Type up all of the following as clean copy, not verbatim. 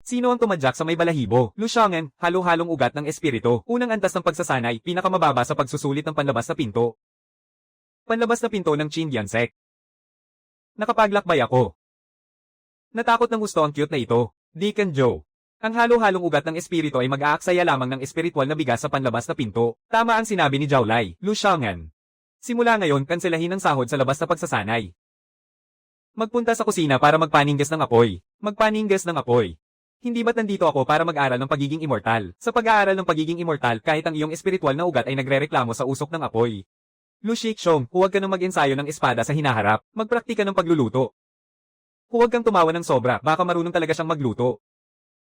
Sino ang tumadyak sa may balahibo? Lusyongan, halo-halong ugat ng espiritu. Unang antas ng pagsasanay, pinakamababa sa pagsusulit ng panlabas na pinto. Panlabas na pinto ng Chin Yansek. Nakapaglakbay ako. Natakot ng gusto ang cute na ito. Deacon Joe. Ang halo-halong ugat ng espiritu ay mag-aaksaya lamang ng espiritual na bigas sa panlabas na pinto. Tama ang sinabi ni Jiaolai. Lusyongan. Simula ngayon, kanselahin ang sahod sa labas na pagsasanay. Magpunta sa kusina para magpaninggas ng apoy. Magpaninggas ng apoy. Hindi ba't nandito ako para mag-aral ng pagiging immortal? Sa pag-aaral ng pagiging immortal, kahit ang iyong espiritual na ugat ay nagrereklamo sa usok ng apoy. Lu Shixong, huwag ka nang mag-ensayo ng espada sa hinaharap. Magpraktika ng pagluluto. Huwag kang tumawa ng sobra, baka marunong talaga siyang magluto.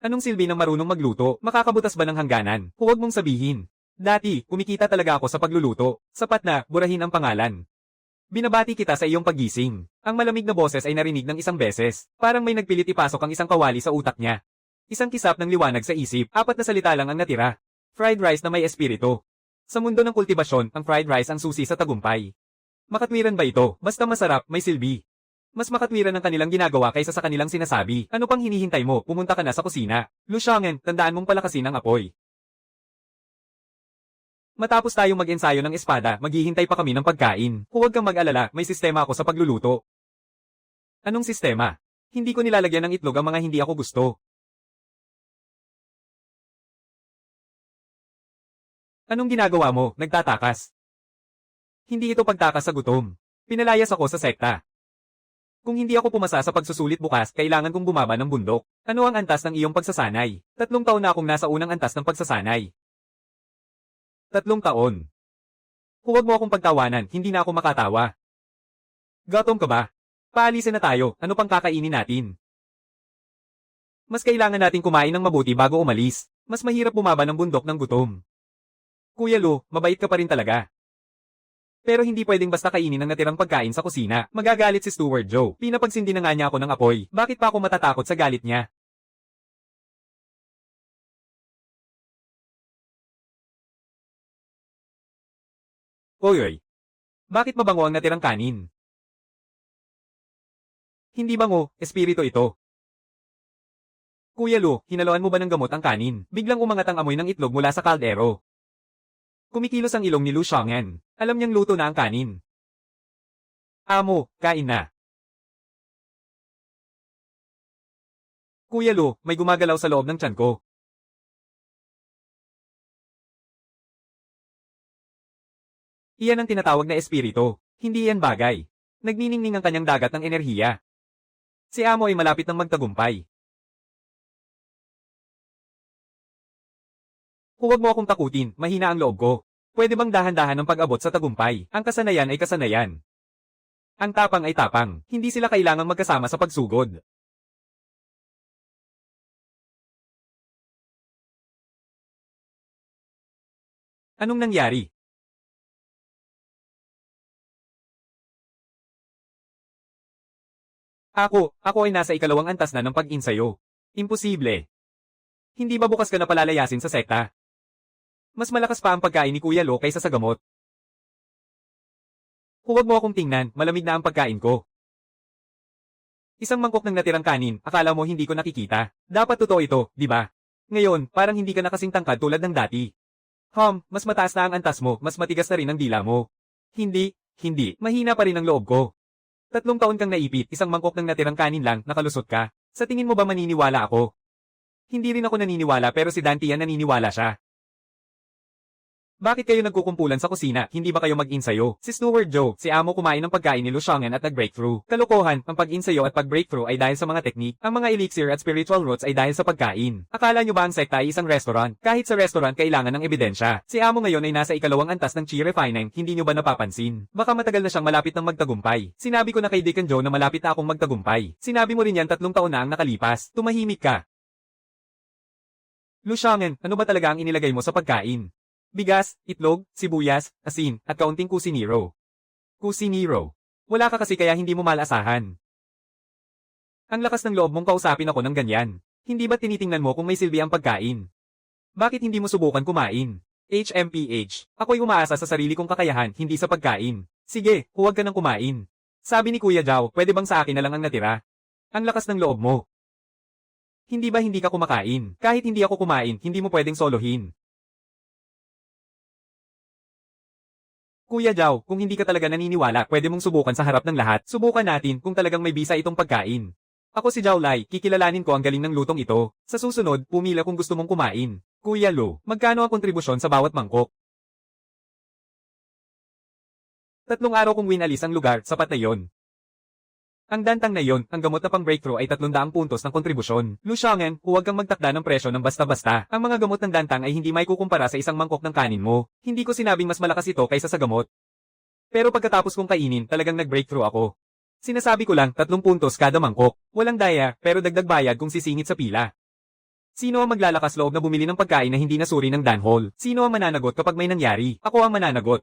Anong silbi ng marunong magluto? Makakabutas ba ng hangganan? Huwag mong sabihin. Dati, kumikita talaga ako sa pagluluto. Sapat na, burahin ang pangalan. Binabati kita sa iyong paggising. Ang malamig na boses ay narinig ng isang beses. Parang may nagpilit ipasok ang isang kawali sa utak niya. Isang kisap ng liwanag sa isip. 4 na salita lang ang natira. Fried rice na may espiritu. Sa mundo ng kultibasyon, ang fried rice ang susi sa tagumpay. Makatwiran ba ito? Basta masarap, may silbi. Mas makatwiran ang kanilang ginagawa kaysa sa kanilang sinasabi. Ano pang hinihintay mo? Pumunta ka na sa kusina. Lusyongan, tandaan mong palakasin ang apoy. Matapos tayong mag-ensayo ng espada, maghihintay pa kami ng pagkain. Huwag kang mag-alala, may sistema ako sa pagluluto. Anong sistema? Hindi ko nilalagyan ng itlog ang mga hindi ako gusto. Anong ginagawa mo? Nagtatakas. Hindi ito pagtakas sa gutom. Pinalayas ako sa sekta. Kung hindi ako pumasa sa pagsusulit bukas, kailangan kong bumaba ng bundok. Ano ang antas ng iyong pagsasanay? 3 taon na akong nasa unang antas ng pagsasanay. 3 taon. Huwag mo akong pagtawanan, hindi na ako makatawa. Gutom ka ba? Paalisin na tayo, ano pang kakainin natin? Mas kailangan nating kumain ng mabuti bago umalis. Mas mahirap bumaba ng bundok ng gutom. Kuya Lu, mabait ka pa rin talaga. Pero hindi pwedeng basta kainin ang natirang pagkain sa kusina. Magagalit si Steward Joe. Pinapagsindi na nga niya ako ng apoy. Bakit pa ako matatakot sa galit niya? Oy. Bakit mabango ang natirang kanin? Hindi bango, espiritu ito. Kuya Lu, hinaluan mo ba ng gamot ang kanin? Biglang umangat ang amoy ng itlog mula sa kaldero. Kumikilos ang ilong ni Lu Xiong'an. Alam niyang luto na ang kanin. Amo, kain na. Kuya Lu, may gumagalaw sa loob ng tiyan ko. Iyan ang tinatawag na espiritu. Hindi yan bagay. Nagniningning ang kanyang dagat ng enerhiya. Si Amo ay malapit ng magtagumpay. Huwag mo akong takutin, mahina ang loob ko. Pwede bang dahan-dahan ang pag-abot sa tagumpay? Ang kasanayan ay kasanayan. Ang tapang ay tapang. Hindi sila kailangang magkasama sa pagsugod. Anong nangyari? Ako ay nasa ikalawang antas na ng pag-insayo. Imposible. Hindi ba bukas ka na palalayasin sa sekta? Mas malakas pa ang pagkain ni Kuya Lo kaysa sa gamot. Huwag mo akong tingnan, malamig na ang pagkain ko. Isang mangkok ng natirang kanin, akala mo hindi ko nakikita. Dapat totoo ito, di ba? Ngayon, parang hindi ka na kasing tangkad tulad ng dati. Mas mataas na ang antas mo, mas matigas na rin ang dila mo. Hindi, mahina pa rin ang loob ko. 3 taon kang naipit, isang mangkok ng natirang kanin lang, nakalusot ka. Sa tingin mo ba maniniwala ako? Hindi rin ako naniniwala pero si Dante yan naniniwala siya. Bakit kayo nagkukumpulan sa kusina? Hindi ba kayo mag-insayo? Si Steward Joe, si Amo kumain ng pagkain ni Lu Xiong'an at nag-breakthrough. Kalokohan, ang pag-insayo at pag-breakthrough ay dahil sa mga teknik. Ang mga elixir at spiritual roots ay dahil sa pagkain. Akala nyo ba ang sekta ay isang restaurant? Kahit sa restaurant kailangan ng ebidensya. Si Amo ngayon ay nasa ikalawang antas ng Chi Refining, hindi nyo ba napapansin? Baka matagal na siyang malapit ng magtagumpay. Sinabi ko na kay Deacon Joe na malapit na akong magtagumpay. Sinabi mo rin yan 3 taon na ang nakalipas. Tumahimik ka. Lu Xiong'an, ano ba talaga ang inilagay mo sa pagkain? Bigas, itlog, sibuyas, asin, at kaunting kusinero. Kusinero. Wala ka kasi kaya hindi mo malasahan. Ang lakas ng loob mong kausapin ako ng ganyan. Hindi ba tinitingnan mo kung may silbi ang pagkain? Bakit hindi mo subukan kumain? HMPH. Ako'y umaasa sa sarili kong kakayahan, hindi sa pagkain. Sige, huwag ka nang kumain. Sabi ni Kuya Zhao, pwede bang sa akin na lang ang natira? Ang lakas ng loob mo. Hindi ba hindi ka kumakain? Kahit hindi ako kumain, hindi mo pwedeng solohin. Kuya Jao, kung hindi ka talaga naniniwala, pwede mong subukan sa harap ng lahat. Subukan natin kung talagang may bisa itong pagkain. Ako si Zhao Lai, kikilalanin ko ang galing ng lutong ito. Sa susunod, pumila kung gusto mong kumain. Kuya Lu, magkano ang kontribusyon sa bawat mangkok? 3 araw kung winalis ang lugar, sapat na yon. Ang dantang na yon, ang gamot na pang-breakthrough ay 300 puntos ng kontribusyon. Lu Xiaogen, huwag kang magtakda ng presyo ng basta-basta. Ang mga gamot ng dantang ay hindi may kukumpara sa isang mangkok ng kanin mo. Hindi ko sinabing mas malakas ito kaysa sa gamot. Pero pagkatapos kong kainin, talagang nag-breakthrough ako. Sinasabi ko lang, 3 puntos kada mangkok. Walang daya, pero dagdag bayad kung sisingit sa pila. Sino ang maglalakas loob na bumili ng pagkain na hindi nasuri ng danhol? Sino ang mananagot kapag may nangyari? Ako ang mananagot.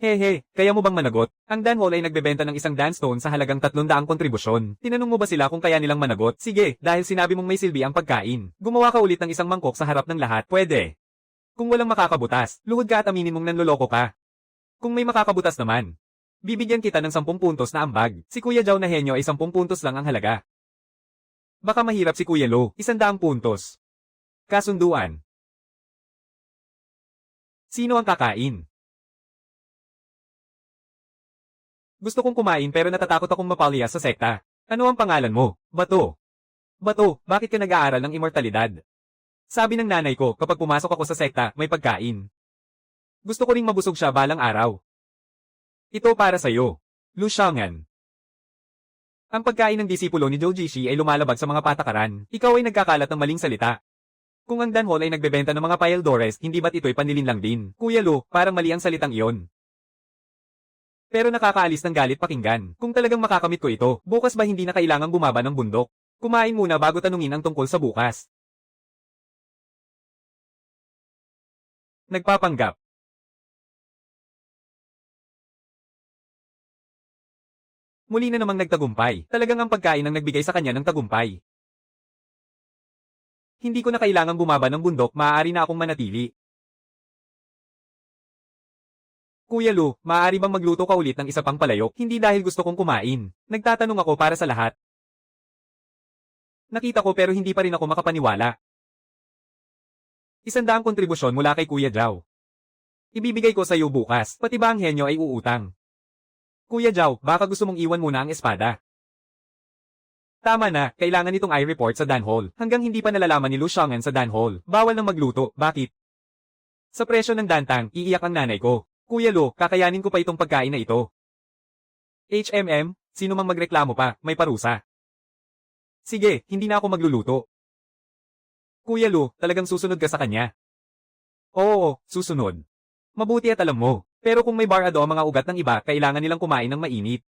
Hehe, kaya mo bang managot? Ang danhol ay nagbebenta ng isang danstone sa halagang 300 kontribusyon. Tinanong mo ba sila kung kaya nilang managot? Sige, dahil sinabi mong may silbi ang pagkain. Gumawa ka ulit ng isang mangkok sa harap ng lahat, pwede. Kung walang makakabutas, luhod ka at aminin mong nanloloko ka. Kung may makakabutas naman, bibigyan kita ng 10 puntos na ambag. Si Kuya Zhao na henyo ay 10 puntos lang ang halaga. Baka mahirap si Kuya Lo, 100 puntos. Kasunduan. Sino ang kakain? Gusto kong kumain pero natatakot akong mapalya sa sekta. Ano ang pangalan mo? Bato. Bato, bakit ka nag-aaral ng immortalidad? Sabi ng nanay ko, kapag pumasok ako sa sekta, may pagkain. Gusto ko ring mabusog siya balang araw. Ito para sa'yo. Lu Xiaogen. Ang pagkain ng disipulo ni Zhou Jishi ay lumalabag sa mga patakaran. Ikaw ay nagkakalat ng maling salita. Kung ang danhol ay nagbebenta ng mga paildores, hindi ba't ito'y panlilin lang din? Kuya Lu, parang mali ang salitang iyon. Pero nakakaalis ng galit pakinggan. Kung talagang makakamit ko ito, bukas ba hindi na kailangang bumaba ng bundok? Kumain muna bago tanungin ang tungkol sa bukas. Nagpapanggap. Muli na namang nagtagumpay. Talagang ang pagkain ang nagbigay sa kanya ng tagumpay. Hindi ko na kailangang bumaba ng bundok, maaari na akong manatili. Kuya Lu, maaari bang magluto ka ulit ng isa pang palayok? Hindi dahil gusto kong kumain. Nagtatanong ako para sa lahat. Nakita ko pero hindi pa rin ako makapaniwala. 100 kontribusyon mula kay Kuya Zhao. Ibibigay ko sa iyo bukas, pati ba ang henyo ay uutang? Kuya Zhao, baka gusto mong iwan muna ang espada. Tama na, kailangan itong i-report sa danhol. Hanggang hindi pa nalalaman ni Lu Xiaogen sa danhol. Bawal nang magluto, bakit? Sa presyo ng dantang, iiyak ang nanay ko. Kuya Lu, kakayanin ko pa itong pagkain na ito. Sino mang magreklamo pa, may parusa. Sige, hindi na ako magluluto. Kuya Lu, talagang susunod ka sa kanya. Oo, susunod. Mabuti at alam mo, pero kung may barado ang mga ugat ng iba, kailangan nilang kumain ng mainit.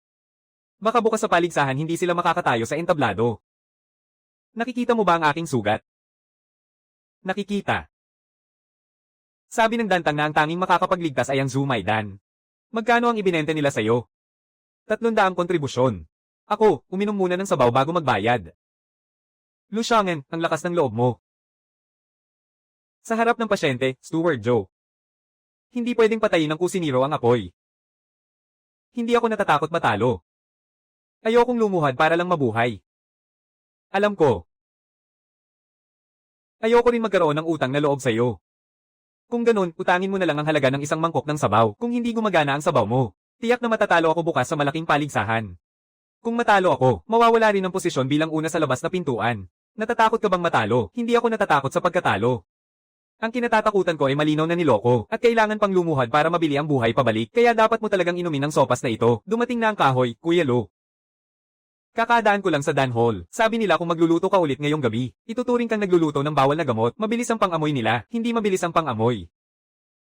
Baka bukas sa paligsahan hindi sila makakatayo sa entablado. Nakikita mo ba ang aking sugat? Nakikita. Sabi ng dantang na ang tanging makakapagligtas ay ang Zumaidan. Magkano ang ibinente nila sa'yo? 300 kontribusyon. Ako, uminom muna ng sabaw bago magbayad. Lu Xiaogen, ang lakas ng loob mo. Sa harap ng pasyente, Steward Joe. Hindi pwedeng patayin ng kusiniro ang apoy. Hindi ako natatakot matalo. Ayokong lumuhad para lang mabuhay. Alam ko. Ayoko rin magkaroon ng utang na loob sa'yo. Kung ganun, utangin mo na lang ang halaga ng isang mangkok ng sabaw. Kung hindi gumagana ang sabaw mo, tiyak na matatalo ako bukas sa malaking paligsahan. Kung matalo ako, mawawala rin ang posisyon bilang una sa labas na pintuan. Natatakot ka bang matalo? Hindi ako natatakot sa pagkatalo. Ang kinatatakutan ko ay malinaw na niloko, at kailangan pang lumuhad para mabili ang buhay pabalik, kaya dapat mo talagang inumin ang sopas na ito. Dumating na ang kahoy, Kuya Lu. Kakadaan ko lang sa danhol. Sabi nila kung magluluto ka ulit ngayong gabi, ituturing kang nagluluto ng bawal na gamot, mabilis ang pang-amoy nila, hindi mabilis ang pang-amoy.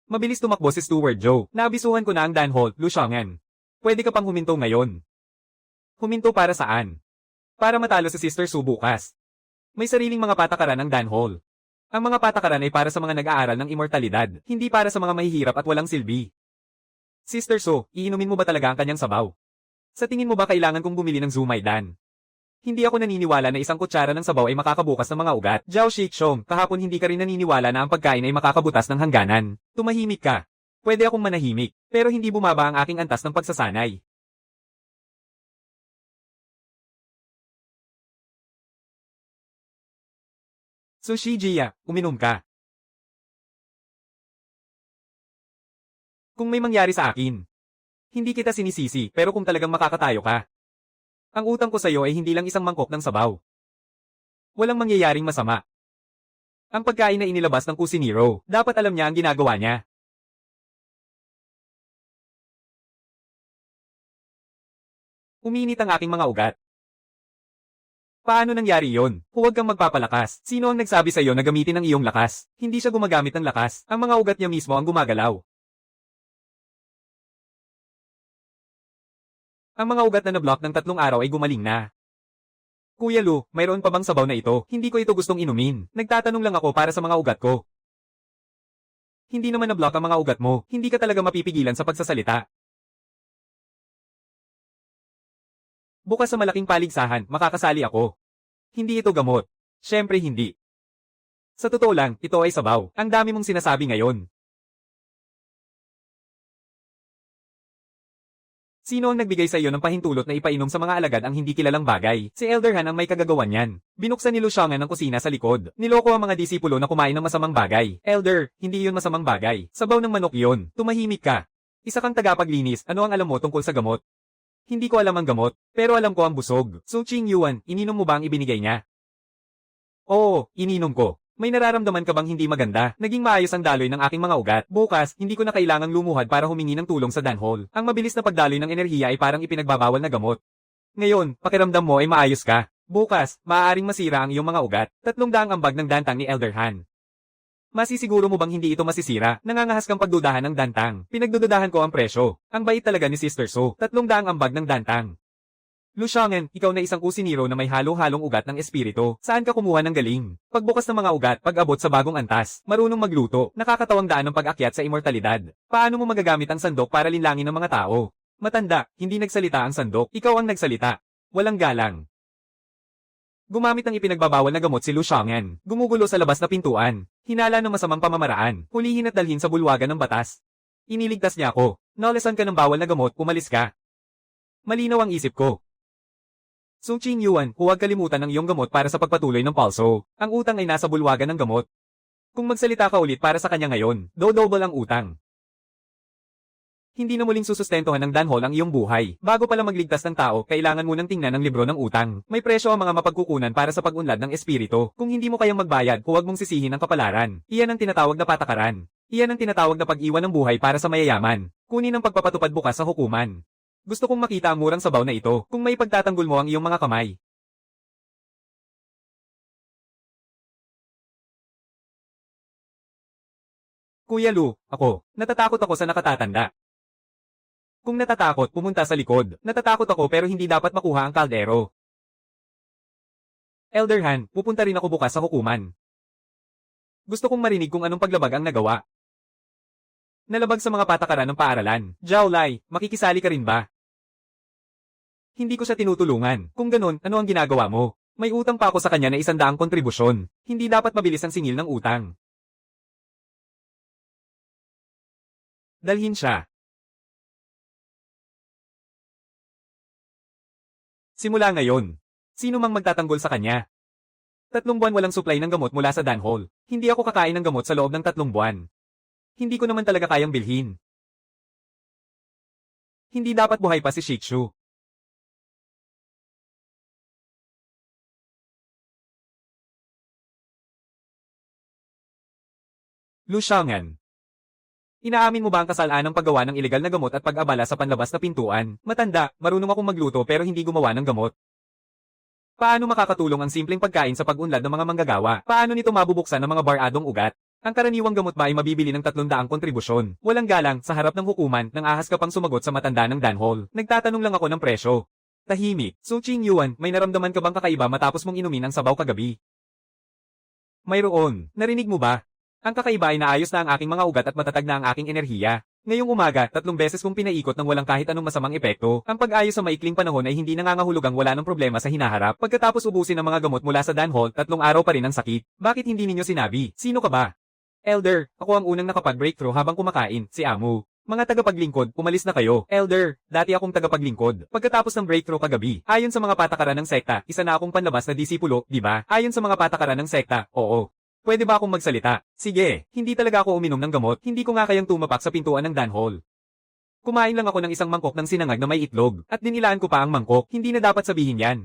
Mabilis tumakbo si Steward Joe. Naabisuhan ko na ang danhol, Lu Xiaogen. Pwede ka pang huminto ngayon. Huminto para saan? Para matalo si Sister Su bukas. May sariling mga patakaran ang danhol. Ang mga patakaran ay para sa mga nag-aaral ng immortalidad, hindi para sa mga mahihirap at walang silbi. Sister Su, iinumin mo ba talaga ang kanyang sabaw? Sa tingin mo ba kailangan kong bumili ng Zumaidan? Hindi ako naniniwala na isang kutsara ng sabaw ay makakabukas ng mga ugat. Zhao Shixiong, kahapon hindi ka rin naniniwala na ang pagkain ay makakabutas ng hangganan. Tumahimik ka. Pwede akong manahimik, pero hindi bumaba ang aking antas ng pagsasanay. Sushi Jia, uminom ka. Kung may mangyari sa akin, hindi kita sinisisi, pero kung talagang makakatayo ka, ang utang ko sa'yo ay hindi lang isang mangkok ng sabaw. Walang mangyayaring masama. Ang pagkain na inilabas ng kusinero, dapat alam niya ang ginagawa niya. Uminit ang aking mga ugat. Paano nangyari yon? Huwag kang magpapalakas. Sino ang nagsabi sa'yo na gamitin ang iyong lakas? Hindi siya gumagamit ng lakas. Ang mga ugat niya mismo ang gumagalaw. Ang mga ugat na na-block ng 3 araw ay gumaling na. Kuya Lu, mayroon pa bang sabaw na ito? Hindi ko ito gustong inumin. Nagtatanong lang ako para sa mga ugat ko. Hindi naman na-block ang mga ugat mo. Hindi ka talaga mapipigilan sa pagsasalita. Bukas sa malaking paligsahan, makakasali ako. Hindi ito gamot. Siyempre hindi. Sa totoo lang, ito ay sabaw. Ang dami mong sinasabi ngayon. Sino ang nagbigay sa iyo ng pahintulot na ipainom sa mga alagad ang hindi kilalang bagay? Si Elder Han ang may kagagawan niyan. Binuksan ni Lu Xiaoyan ang kusina sa likod. Niloko ang mga disipulo na kumain ng masamang bagay. Elder, hindi yun masamang bagay. Sabaw ng manok yun. Tumahimik ka. Isa kang tagapaglinis. Ano ang alam mo tungkol sa gamot? Hindi ko alam ang gamot, pero alam ko ang busog. Su Qingyuan, ininom mo ba ang ibinigay niya? Oo, ininom ko. May nararamdaman ka bang hindi maganda? Naging maayos ang daloy ng aking mga ugat. Bukas, hindi ko na kailangang lumuhad para humingi ng tulong sa danhol. Ang mabilis na pagdaloy ng enerhiya ay parang ipinagbabawal na gamot. Ngayon, pakiramdam mo ay maayos ka. Bukas, maaaring masira ang iyong mga ugat. 300 ambag ng dantang ni Elder Han. Masisiguro mo bang hindi ito masisira? Nangangahas kang pagdudahan ng dantang. Pinagdududahan ko ang presyo. Ang bait talaga ni Sister So. 300 ambag ng dantang. Lu Xiaoyan, ikaw na isang kusinero na may halo-halong ugat ng espiritu. Saan ka kumuha ng galing? Pagbukas ng mga ugat, pag-abot sa bagong antas, marunong magluto, nakakatawang daan ng pag-akyat sa immortalidad. Paano mo magagamit ang sandok para linlangin ng mga tao? Matanda, hindi nagsalita ang sandok, ikaw ang nagsalita. Walang galang. Gumamit ng ipinagbabawal na gamot si Lu Xiaoyan. Gumugulo sa labas na pintuan. Hinala ng masamang pamamaraan. Hulihin at dalhin sa bulwagan ng batas. Iniligtas niya ako. Nalesan ka ng bawal na gamot, umalis ka. Malinaw ang isip ko. Su Qingyuan, huwag kalimutan ang iyong gamot para sa pagpatuloy ng pulso. Ang utang ay nasa bulwagan ng gamot. Kung magsalita ka ulit para sa kanya ngayon, double ang utang. Hindi na muling susustentuhan ng danhol ang iyong buhay. Bago pala magligtas ng tao, kailangan munang tingnan ang libro ng utang. May presyo ang mga mapagkukunan para sa pag-unlad ng espiritu. Kung hindi mo kayang magbayad, huwag mong sisihin ang kapalaran. Iyan ang tinatawag na patakaran. Iyan ang tinatawag na pag-iwan ng buhay para sa mayayaman. Kunin ang pagpapatupad bukas sa hukuman. Gusto kong makita ang murang sabaw na ito, kung may pagtatanggol mo ang iyong mga kamay. Kuya Lu, ako, natatakot ako sa nakatatanda. Kung natatakot, pumunta sa likod. Natatakot ako pero hindi dapat makuha ang kaldero. Elder Han, pupunta rin ako bukas sa hukuman. Gusto kong marinig kung anong paglabag ang nagawa. Nalabag sa mga patakaran ng paaralan. Zhao Lai, makikisali ka rin ba? Hindi ko siya tinutulungan. Kung ganun, ano ang ginagawa mo? May utang pa ako sa kanya na 100 kontribusyon. Hindi dapat mabilis ang singil ng utang. Dalhin siya. Simula ngayon. Sino mang magtatanggol sa kanya? 3 buwan walang supply ng gamot mula sa danhol. Hindi ako kakain ng gamot sa loob ng 3 buwan. Hindi ko naman talaga kayang bilhin. Hindi dapat buhay pa si Shikshu. Lu Xiaoyan. Inaamin mo ba ang kasalaan ng paggawa ng ilegal na gamot at pag-abala sa panlabas na pintuan? Matanda, marunong akong magluto pero hindi gumawa ng gamot. Paano makakatulong ang simpleng pagkain sa pag-unlad ng mga manggagawa? Paano nito mabubuksan ng mga baradong ugat? Ang karaniwang gamot ba ay mabibili ng 300 kontribusyon? Walang galang, sa harap ng hukuman, nang ahas ka pang sumagot sa matanda ng danhol. Nagtatanong lang ako ng presyo. Tahimik. Su Qingyuan, may naramdaman ka bang kakaiba matapos mong inumin ang sabaw kagabi? Mayroon. Narinig mo ba? Ang kakaiba ay naayos na ang aking mga ugat at matatag na ang aking enerhiya. Ngayong umaga, 3 beses kong pinaikot ng walang kahit anong masamang epekto. Ang pag-ayos sa maikling panahon ay hindi nangangahulugang wala ng problema sa hinaharap. Pagkatapos ubusin ang mga gamot mula sa danhol, 3 araw pa rin ang sakit. Bakit hindi ninyo sinabi? Sino ka ba? Elder, ako ang unang nakapag-breakthrough habang kumakain, si Amu. Mga tagapaglingkod, umalis na kayo. Elder, dati akong tagapaglingkod. Pagkatapos ng breakthrough kagabi, ayon sa mga patakaran ng sekta, isa na akong panlabas na disipulo, di ba? Ayon sa mga patakaran ng sekta, oo. Pwede ba akong magsalita? Sige, hindi talaga ako uminom ng gamot, hindi ko nga kayang tumapak sa pintuan ng danhol. Kumain lang ako ng isang mangkok ng sinangag na may itlog, at dinilaan ko pa ang mangkok, hindi na dapat sabihin yan.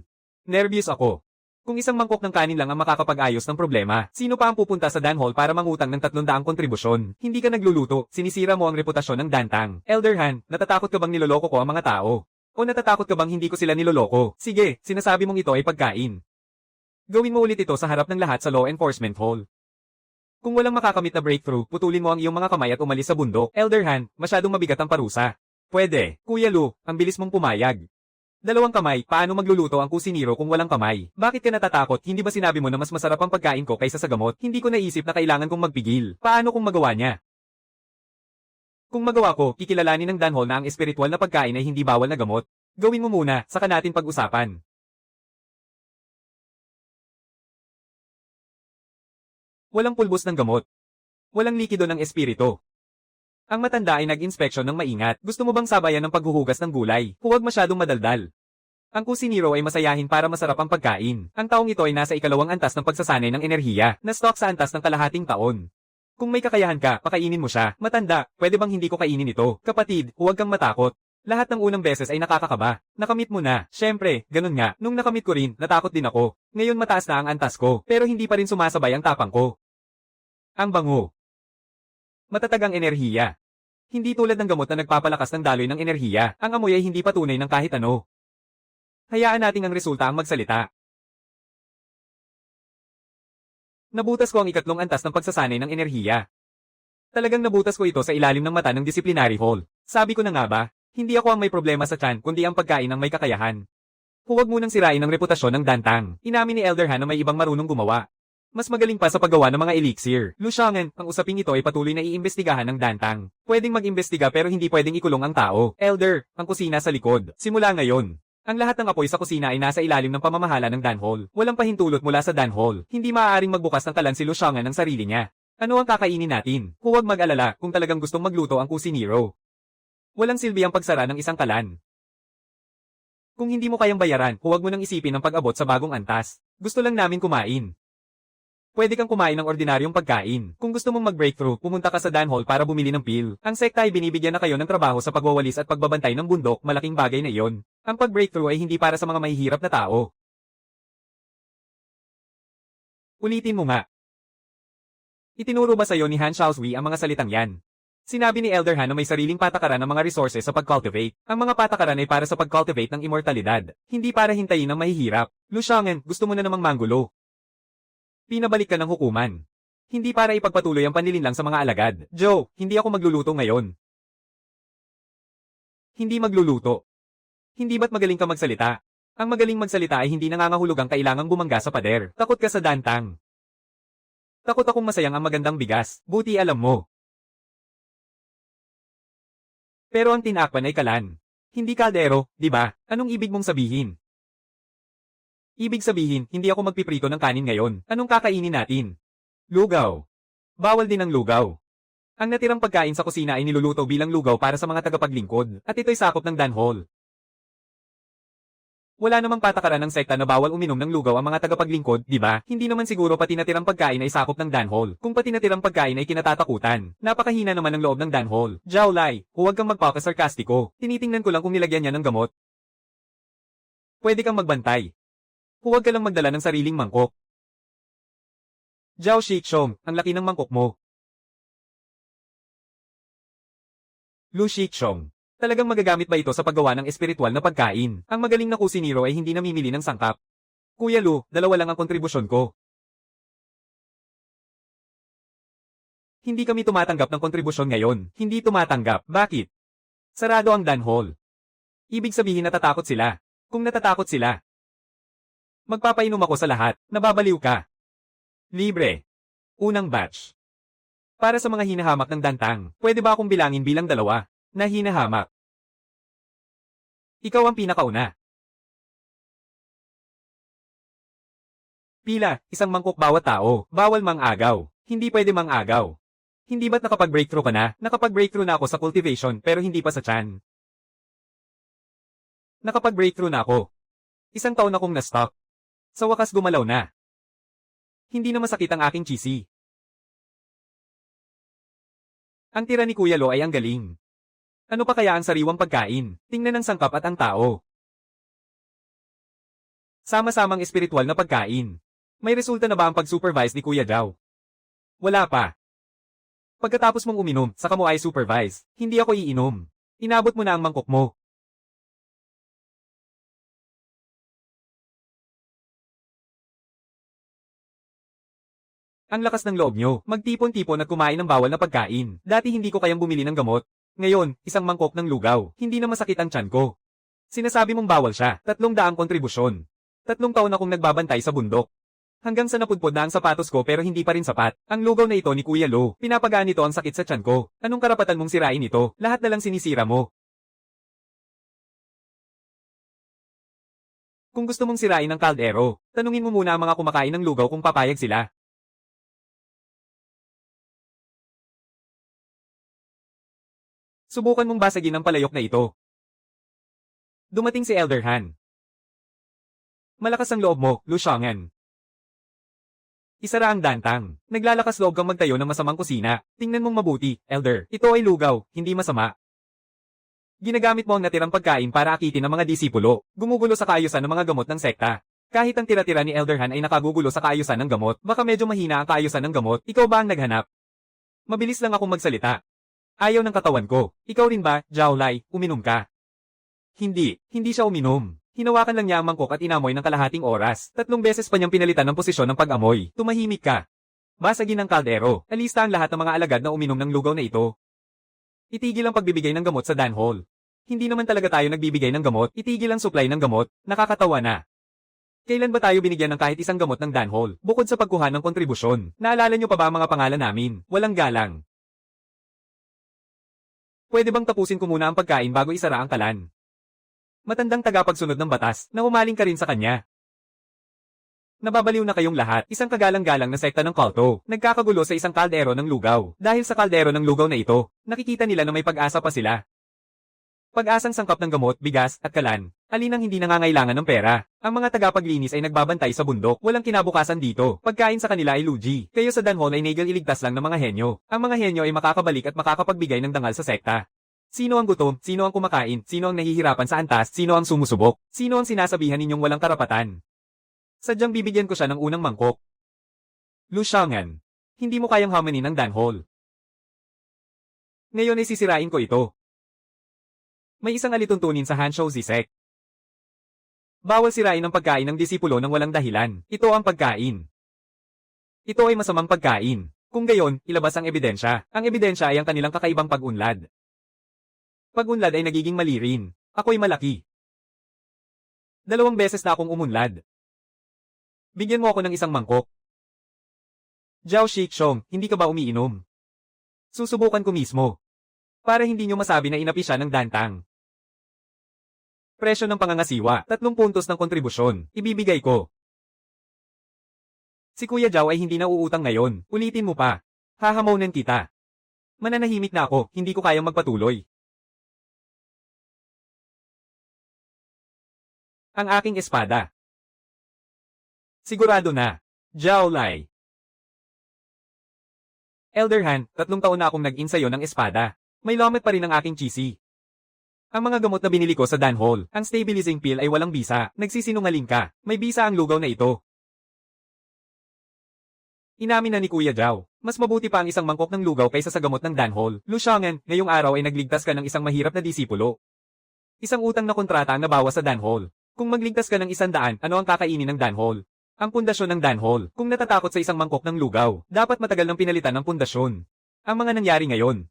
Nervyos ako. Kung isang mangkok ng kanin lang ang makakapag-ayos ng problema, sino pa ang pupunta sa danhol para mangutang ng 300 kontribusyon? Hindi ka nagluluto, sinisira mo ang reputasyon ng Dantang. Elder Han, natatakot ka bang niloloko ko ang mga tao? O natatakot ka bang hindi ko sila niloloko? Sige, sinasabi mong ito ay pagkain. Gawin mo ulit ito sa harap ng lahat sa law enforcement hall. Kung walang makakamit na breakthrough, putulin mo ang iyong mga kamay at umalis sa bundok. Elder Han, masyadong mabigat ang parusa. Pwede. Kuya Lu, ang bilis mong pumayag. 2 kamay, paano magluluto ang kusinero kung walang kamay? Bakit ka natatakot? Hindi ba sinabi mo na mas masarap ang pagkain ko kaysa sa gamot? Hindi ko naisip na kailangan kong magpigil. Paano kung magawa niya? Kung magawa ko, kikilalanin ng danhol na ang espiritual na pagkain ay hindi bawal na gamot. Gawin mo muna, saka natin pag-usapan. Walang pulbos ng gamot. Walang likido ng espiritu. Ang matanda ay nag-inspeksyon ng maingat. Gusto mo bang sabayan ng paghuhugas ng gulay? Huwag masyadong madaldal. Ang kusinero ay masayahin para masarap ang pagkain. Ang taong ito ay nasa ikalawang antas ng pagsasanay ng enerhiya, na stock sa antas ng kalahating taon. Kung may kakayahan ka, pakainin mo siya. Matanda, pwede bang hindi ko kainin ito? Kapatid, huwag kang matakot. Lahat ng unang beses ay nakakakaba. Nakamit mo na. Syempre, ganun nga. Nung nakamit ko rin, natakot din ako. Ngayon mataas na ang antas ko, pero hindi pa rin sumasabay ang tapang ko. Ang bango. Matatag ang enerhiya. Hindi tulad ng gamot na nagpapalakas ng daloy ng enerhiya. Ang amoy ay hindi patunay ng kahit ano. Hayaan nating ang resulta ang magsalita. Nabutas ko ang ikatlong antas ng pagsasanay ng enerhiya. Talagang nabutas ko ito sa ilalim ng mata ng disciplinary hall. Sabi ko na nga ba, hindi ako ang may problema sa tiyan kundi ang pagkain ang may kakayahan. Huwag munang sirain ang reputasyon ng Dantang. Inamin ni Elder Han na may ibang marunong gumawa. Mas magaling pa sa paggawa ng mga elixir. Lu Xiang'an, ang usaping ito ay patuloy na iimbestigahan ng Dantang. Pwedeng mag-imbestiga pero hindi pwedeng ikulong ang tao. Elder, ang kusina sa likod. Simula ngayon. Ang lahat ng apoy sa kusina ay nasa ilalim ng pamamahala ng danhol. Walang pahintulot mula sa danhol. Hindi maaaring magbukas ng kalan si Lu Xiang'an ng sarili niya. Ano ang kakainin natin? Huwag mag-alala kung talagang gustong magluto ang kusinero. Walang silbi ang pagsara ng isang kalan. Kung hindi mo kayang bayaran, huwag mo nang isipin ang pag-abot sa bagong antas. Gusto lang namin kumain. Pwede kang kumain ng ordinaryong pagkain. Kung gusto mong mag-breakthrough, pumunta ka sa danhol para bumili ng pill. Ang sekta ay binibigyan na kayo ng trabaho sa pagwawalis at pagbabantay ng bundok, malaking bagay na iyon. Ang pag-breakthrough ay hindi para sa mga mahihirap na tao. Ulitin mo nga. Itinuro ba sa'yo ni Han Xiaozui ang mga salitang yan? Sinabi ni Elder Han na may sariling patakaran ng mga resources sa pag-cultivate. Ang mga patakaran ay para sa pag-cultivate ng immortalidad, hindi para hintayin ng mahihirap. Lu Xiang'an, gusto mo na namang manggulo. Pinabalik ka ng hukuman. Hindi para ipagpatuloy ang panlilinlang sa mga alagad. Joe, hindi ako magluluto ngayon. Hindi magluluto. Hindi ba't magaling ka magsalita? Ang magaling magsalita ay hindi nangangahulugang kailangang bumangga sa pader. Takot ka sa Dantang. Takot akong masayang ang magandang bigas. Buti alam mo. Pero ang tinakpan ay kalan. Hindi kaldero, di ba? Anong ibig mong sabihin? Ibig sabihin, hindi ako magpiprito ng kanin ngayon. Anong kakainin natin? Lugaw. Bawal din ang lugaw. Ang natirang pagkain sa kusina ay niluluto bilang lugaw para sa mga tagapaglingkod, at ito'y sakop ng danhol. Wala namang patakaran ng sekta na bawal uminom ng lugaw ang mga tagapaglingkod, di ba? Hindi naman siguro pati natirang pagkain ay sakop ng danhol. Kung pati natirang pagkain ay kinatatakutan, napakahina naman ng loob ng danhol. Zhao Lai, huwag kang magpapasarkastiko. Tinitingnan ko lang kung nilagyan niya ng gamot. Pwede kang magbantay. Huwag ka lang magdala ng sariling mangkok. Zhao Shixiong, ang laki ng mangkok mo. Lu Shixiong, talagang magagamit ba ito sa paggawa ng espiritual na pagkain? Ang magaling na kusinero ay hindi namimili ng sangkap. Kuya Lu, 2 lang ang kontribusyon ko. Hindi kami tumatanggap ng kontribusyon ngayon. Hindi tumatanggap. Bakit? Sarado ang danhol. Ibig sabihin natatakot sila. Kung natatakot sila, magpapainom ako sa lahat. Nababaliw ka. Libre. Unang batch. Para sa mga hinahamak ng Dantang, pwede ba akong bilangin bilang 2 na hinahamak? Ikaw ang pinakauna. Pila, 1 mangkok bawat tao. Bawal mang-agaw. Hindi pwede mang-agaw. Hindi ba't nakapag-breakthrough ka na? Nakapag-breakthrough na ako sa cultivation pero hindi pa sa tiyan. Nakapag-breakthrough na ako. 1 taon akong na-stock. Sa wakas gumalaw na. Hindi na masakit ang aking cheesy. Ang tira ni Kuya Lo ay ang galing. Ano pa kaya ang sariwang pagkain? Tingnan ng sangkap at ang tao. Sama-samang espiritual na pagkain. May resulta na ba ang pag-supervise ni Kuya Jao? Wala pa. Pagkatapos mong uminom, saka mo ay supervise. Hindi ako iinom. Inabot mo na ang mangkok mo. Ang lakas ng loob nyo, magtipon-tipon at kumain ng bawal na pagkain. Dati hindi ko kayang bumili ng gamot. Ngayon, isang mangkok ng lugaw. Hindi na masakit ang tiyan ko. Sinasabi mong bawal siya, 300 kontribusyon. 3 taon akong nagbabantay sa bundok. Hanggang sa napudpod na ang sapatos ko pero hindi pa rin sapat. Ang lugaw na ito ni Kuya Lo, pinapagaan nito ang sakit sa tiyan ko. Anong karapatan mong sirain ito? Lahat na lang sinisira mo. Kung gusto mong sirain ang kaldero, tanungin mo muna ang mga kumakain ng lugaw kung papayag sila. Subukan mong basagin ang palayok na ito. Dumating si Elder Han. Malakas ang loob mo, Lu Xiaoyan. Isara ang dantang. Naglalakas loob kang magtayo ng masamang kusina. Tingnan mong mabuti, Elder. Ito ay lugaw, hindi masama. Ginagamit mo ang natirang pagkain para akitin ang mga disipulo. Gumugulo sa kaayusan ng mga gamot ng sekta. Kahit ang tira-tira ni Elder Han ay nakagugulo sa kaayusan ng gamot, baka medyo mahina ang kaayusan ng gamot. Ikaw ba ang naghanap? Mabilis lang akong magsalita. Ayaw ng katawan ko. Ikaw rin ba, Zhao Lai, uminom ka? Hindi siya uminom. Hinawakan lang niya ang mangkok at inamoy ng kalahating oras. 3 beses pa niyang pinalitan ng posisyon ng pag-amoy. Tumahimik ka. Basagin ang kaldero. Alista ang lahat ng mga alagad na uminom ng lugaw na ito. Itigil ang pagbibigay ng gamot sa Danhol. Hindi naman talaga tayo nagbibigay ng gamot. Itigil ang supply ng gamot. Nakakatawa na. Kailan ba tayo binigyan ng kahit isang gamot ng Danhol? Bukod sa pagkuha ng kontribusyon. Naalala niyo pa ba ang mga pangalan namin? Walang galang. Pwede bang tapusin ko muna ang pagkain bago isara ang kalan? Matandang tagapagsunod ng batas, na humaling ka rin sa kanya. Nababaliw na kayong lahat, isang kagalang-galang na sekta ng kulto, nagkakagulo sa isang kaldero ng lugaw. Dahil sa kaldero ng lugaw na ito, nakikita nila na may pag-asa pa sila. Pag-asang sangkap ng gamot, bigas, at kalan, alin ang hindi nangangailangan ng pera. Ang mga tagapaglinis ay nagbabantay sa bundok, walang kinabukasan dito. Pagkain sa kanila ay lugi. Kayo sa Danhol ay nagel iligtas lang ng mga henyo. Ang mga henyo ay makakabalik at makakapagbigay ng dangal sa sekta. Sino ang gutom? Sino ang kumakain? Sino ang nahihirapan sa antas? Sino ang sumusubok? Sino ang sinasabihan ninyong walang karapatan? Sadyang bibigyan ko siya ng unang mangkok. Lu Xiaoyan, hindi mo kayang hamanin ang Danhol. Ngayon ay sisirain ko ito. May isang alituntunin sa Hanshou Zisek. Bawal sirain ang pagkain ng disipulo ng walang dahilan. Ito ang pagkain. Ito ay masamang pagkain. Kung gayon, ilabas ang ebidensya. Ang ebidensya ay ang kanilang kakaibang pag-unlad. Pag-unlad ay nagiging mali rin. Ako'y malaki. 2 beses na akong umunlad. Bigyan mo ako ng isang mangkok. Zhao Shixiong, hindi ka ba umiinom? Susubukan ko mismo. Para hindi nyo masabi na inapi siya ng dantang. Presyo ng pangangasiwa, 3 puntos ng kontribusyon, ibibigay ko. Si Kuya Zhao ay hindi na uutang ngayon, ulitin mo pa. Hahamonan kita. Mananahimik na ako, hindi ko kayang magpatuloy. Ang aking espada. Sigurado na. Zhao Lai. Elder Han, 3 taon na akong nag-insayo ng espada. May lomet pa rin ang aking cheesy. Ang mga gamot na binili ko sa Danhol, ang stabilizing pill ay walang bisa. Nagsisinungaling ka. May bisa ang lugaw na ito. Inamin na ni Kuya Zhao. Mas mabuti pa ang isang mangkok ng lugaw kaysa sa gamot ng Danhol. Lu Xiaoyan, ngayong araw ay nagligtas ka ng isang mahirap na disipulo. Isang utang na kontrata ang nabawas sa Danhol. Kung magligtas ka ng 100, ano ang kakainin ng Danhol? Ang pundasyon ng Danhol. Kung natatakot sa isang mangkok ng lugaw, dapat matagal nang pinalitan ng pundasyon. Ang mga nangyari ngayon.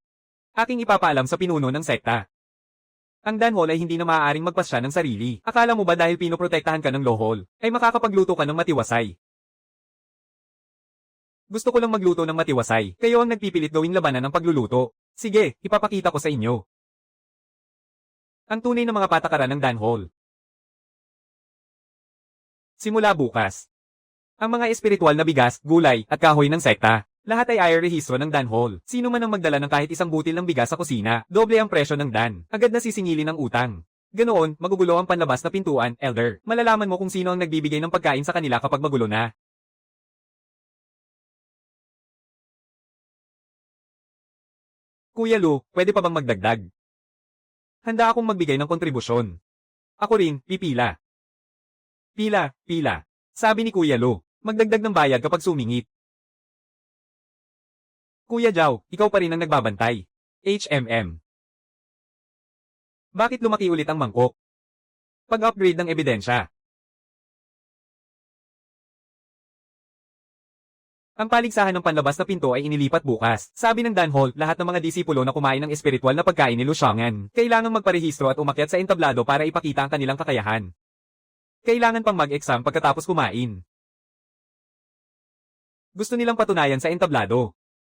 Aking ipapaalam sa pinuno ng sekta. Ang Danhol ay hindi na maaaring magpasya ng sarili. Akala mo ba dahil pinoprotektahan ka ng Lohol, ay makakapagluto ka ng matiwasay? Gusto ko lang magluto ng matiwasay. Kayo ang nagpipilit gawing labanan ng pagluluto. Sige, ipapakita ko sa inyo. Ang tunay na mga patakaran ng Danhol. Simula bukas. Ang mga espiritual na bigas, gulay, at kahoy ng sekta. Lahat ay rehistro ng Danhol. Sino man ang magdala ng kahit isang butil ng bigas sa kusina, doble ang presyo ng Dan. Agad na sisingilin ang utang. Ganoon, magugulo ang panlabas na pintuan, Elder. Malalaman mo kung sino ang nagbibigay ng pagkain sa kanila kapag magulo na. Kuya Lu, pwede pa bang magdagdag? Handa akong magbigay ng kontribusyon. Ako rin, pipila. Pila, pila. Sabi ni Kuya Lu, magdagdag ng bayad kapag sumingit. Kuya Jao, ikaw pa rin ang nagbabantay. HMM. Bakit lumaki ulit ang mangkok? Pag-upgrade ng ebidensya. Ang paligsahan ng panlabas na pinto ay inilipat bukas. Sabi ng Danhol, lahat ng mga disipulo na kumain ng espiritual na pagkain ni Lu Xiang'an, kailangang magparehistro at umakyat sa entablado para ipakita ang kanilang kakayahan. Kailangan pang mag-exam pagkatapos kumain. Gusto nilang patunayan sa entablado.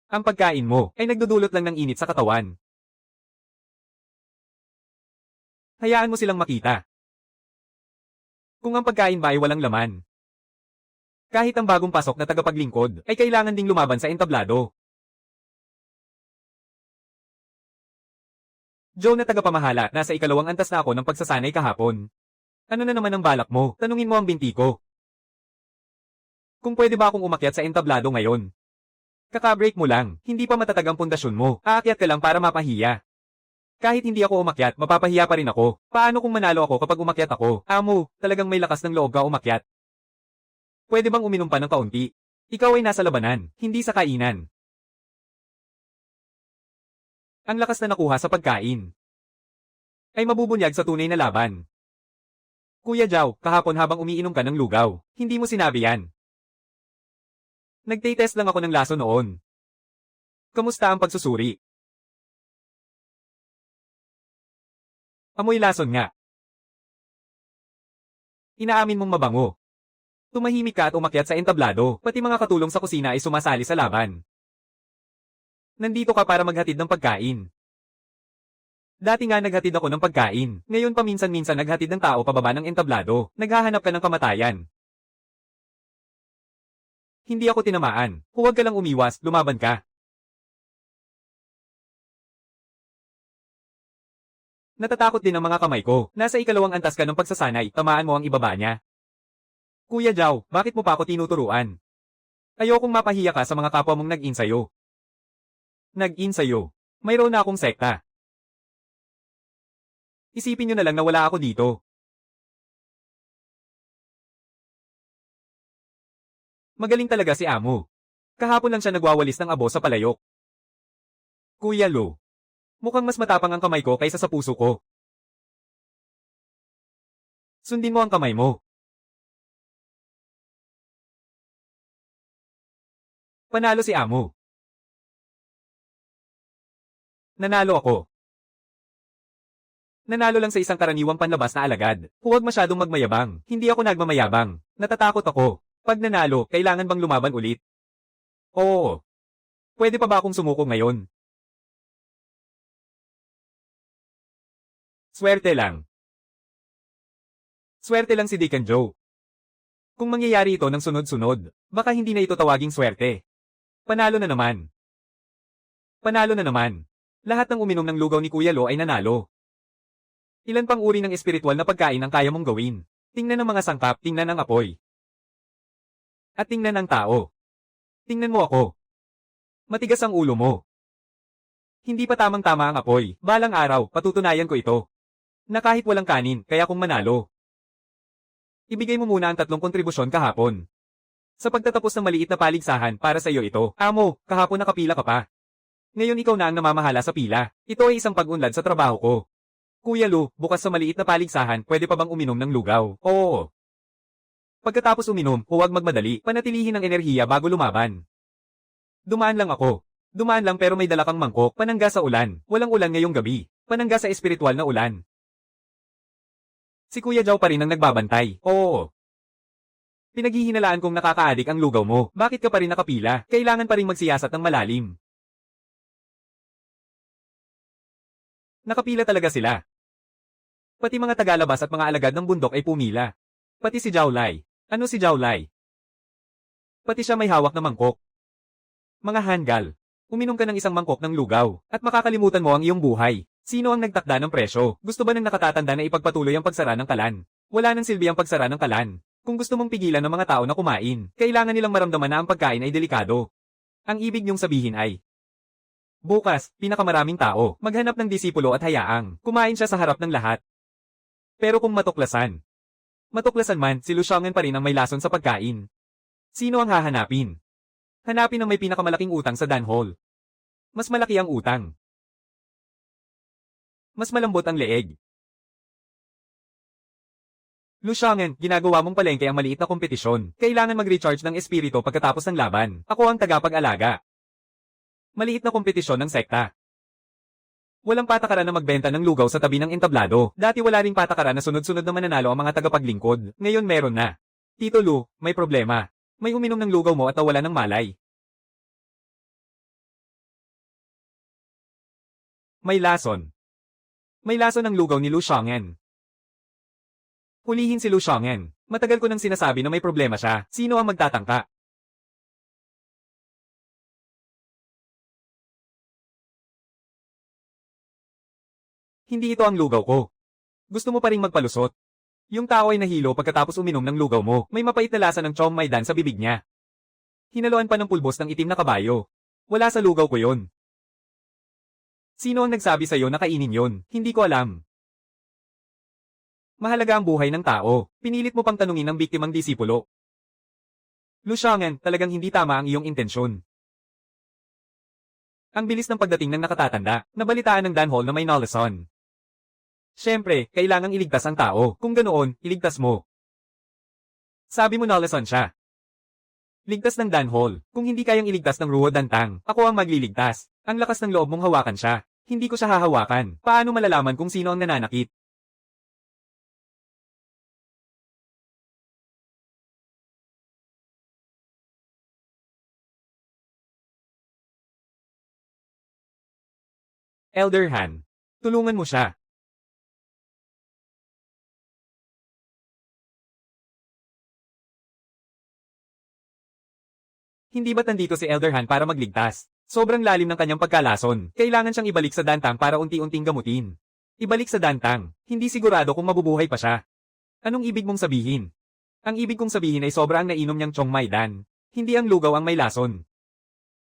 Ang pagkain mo ay nagdudulot lang ng init sa katawan. Hayaan mo silang makita. Kung ang pagkain ba ay walang laman. Kahit ang bagong pasok na tagapaglingkod, ay kailangan ding lumaban sa entablado. Joe na tagapamahala, nasa ikalawang antas na ako ng pagsasanay kahapon. Ano na naman ang balak mo? Tanungin mo ang binti ko. Kung pwede ba akong umakyat sa entablado ngayon? Kakabreak mo lang, hindi pa matatag ang pundasyon mo, aakyat ka lang para mapahiya. Kahit hindi ako umakyat, mapapahiya pa rin ako. Paano kung manalo ako kapag umakyat ako? Amo, talagang may lakas ng loob ka umakyat. Pwede bang uminom pa ng kaunti? Ikaw ay nasa labanan, hindi sa kainan. Ang lakas na nakuha sa pagkain ay mabubunyag sa tunay na laban. Kuya Jao, kahapon habang umiinom ka ng lugaw, hindi mo sinabi yan. Nagtitest lang ako ng laso noon. Kamusta ang pagsusuri? Amoy lason nga. Inaamin mong mabango. Tumahimik ka at umakyat sa entablado, pati mga katulong sa kusina ay sumasali sa laban. Nandito ka para maghatid ng pagkain. Dati nga naghatid ako ng pagkain, ngayon paminsan-minsan naghatid ng tao pababa ng entablado, naghahanap ka ng kamatayan. Hindi ako tinamaan, huwag ka lang umiwas, lumaban ka. Natatakot din ang mga kamay ko, nasa ikalawang antas ka ng pagsasanay, tamaan mo ang ibaba niya. Kuya Jao, bakit mo pa ako tinuturuan? Ayokong mapahiya ka sa mga kapwa mong nag-in sa'yo. Nag-in sa'yo. Mayroon na akong sekta. Isipin nyo na lang na wala ako dito. Magaling talaga si Amo. Kahapon lang siya nagwawalis ng abo sa palayok. Kuya Lu, mukhang mas matapang ang kamay ko kaysa sa puso ko. Sundin mo ang kamay mo. Panalo si Amo. Nanalo ako. Nanalo lang sa isang karaniwang panlabas na alagad. Huwag masyadong magmayabang. Hindi ako nagmamayabang. Natatakot ako. Pag nanalo, kailangan bang lumaban ulit? Oo. Pwede pa ba akong sumuko ngayon? Swerte lang. Swerte lang si Deacon Joe. Kung mangyayari ito ng sunod-sunod, baka hindi na ito tawaging swerte. Panalo na naman. Panalo na naman. Lahat ng uminom ng lugaw ni Kuya Lo ay nanalo. Ilan pang uri ng espiritual na pagkain ang kaya mong gawin? Tingnan ang mga sangkap, tingnan ang apoy. At tingnan ang tao. Tingnan mo ako. Matigas ang ulo mo. Hindi pa tamang-tama ang apoy. Balang araw, patutunayan ko ito. Na kahit walang kanin, kaya kung manalo. Ibigay mo muna ang 3 kontribusyon kahapon. Sa pagtatapos ng maliit na paligsahan, para sa iyo ito. Amo, kahapon nakapila ka pa. Ngayon ikaw na ang namamahala sa pila. Ito ay isang pag-unlad sa trabaho ko. Kuya Lu, bukas sa maliit na paligsahan, pwede pa bang uminom ng lugaw? Oo. Pagkatapos uminom, huwag magmadali, panatilihin ang enerhiya bago lumaban. Dumaan lang ako. Dumaan lang pero may dala kang mangkok, panangga sa ulan. Walang ulan ngayong gabi. Panangga sa espiritual na ulan. Si Kuya Jao pa rin ang nagbabantay. Oo. Pinaghihinalaan kong nakakaadik ang lugaw mo. Bakit ka pa rin nakapila? Kailangan pa rin magsiyasat ng malalim. Nakapila talaga sila. Pati mga tagalabas at mga alagad ng bundok ay pumila. Pati si Zhao Lai. Ano si Zhao Lai? Pati siya may hawak na mangkok. Mga hanggal. Uminom ka ng isang mangkok ng lugaw, at makakalimutan mo ang iyong buhay. Sino ang nagtakda ng presyo? Gusto ba ng nakatatanda na ipagpatuloy ang pagsara ng kalan? Wala nang silbi ang pagsara ng kalan. Kung gusto mong pigilan ng mga tao na kumain, kailangan nilang maramdaman na ang pagkain ay delikado. Ang ibig niyong sabihin ay, Bukas, pinakamaraming tao, maghanap ng disipulo at hayaang kumain siya sa harap ng lahat. Pero kung matuklasan man, si Lu Xiaogen pa rin ang may lason sa pagkain. Sino ang hahanapin? Hanapin ang may pinakamalaking utang sa Dan Hall. Mas malaki ang utang. Mas malambot ang leeg. Lu Xiaogen, ginagawa mong palengke ang maliit na kompetisyon. Kailangan mag-recharge ng espiritu pagkatapos ng laban. Ako ang tagapag-alaga. Maliit na kompetisyon ng sekta. Walang patakaran na magbenta ng lugaw sa tabi ng entablado. Dati wala ring patakaran na sunod-sunod na mananalo ang mga tagapaglingkod. Ngayon meron na. Tito Lu, may problema. May uminom ng lugaw mo at nawala ng malay. May lason. May lason ang lugaw ni Lu Xiaogen. Hulihin si Lu Xiaogen. Matagal ko nang sinasabi na may problema siya. Sino ang magtatangka? Hindi ito ang lugaw ko. Gusto mo pa ring magpalusot? Yung tao ay nahilo pagkatapos uminom ng lugaw mo. May mapait na lasa ng chong maidan sa bibig niya. Hinaluan pa ng pulbos ng itim na kabayo. Wala sa lugaw ko yon. Sino ang nagsabi sa'yo na kainin yon? Hindi ko alam. Mahalaga ang buhay ng tao. Pinilit mo pang tanungin ng biktimang disipulo. Lu Xiaogen, talagang hindi tama ang iyong intensyon. Ang bilis ng pagdating ng nakatatanda. Nabalitaan ng Dan Hall na may nalason. Siyempre, kailangang iligtas ang tao. Kung ganoon, iligtas mo. Sabi mo nalason siya. Ligtas ng Dan Hall. Kung hindi kayang iligtas ng Ruo Dantang, ako ang magliligtas. Ang lakas ng loob mong hawakan siya. Hindi ko siya hahawakan. Paano malalaman kung sino ang nananakit? Elder Han. Tulungan mo siya. Hindi ba't nandito si Elder Han para magligtas? Sobrang lalim ng kanyang pagkalason. Kailangan siyang ibalik sa Dantang para unti-unting gamutin. Ibalik sa Dantang. Hindi sigurado kung mabubuhay pa siya. Anong ibig mong sabihin? Ang ibig kong sabihin ay sobrang nainom niyang Chong Maidan. Hindi ang lugaw ang may lason.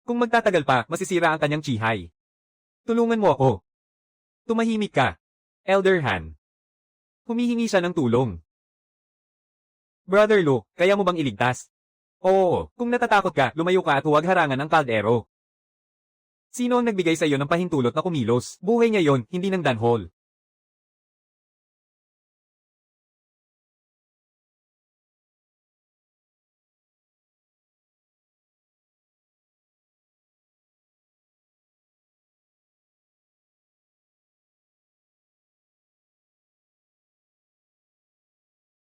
Kung magtatagal pa, masisira ang kanyang tsihay. Tulungan mo ako. Tumahimik ka. Elder Han. Humihingi siya ng tulong. Brother Lu, kaya mo bang iligtas? Oo, kung natatakot ka, lumayo ka at huwag harangan ang kaldero. Sino ang nagbigay sa iyo ng pahintulot na kumilos? Buhay niya yon, hindi ng Dan Hall.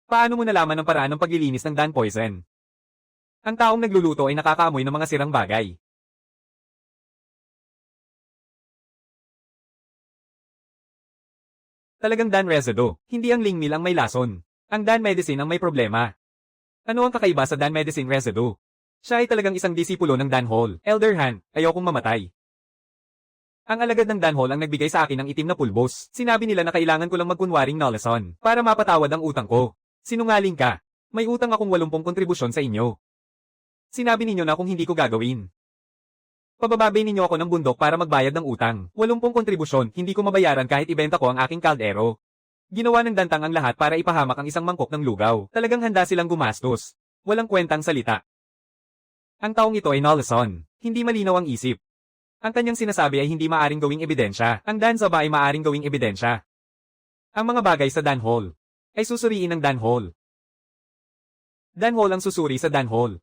Paano mo nalaman ang paraan ng paglilinis ng Dan Poison? Ang taong nagluluto ay nakakaamoy ng mga sirang bagay. Talagang Dan Rezedo, hindi ang Lingmil ang may lason. Ang Dan Medicine ang may problema. Ano ang kakaiba sa Dan Medicine Rezedo? Siya ay talagang isang disipulo ng Dan Hall. Elder Han, ayokong mamatay. Ang alagad ng Dan Hall ang nagbigay sa akin ng itim na pulbos. Sinabi nila na kailangan ko lang magkunwaring nalason para mapatawad ang utang ko. Sinungaling ka. May utang akong 80 kontribusyon sa inyo. Sinabi ninyo na kung hindi ko gagawin. Pabababay ninyo ako ng bundok para magbayad ng utang. 80 kontribusyon, hindi ko mabayaran kahit ibenta ko ang aking kaldero. Ginawa ng Dantang ang lahat para ipahamak ang isang mangkok ng lugaw. Talagang handa silang gumastos. Walang kwentang salita. Ang taong ito ay nalason. Hindi malinaw ang isip. Ang kanyang sinasabi ay hindi maaring gawing ebidensya. Ang dansa ba ay maaring gawing ebidensya? Ang mga bagay sa Dan Hall ay susuriin ng Dan Hall. Dan Hall ang susuri sa Dan Hall.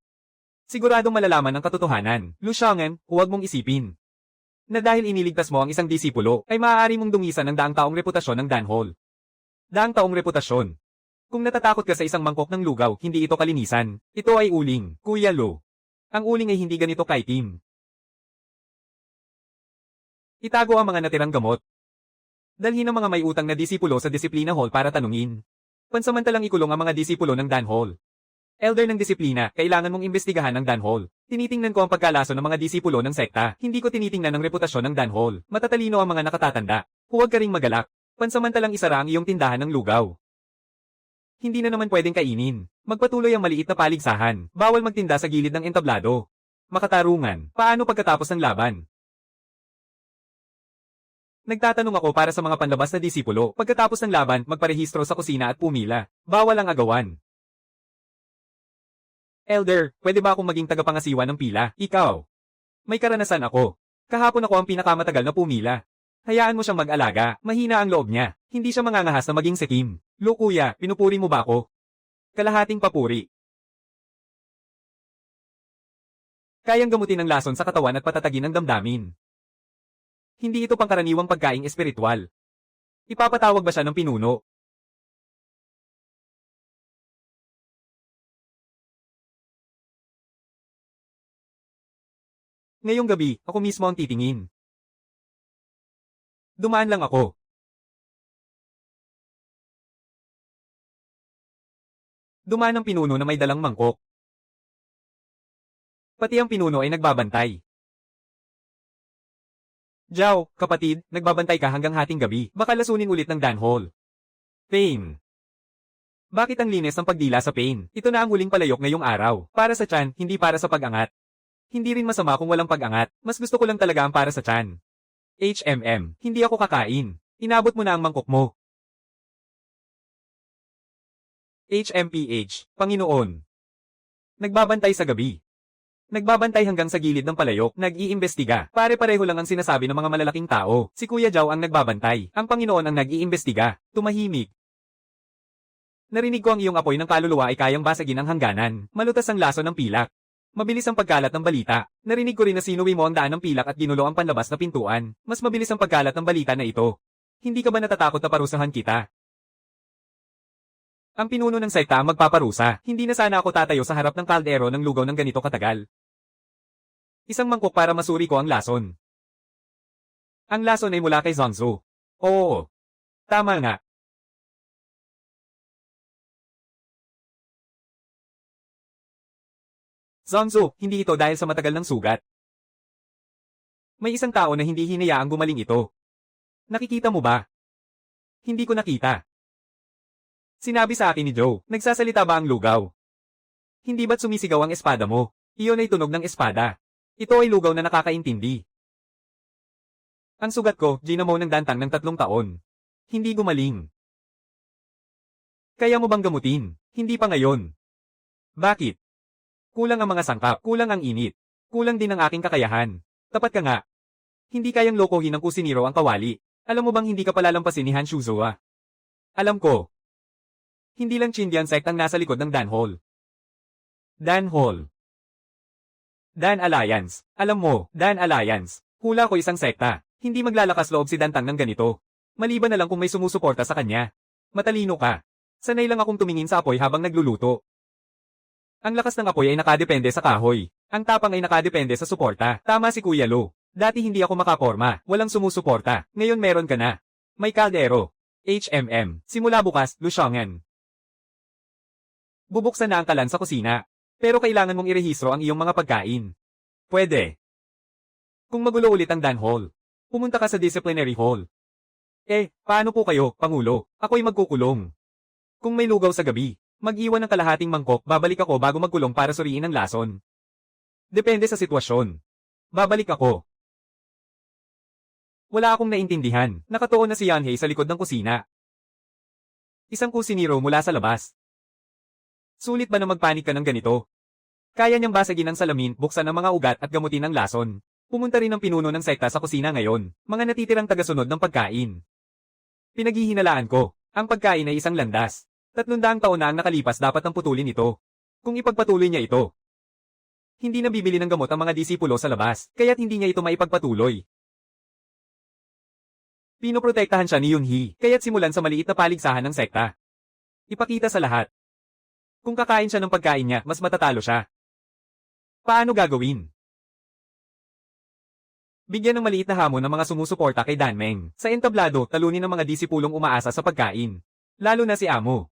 Siguradong malalaman ang katotohanan. Lu Xiaogen, huwag mong isipin na dahil iniligtas mo ang isang disipulo, ay maaari mong dungisan ang daang taong reputasyon ng Dan Hall. Daang taong reputasyon. Kung natatakot ka sa isang mangkok ng lugaw, hindi ito kalinisan. Ito ay uling, Kuya Lu. Ang uling ay hindi ganito kaitim. Itago ang mga natirang gamot. Dalhin ang mga may utang na disipulo sa disiplina hall para tanungin. Pansamantalang ikulong ang mga disipulo ng Dan Hall. Elder ng disiplina, kailangan mong imbestigahan ng Dan Hall. Tinitingnan ko ang pagkalaso ng mga disipulo ng sekta. Hindi ko tinitingnan ang reputasyon ng Dan Hall. Matatalino ang mga nakatatanda. Huwag ka ring magalak. Pansamantalang isara ang iyong tindahan ng lugaw. Hindi na naman pwedeng kainin. Magpatuloy ang maliit na paligsahan. Bawal magtinda sa gilid ng entablado. Makatarungan. Paano pagkatapos ng laban? Nagtatanong ako para sa mga panlabas na disipulo. Pagkatapos ng laban, magparehistro sa kusina at pumila. Bawal ang agawan. Elder, pwede ba akong maging tagapangasiwa ng pila? Ikaw. May karanasan ako. Kahapon ako ang pinakamatagal na pumila. Hayaan mo siyang mag-alaga, mahina ang loob niya. Hindi siya mangangahas na maging sekim. Lo kuya, pinupuri mo ba ako? Kalahating papuri. Kayang gamutin ang lason sa katawan at patatagin ang damdamin. Hindi ito pangkaraniwang pagkaing espiritual. Ipapatawag ba siya ng pinuno? Ngayong gabi, ako mismo ang titingin. Dumaan lang ako. Dumaan ang pinuno na may dalang mangkok. Pati ang pinuno ay nagbabantay. Jow, kapatid, nagbabantay ka hanggang hating gabi. Baka lasunin ulit ng Danhol. Pain. Bakit ang linis ng pagdila sa pain? Ito na ang huling palayok ngayong araw. Para sa tiyan, hindi para sa pag-angat. Hindi rin masama kung walang pag-angat. Mas gusto ko lang talaga ang para sa tiyan. Hindi ako kakain. Inabot mo na ang mangkok mo. Panginoon. Nagbabantay sa gabi. Nagbabantay hanggang sa gilid ng palayok, nag-iimbestiga. Pare-pareho lang ang sinasabi ng mga malalaking tao. Si Kuya Jow ang nagbabantay. Ang Panginoon ang nag-iimbestiga. Tumahimik. Narinig ko ang iyong apoy ng kaluluwa ay kayang basagin ang hangganan. Malutas ang laso ng pilak. Mabilis ang pagkalat ng balita. Narinig ko rin na sinuwi mo ang daan ng pilak at ginulo ang panlabas na pintuan. Mas mabilis ang pagkalat ng balita na ito. Hindi ka ba natatakot na parusahan kita? Ang pinuno ng sekta ang magpaparusa. Hindi na sana ako tatayo sa harap ng kaldero ng lugaw ng ganito katagal. Isang mangkok para masuri ko ang lason. Ang lason ay mula kay Zonzo. Oo. Tama nga. Zonzo, hindi ito dahil sa matagal ng sugat. May isang tao na hindi hinayaang gumaling ito. Nakikita mo ba? Hindi ko nakita. Sinabi sa akin ni Joe, nagsasalita ba ang lugaw? Hindi ba't sumisigaw ang espada mo? Iyon ay tunog ng espada. Ito ay lugaw na nakakaintindi. Ang sugat ko, ginamo ng dantang ng 3 taon. Hindi gumaling. Kaya mo bang gamutin? Hindi pa ngayon. Bakit? Kulang ang mga sangkap, kulang ang init. Kulang din ang aking kakayahan. Tapat ka nga. Hindi kayang lokohin ng kusiniro ang kawali. Alam mo bang hindi ka palalampasin ni Han Shuzoa? Alam ko. Hindi lang Chindian sect ang nasa likod ng Danhol. Danhol. Dan Alliance. Alam mo, Dan Alliance. Hula ko isang sekta. Hindi maglalakas loob si Dantang ng ganito. Maliban na lang kung may sumusuporta sa kanya. Matalino ka. Sanay lang akong tumingin sa apoy habang nagluluto. Ang lakas ng apoy ay nakadepende sa kahoy. Ang tapang ay nakadepende sa suporta. Tama si Kuya Lo. Dati hindi ako makaporma. Walang sumusuporta. Ngayon meron ka na. May kaldero. Simula bukas, Lusyongan. Bubuksan na ang kalan sa kusina. Pero kailangan mong irehistro ang iyong mga pagkain. Pwede. Kung magulo ulit ang Danhol, pumunta ka sa disciplinary hall. Paano po kayo, Pangulo? Ako'y magkukulong. Kung may lugaw sa gabi, mag-iwan ng kalahating mangkok, babalik ako bago magkulong para suriin ang lason. Depende sa sitwasyon. Babalik ako. Wala akong naintindihan. Nakatuon na si Yanhei sa likod ng kusina. Isang kusiniro mula sa labas. Sulit ba na magpanik ka ng ganito? Kaya niyang basagin ang salamin, buksan ang mga ugat at gamutin ang lason. Pumunta rin ang pinuno ng sekta sa kusina ngayon, mga natitirang tagasunod ng pagkain. Pinaghihinalaan ko, ang pagkain ay isang landas. 300 taon na ang nakalipas, dapat ang putulin ito. Kung ipagpatuloy niya ito, hindi na bibili ng gamot ang mga disipulo sa labas, kaya't hindi niya ito maipagpatuloy. Pinoprotektahan siya ni Yunhee, kaya't simulan sa maliit na paligsahan ng sekta. Ipakita sa lahat. Kung kakain siya ng pagkain niya, mas matatalo siya. Paano gagawin? Bigyan ng maliit na hamon ng mga sumusuporta kay Danmeng. Sa entablado, talunin ng mga disipulong umaasa sa pagkain. Lalo na si Amo.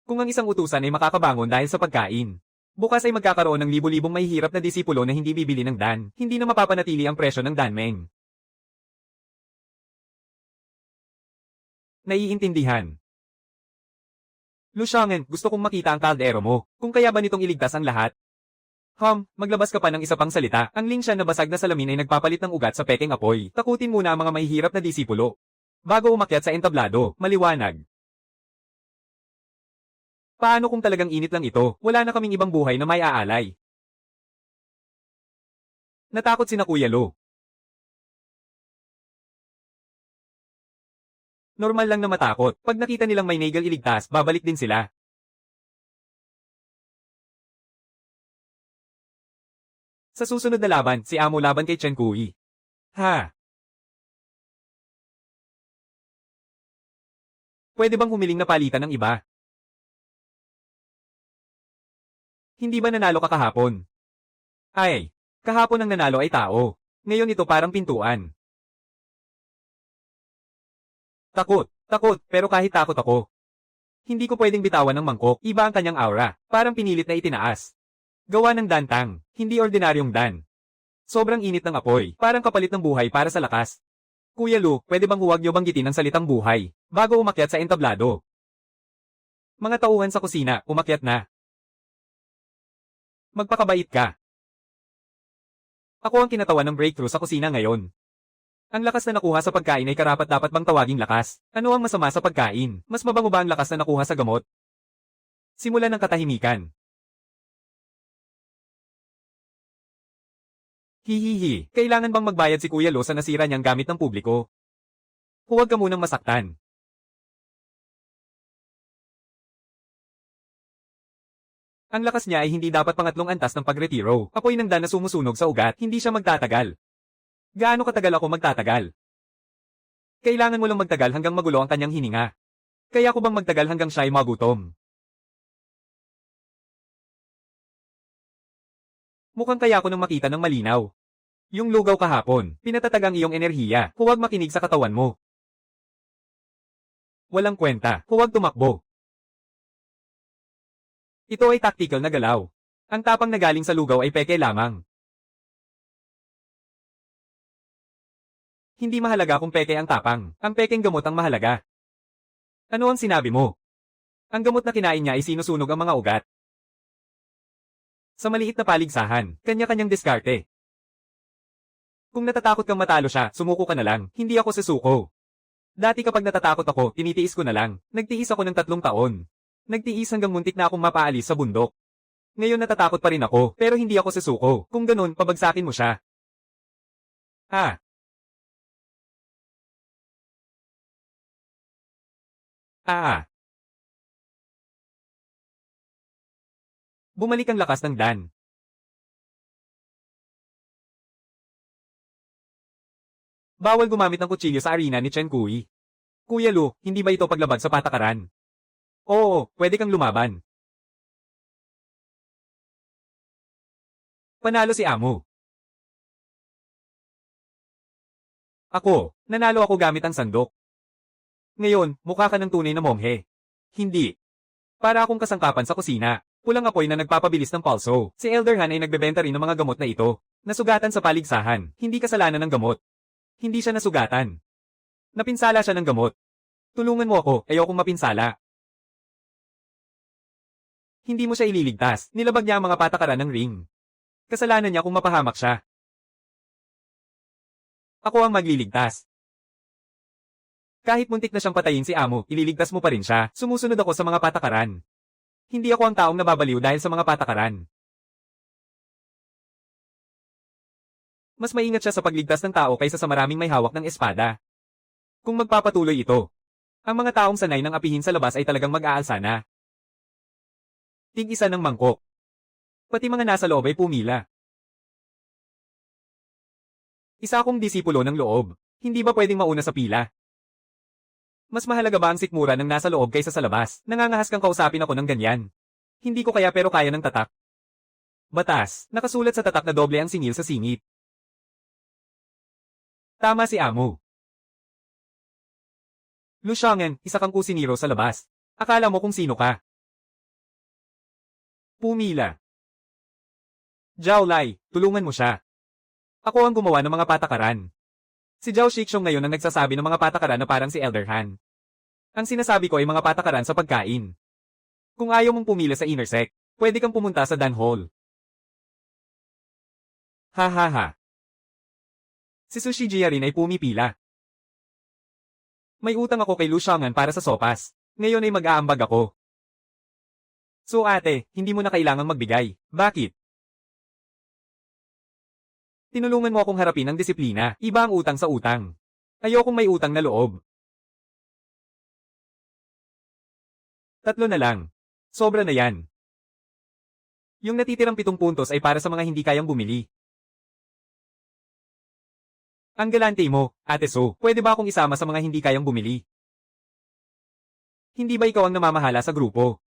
Kung ang isang utusan ay makakabangon dahil sa pagkain, bukas ay magkakaroon ng libo-libong mahihirap na disipulo na hindi bibili ng Dan. Hindi na mapapanatili ang presyo ng Danmeng. Naiintindihan. Lusyongan, gusto kong makita ang kaldero mo. Kung kaya ba nitong iligtas ang lahat? Maglabas ka pa ng isa pang salita. Ang Ling Shan na basag na salamin ay nagpapalit ng ugat sa pekeng apoy. Takutin muna ang mga mahihirap na disipulo. Bago umakyat sa entablado, maliwanag. Paano kung talagang init lang ito? Wala na kaming ibang buhay na may aalay. Natakot sina Kuya Lo. Normal lang na matakot. Pag nakita nilang may Nagel iligtas, babalik din sila. Sa susunod na laban, si Amo laban kay Chen Kui. Pwede bang humiling na palitan ng iba? Hindi ba nanalo ka kahapon? Ay, kahapon ang nanalo ay tao. Ngayon ito parang pintuan. Takot, pero kahit takot ako. Hindi ko pwedeng bitawan ng mangkok, iba ang kanyang aura, parang pinilit na itinaas. Gawa ng dantang, hindi ordinaryong dan. Sobrang init ng apoy, parang kapalit ng buhay para sa lakas. Kuya Lu, pwede bang huwag niyo banggitin ang salitang buhay, bago umakyat sa entablado? Mga tauhan sa kusina, umakyat na. Magpakabait ka. Ako ang kinatawan ng breakthrough sa kusina ngayon. Ang lakas na nakuha sa pagkain ay karapat-dapat bang tawaging lakas? Ano ang masama sa pagkain? Mas mabango ba ang lakas na nakuha sa gamot? Simulan ng katahimikan. Hihihi, kailangan bang magbayad si Kuya Lo sa nasira niyang gamit ng publiko? Huwag ka munang masaktan. Ang lakas niya ay hindi dapat pangatlong antas ng pagretiro. Apoy ng dan na sumusunog sa ugat, hindi siya magtatagal. Gaano katagal ako magtatagal? Kailangan mo lang magtagal hanggang magulo ang kanyang hininga. Kaya ko bang magtagal hanggang siya ay magutom? Mukhang kaya ko nang makita ng malinaw. Yung lugaw kahapon, pinatatak ang iyong enerhiya, huwag makinig sa katawan mo. Walang kwenta, huwag tumakbo. Ito ay tactical na galaw. Ang tapang na galing sa lugaw ay peke lamang. Hindi mahalaga kung peke ang tapang, ang pekeng gamot ang mahalaga. Ano ang sinabi mo? Ang gamot na kinain niya ay sinusunog ang mga ugat. Sa maliit na paligsahan, kanya-kanyang diskarte. Kung natatakot kang matalo siya, sumuko ka na lang, hindi ako susuko. Dati kapag natatakot ako, tinitiis ko na lang, nagtiis ako ng 3 taon. Nagtiis hanggang muntik na akong mapaalis sa bundok. Ngayon natatakot pa rin ako, pero hindi ako susuko. Kung ganun, pabagsakin mo siya. Bumalik ang lakas ng dan. Bawal gumamit ng kutsilyo sa arena ni Chen Kui. Kuya Lu, hindi ba ito paglabag sa patakaran? Oo, pwede kang lumaban. Panalo si Amo. Ako, nanalo ako gamit ang sandok. Ngayon, mukha ka ng tunay na monghe. Hindi. Para akong kasangkapan sa kusina. Pulang apoy na nagpapabilis ng pulso. Si Elder Han ay nagbebenta rin ng mga gamot na ito. Nasugatan sa paligsahan. Hindi kasalanan ng gamot. Hindi siya nasugatan. Napinsala siya ng gamot. Tulungan mo ako, ayokong mapinsala. Hindi mo siya ililigtas. Nilabag niya ang mga patakaran ng ring. Kasalanan niya kung mapahamak siya. Ako ang magliligtas. Kahit muntik na siyang patayin si Amo, ililigtas mo pa rin siya. Sumusunod ako sa mga patakaran. Hindi ako ang taong nababaliw dahil sa mga patakaran. Mas maingat siya sa pagligtas ng tao kaysa sa maraming may hawak ng espada. Kung magpapatuloy ito, ang mga taong sanay ng apihin sa labas ay talagang mag-aalsa na. Tig-isa ng mangkok. Pati mga nasa loob ay pumila. Isa akong disipulo ng loob. Hindi ba pwedeng mauna sa pila? Mas mahalaga ba ang sikmura ng nasa loob kaysa sa labas? Nangangahas kang kausapin ako ng ganyan. Hindi ko kaya pero kaya ng tatak. Batas, nakasulat sa tatak na doble ang singil sa singit. Tama si Amo. Lu Xiang'an, isa kang kusiniro sa labas. Akala mo kung sino ka. Pumila. Zhao Lai, tulungan mo siya. Ako ang gumawa ng mga patakaran. Si Zhao Shixiong ngayon ang nagsasabi ng mga patakaran na parang si Elder Han. Ang sinasabi ko ay mga patakaran sa pagkain. Kung ayaw mong pumila sa inner sect, pwede kang pumunta sa Dan Hall. Ha ha ha. Si Sushi Jia rin ay pumipila. May utang ako kay Lu Xiaonan para sa sopas. Ngayon ay mag-aambag ako. So ate, hindi mo na kailangang magbigay. Bakit? Tinulungan mo akong harapin ang disiplina. Iba ang utang sa utang. Ayokong may utang na loob. 3 na lang. Sobra na yan. Yung natitirang 7 puntos ay para sa mga hindi kayang bumili. Ang galante mo, Ate So, pwede ba akong isama sa mga hindi kayang bumili? Hindi ba ikaw ang namamahala sa grupo?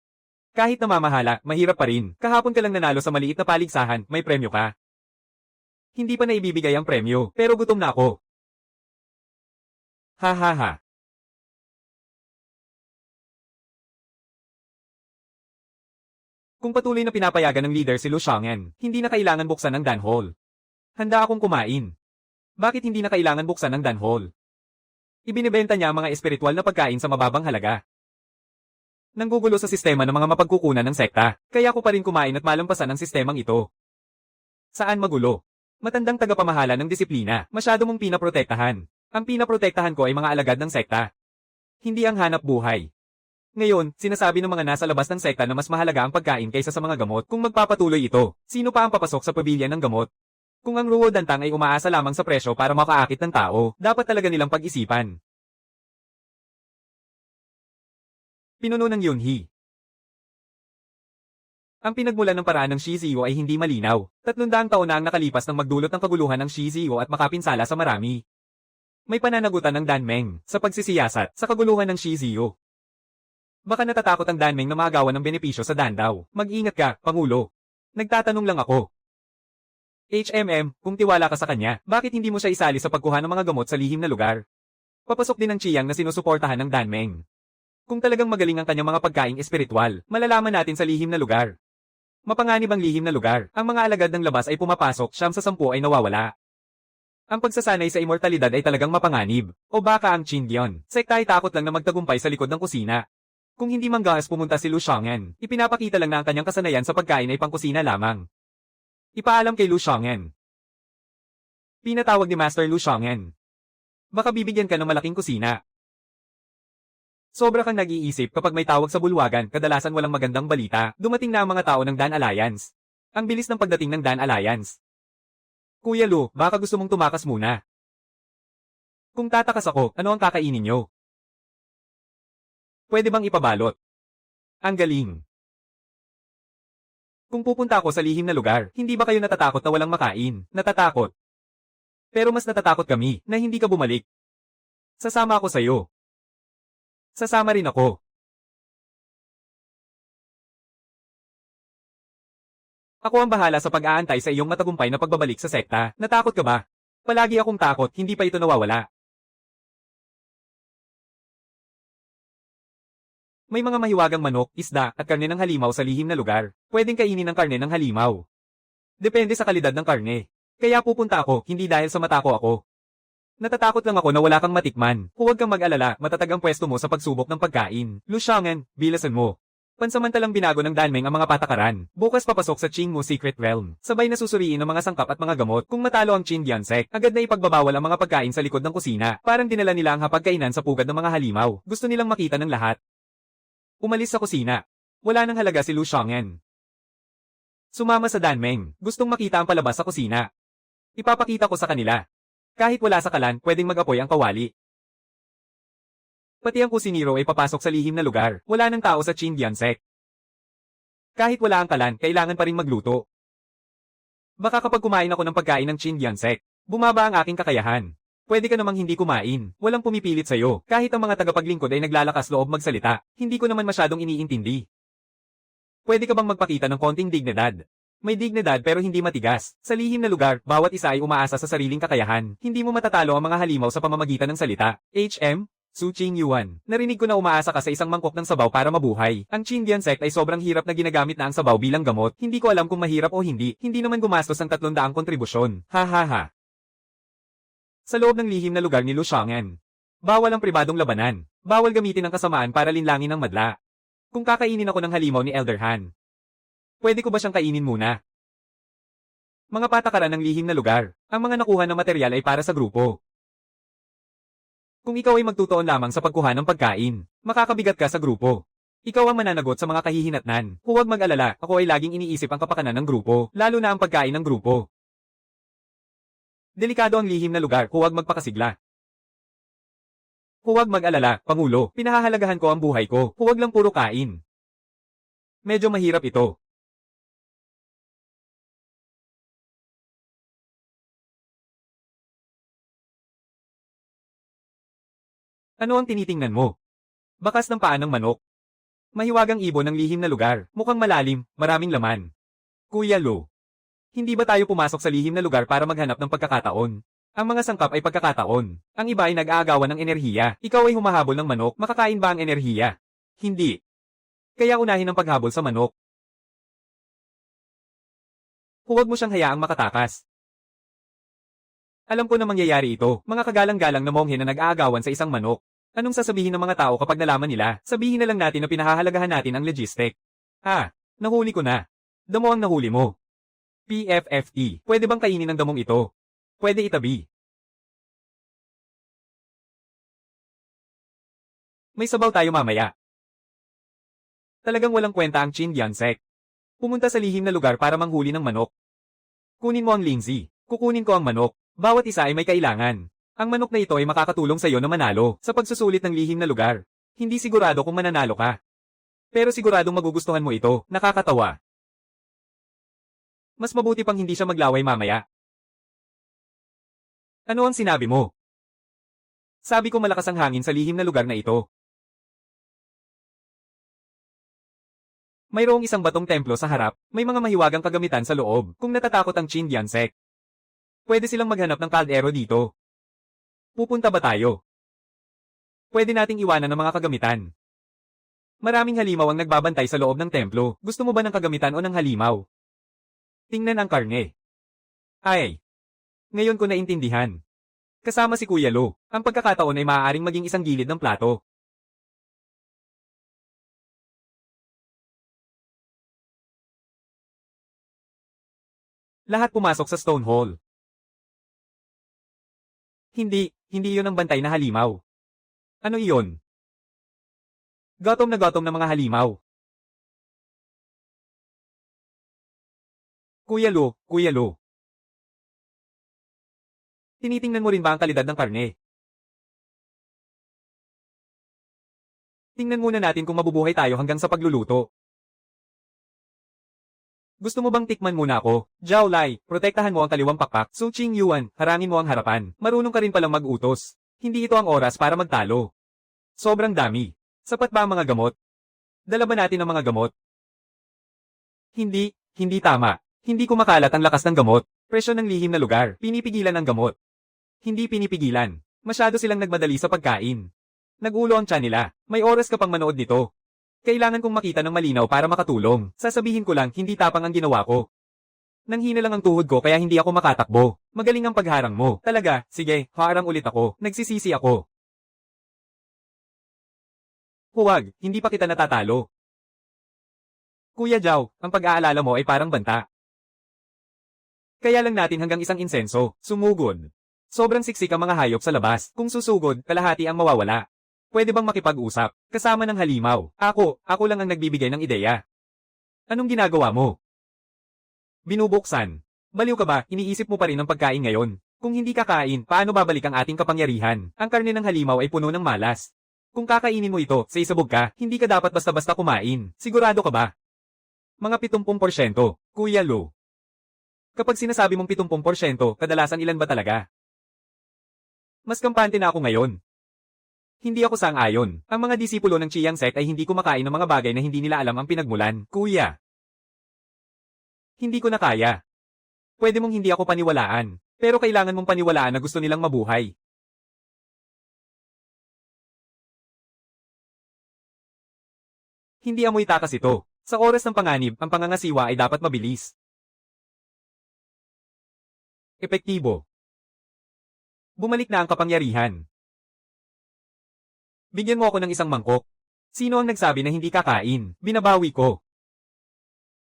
Kahit namamahala, mahirap pa rin. Kahapon ka lang nanalo sa maliit na paligsahan, may premyo ka. Hindi pa naibibigay ang premyo, pero gutom na ako. Ha ha ha. Kung patuloy na pinapayagan ng leader si Lu Xiaonan, hindi na kailangan buksan ang danhol. Handa akong kumain. Bakit hindi na kailangan buksan ang danhol? Ibinibenta niya ang mga espiritual na pagkain sa mababang halaga. Nanggugulo sa sistema ng mga mapagkukunan ng sekta, kaya ko pa rin kumain at malampasan ang sistemang ito. Saan magulo? Matandang tagapamahala ng disiplina, masyado mong pinaprotektahan. Ang pinaprotektahan ko ay mga alagad ng sekta. Hindi ang hanap buhay. Ngayon, sinasabi ng mga nasa labas ng sekta na mas mahalaga ang pagkain kaysa sa mga gamot. Kung magpapatuloy ito, sino pa ang papasok sa pavilion ng gamot? Kung ang Ruo Dantang ay umaasa lamang sa presyo para makaakit ng tao, dapat talaga nilang pag-isipan. Pinuno ng Yunhee. Ang pinagmulan ng paraan ng Shizio ay hindi malinaw. 300 taon na ang nakalipas nang magdulot ng kaguluhan ng Shizio at makapinsala sa marami. May pananagutan ng Danmeng sa pagsisiyasat sa kaguluhan ng Shizio. Baka natatakot ang Danmeng na maagawan ng benepisyo sa Dandaw. Mag-ingat ka, Pangulo. Nagtatanong lang ako. Kung tiwala ka sa kanya, bakit hindi mo siya isali sa pagkuha ng mga gamot sa lihim na lugar? Papasok din ang Chiang na sinusuportahan ng Danmeng. Kung talagang magaling ang kanyang mga pagkaing espiritual, malalaman natin sa lihim na lugar. Mapanganib ang lihim na lugar, ang mga alagad ng labas ay pumapasok, 9 sa 10 ay nawawala. Ang pagsasanay sa immortalidad ay talagang mapanganib. O baka ang Qingdian, sekta ay takot lang na magtagumpay sa likod ng kusina. Kung hindi manggahas pumunta si Lu Xiaonan, ipinapakita lang na ang kanyang kasanayan sa pagkain ay pangkusina lamang. Ipaalam kay Lu Xiaonan. Pinatawag ni Master Lu Xiaonan. Baka bibigyan ka ng malaking kusina. Sobra kang nag-iisip kapag may tawag sa bulwagan, kadalasan walang magandang balita. Dumating na ang mga tao ng Dan Alliance. Ang bilis ng pagdating ng Dan Alliance. Kuya Lu, baka gusto mong tumakas muna. Kung tatakas ako, ano ang kakainin nyo? Pwede bang ipabalot? Ang galing. Kung pupunta ako sa lihim na lugar, hindi ba kayo natatakot na walang makain? Natatakot. Pero mas natatakot kami na hindi ka bumalik. Sasama ako sa'yo. Sasama rin ako. Ako ang bahala sa pag-aantay sa iyong matagumpay na pagbabalik sa sekta. Natakot ka ba? Palagi akong takot, hindi pa ito nawawala. May mga mahiwagang manok, isda, at karne ng halimaw sa lihim na lugar. Pwedeng kainin ang karne ng halimaw. Depende sa kalidad ng karne. Kaya pupunta ako, hindi dahil sa matako ako. Natatakot lang ako na wala kang matikman. Huwag kang mag-alala, matatag ang pwesto mo sa pagsubok ng pagkain. Lu Xiaonan, bilasan mo. Pansamantalang binago ng Danmeng ang mga patakaran. Bukas papasok sa Qingmu Secret Realm. Sabay na susuriin ang mga sangkap at mga gamot. Kung matalo ang Qingdian Sect, agad na ipagbabawal ang mga pagkain sa likod ng kusina. Parang dinala nila ang hapagkainan sa pugad ng mga halimaw. Gusto nilang makita ng lahat. Umalis sa kusina. Wala nang halaga si Lu Xiaonan. Sumama sa Danmeng. Gustong makita ang palabas sa kusina. Ipapakita ko sa kanila. Kahit wala sa kalan, pwedeng mag-apoy ang kawali. Pati ang kusinero ay papasok sa lihim na lugar. Wala nang tao sa Qingdian Sect. Kahit wala ang kalan, kailangan pa ring magluto. Baka kapag kumain ako ng pagkain ng Qingdian Sect, bumaba ang aking kakayahan. Pwede ka namang hindi kumain. Walang pumipilit sa'yo. Kahit ang mga tagapaglingkod ay naglalakas loob magsalita, hindi ko naman masyadong iniintindi. Pwede ka bang magpakita ng konting dignidad? May dignidad pero hindi matigas. Sa lihim na lugar, bawat isa ay umaasa sa sariling kakayahan. Hindi mo matatalo ang mga halimaw sa pamamagitan ng salita. Su Qingyuan. Narinig ko na umaasa ka sa isang mangkok ng sabaw para mabuhay. Ang Qingdian Sect ay sobrang hirap na ginagamit na ang sabaw bilang gamot. Hindi ko alam kung mahirap o hindi. Hindi naman gumastos ng 300 kontribusyon. Ha ha ha. Sa loob ng lihim na lugar ni Lu Xiaonan. Bawal ang pribadong labanan. Bawal gamitin ang kasamaan para linlangin ang madla. Kung kakainin ako ng halimaw ni Elder Han, pwede ko ba siyang kainin muna? Mga patakaran ng lihim na lugar. Ang mga nakuha ng material ay para sa grupo. Kung ikaw ay magtutuon lamang sa pagkuha ng pagkain, makakabigat ka sa grupo. Ikaw ang mananagot sa mga kahihinatnan. Huwag mag-alala, ako ay laging iniisip ang kapakanan ng grupo, lalo na ang pagkain ng grupo. Delikado ang lihim na lugar, huwag magpakasigla. Huwag mag-alala, Pangulo, pinahahalagahan ko ang buhay ko, huwag lang puro kain. Medyo mahirap ito. Ano ang tinitingnan mo? Bakas ng paa ng manok. Mahiwagang ibon ng lihim na lugar, mukhang malalim, maraming laman. Kuya Lo, hindi ba tayo pumasok sa lihim na lugar para maghanap ng pagkakataon? Ang mga sangkap ay pagkakataon. Ang iba ay nag-aagawan ng enerhiya. Ikaw ay humahabol ng manok, makakain ba ang enerhiya? Hindi. Kaya unahin ang paghabol sa manok. Huwag mo siyang hayaang makatakas. Alam ko na mangyayari ito, mga kagalang-galang na monghe na nag-aagawan sa isang manok. Anong sasabihin ng mga tao kapag nalaman nila? Sabihin na lang natin na pinahahalagahan natin ang logistic. Nahuli ko na. Damo ang nahuli mo. PFFT, pwede bang kainin ang damong ito? Pwede itabi. May sabaw tayo mamaya. Talagang walang kwenta ang Chin Yansek. Pumunta sa lihim na lugar para manghuli ng manok. Kunin mo ang Lindsay. Kukunin ko ang manok. Bawat isa ay may kailangan. Ang manok na ito ay makakatulong sa iyo na manalo sa pagsusulit ng lihim na lugar. Hindi sigurado kung mananalo ka. Pero siguradong magugustuhan mo ito, nakakatawa. Mas mabuti pang hindi siya maglaway mamaya. Ano ang sinabi mo? Sabi ko malakas ang hangin sa lihim na lugar na ito. Mayroong isang batong templo sa harap, may mga mahiwagang kagamitan sa loob, kung natatakot ang Chin Yansek. Pwede silang maghanap ng kaldero dito. Pupunta ba tayo? Pwede nating iwanan ng mga kagamitan. Maraming halimaw ang nagbabantay sa loob ng templo. Gusto mo ba ng kagamitan o ng halimaw? Tingnan ang karne. Ay! Ngayon ko naintindihan. Kasama si Kuya Lo, ang pagkakataon ay maaaring maging isang gilid ng plato. Lahat pumasok sa stone hall. Hindi iyon ang bantay na halimaw. Ano iyon? Gutom na mga halimaw. Kuya Lo. Tinitingnan mo rin ba ang kalidad ng karne? Tingnan muna natin kung mabubuhay tayo hanggang sa pagluluto. Gusto mo bang tikman muna ako? Zhao Lai, protektahan mo ang kaliwang pakpak. Su Qing Yuan, harangin mo ang harapan. Marunong ka rin palang mag-utos. Hindi ito ang oras para magtalo. Sobrang dami. Sapat ba ang mga gamot? Dala ba natin ang mga gamot? Hindi tama. Hindi kumakalat ang lakas ng gamot. Presyo ng lihim na lugar. Pinipigilan ang gamot. Hindi pinipigilan. Masyado silang nagmadali sa pagkain. Nagulo ang tiyan nila. May oras ka pang manood nito. Kailangan kong makita ng malinaw para makatulong. Sasabihin ko lang, hindi tapang ang ginawa ko. Nanghina lang ang tuhod ko kaya hindi ako makatakbo. Magaling ang pagharang mo. Talaga, sige, harang ulit ako. Nagsisisi ako. Huwag, hindi pa kita natatalo. Kuya Zhao, ang pag-aalala mo ay parang banta. Kaya lang natin hanggang isang insenso, sumugod. Sobrang siksik ang mga hayop sa labas. Kung susugod, kalahati ang mawawala. Pwede bang makipag-usap? Kasama ng halimaw. Ako lang ang nagbibigay ng ideya. Anong ginagawa mo? Binubuksan. Baliw ka ba? Iniisip mo pa rin ang pagkain ngayon. Kung hindi kakain, paano babalik ang ating kapangyarihan? Ang karne ng halimaw ay puno ng malas. Kung kakainin mo ito, sa isabog ka, hindi ka dapat basta-basta kumain. Sigurado ka ba? Mga 70%. Kuya Lo. Kapag sinasabi mong 70%, kadalasan ilan ba talaga? Mas kampante na ako ngayon. Hindi ako sang-ayon. Ang mga disipulo ng Chiang Sect ay hindi kumakain ng mga bagay na hindi nila alam ang pinagmulan. Kuya. Hindi ko na kaya. Pwede mong hindi ako paniwalaan. Pero kailangan mong paniwalaan na gusto nilang mabuhay. Hindi amoy takas ito. Sa oras ng panganib, ang pangangasiwa ay dapat mabilis. Epektibo. Bumalik na ang kapangyarihan. Bigyan mo ako ng isang mangkok. Sino ang nagsabi na hindi kakain? Binabawi ko.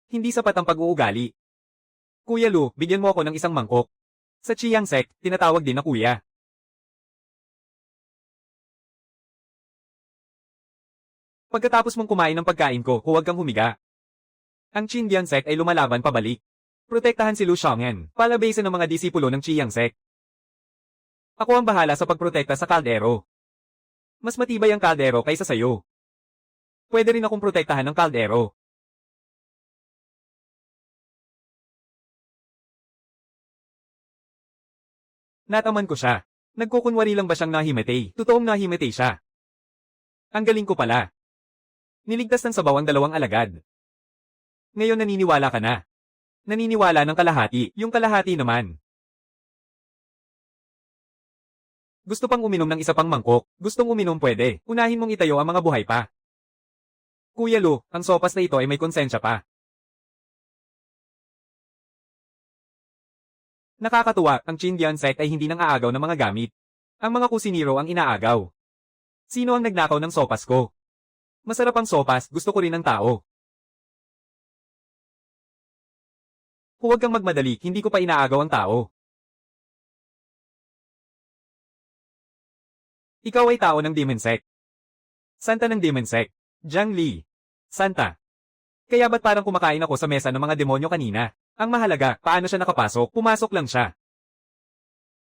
Hindi sapat ang pag-uugali. Kuya Lu, bigyan mo ako ng isang mangkok. Sa Chiang Sek, tinatawag din na kuya. Pagkatapos mong kumain ng pagkain ko, huwag kang humiga. Ang Chiang Sek ay lumalaban pabalik. Protektahan si Lu Xiaoyan, palabasin ng mga disipulo ng Chiang Sek. Ako ang bahala sa pagprotekta sa kaldero. Mas matibay ang kaldero kaysa sayo. Pwede rin akong protektahan ng kaldero. Nataman ko siya. Nagkukunwari lang ba siyang nahimatay? Totoong nahimatay siya. Ang galing ko pala. Niligtas ng sabaw ang dalawang alagad. Ngayon naniniwala ka na. Naniniwala ng kalahati, yung kalahati naman. Gusto pang uminom ng isa pang mangkok, gustong uminom pwede, unahin mong itayo ang mga buhay pa. Kuya Lu, ang sopas na ito ay may konsensya pa. Nakakatuwa, ang Chiang Sek ay hindi nang aagaw ng mga gamit. Ang mga kusiniro ang inaagaw. Sino ang nagnakaw ng sopas ko? Masarap ang sopas, gusto ko rin ng tao. Huwag kang magmadali, hindi ko pa inaagaw ang tao. Ikaw ay tao ng Demon Sect. Santa ng Demon Sect. Jiang Li. Santa. Kaya ba't parang kumakain ako sa mesa ng mga demonyo kanina? Ang mahalaga, paano siya nakapasok? Pumasok lang siya.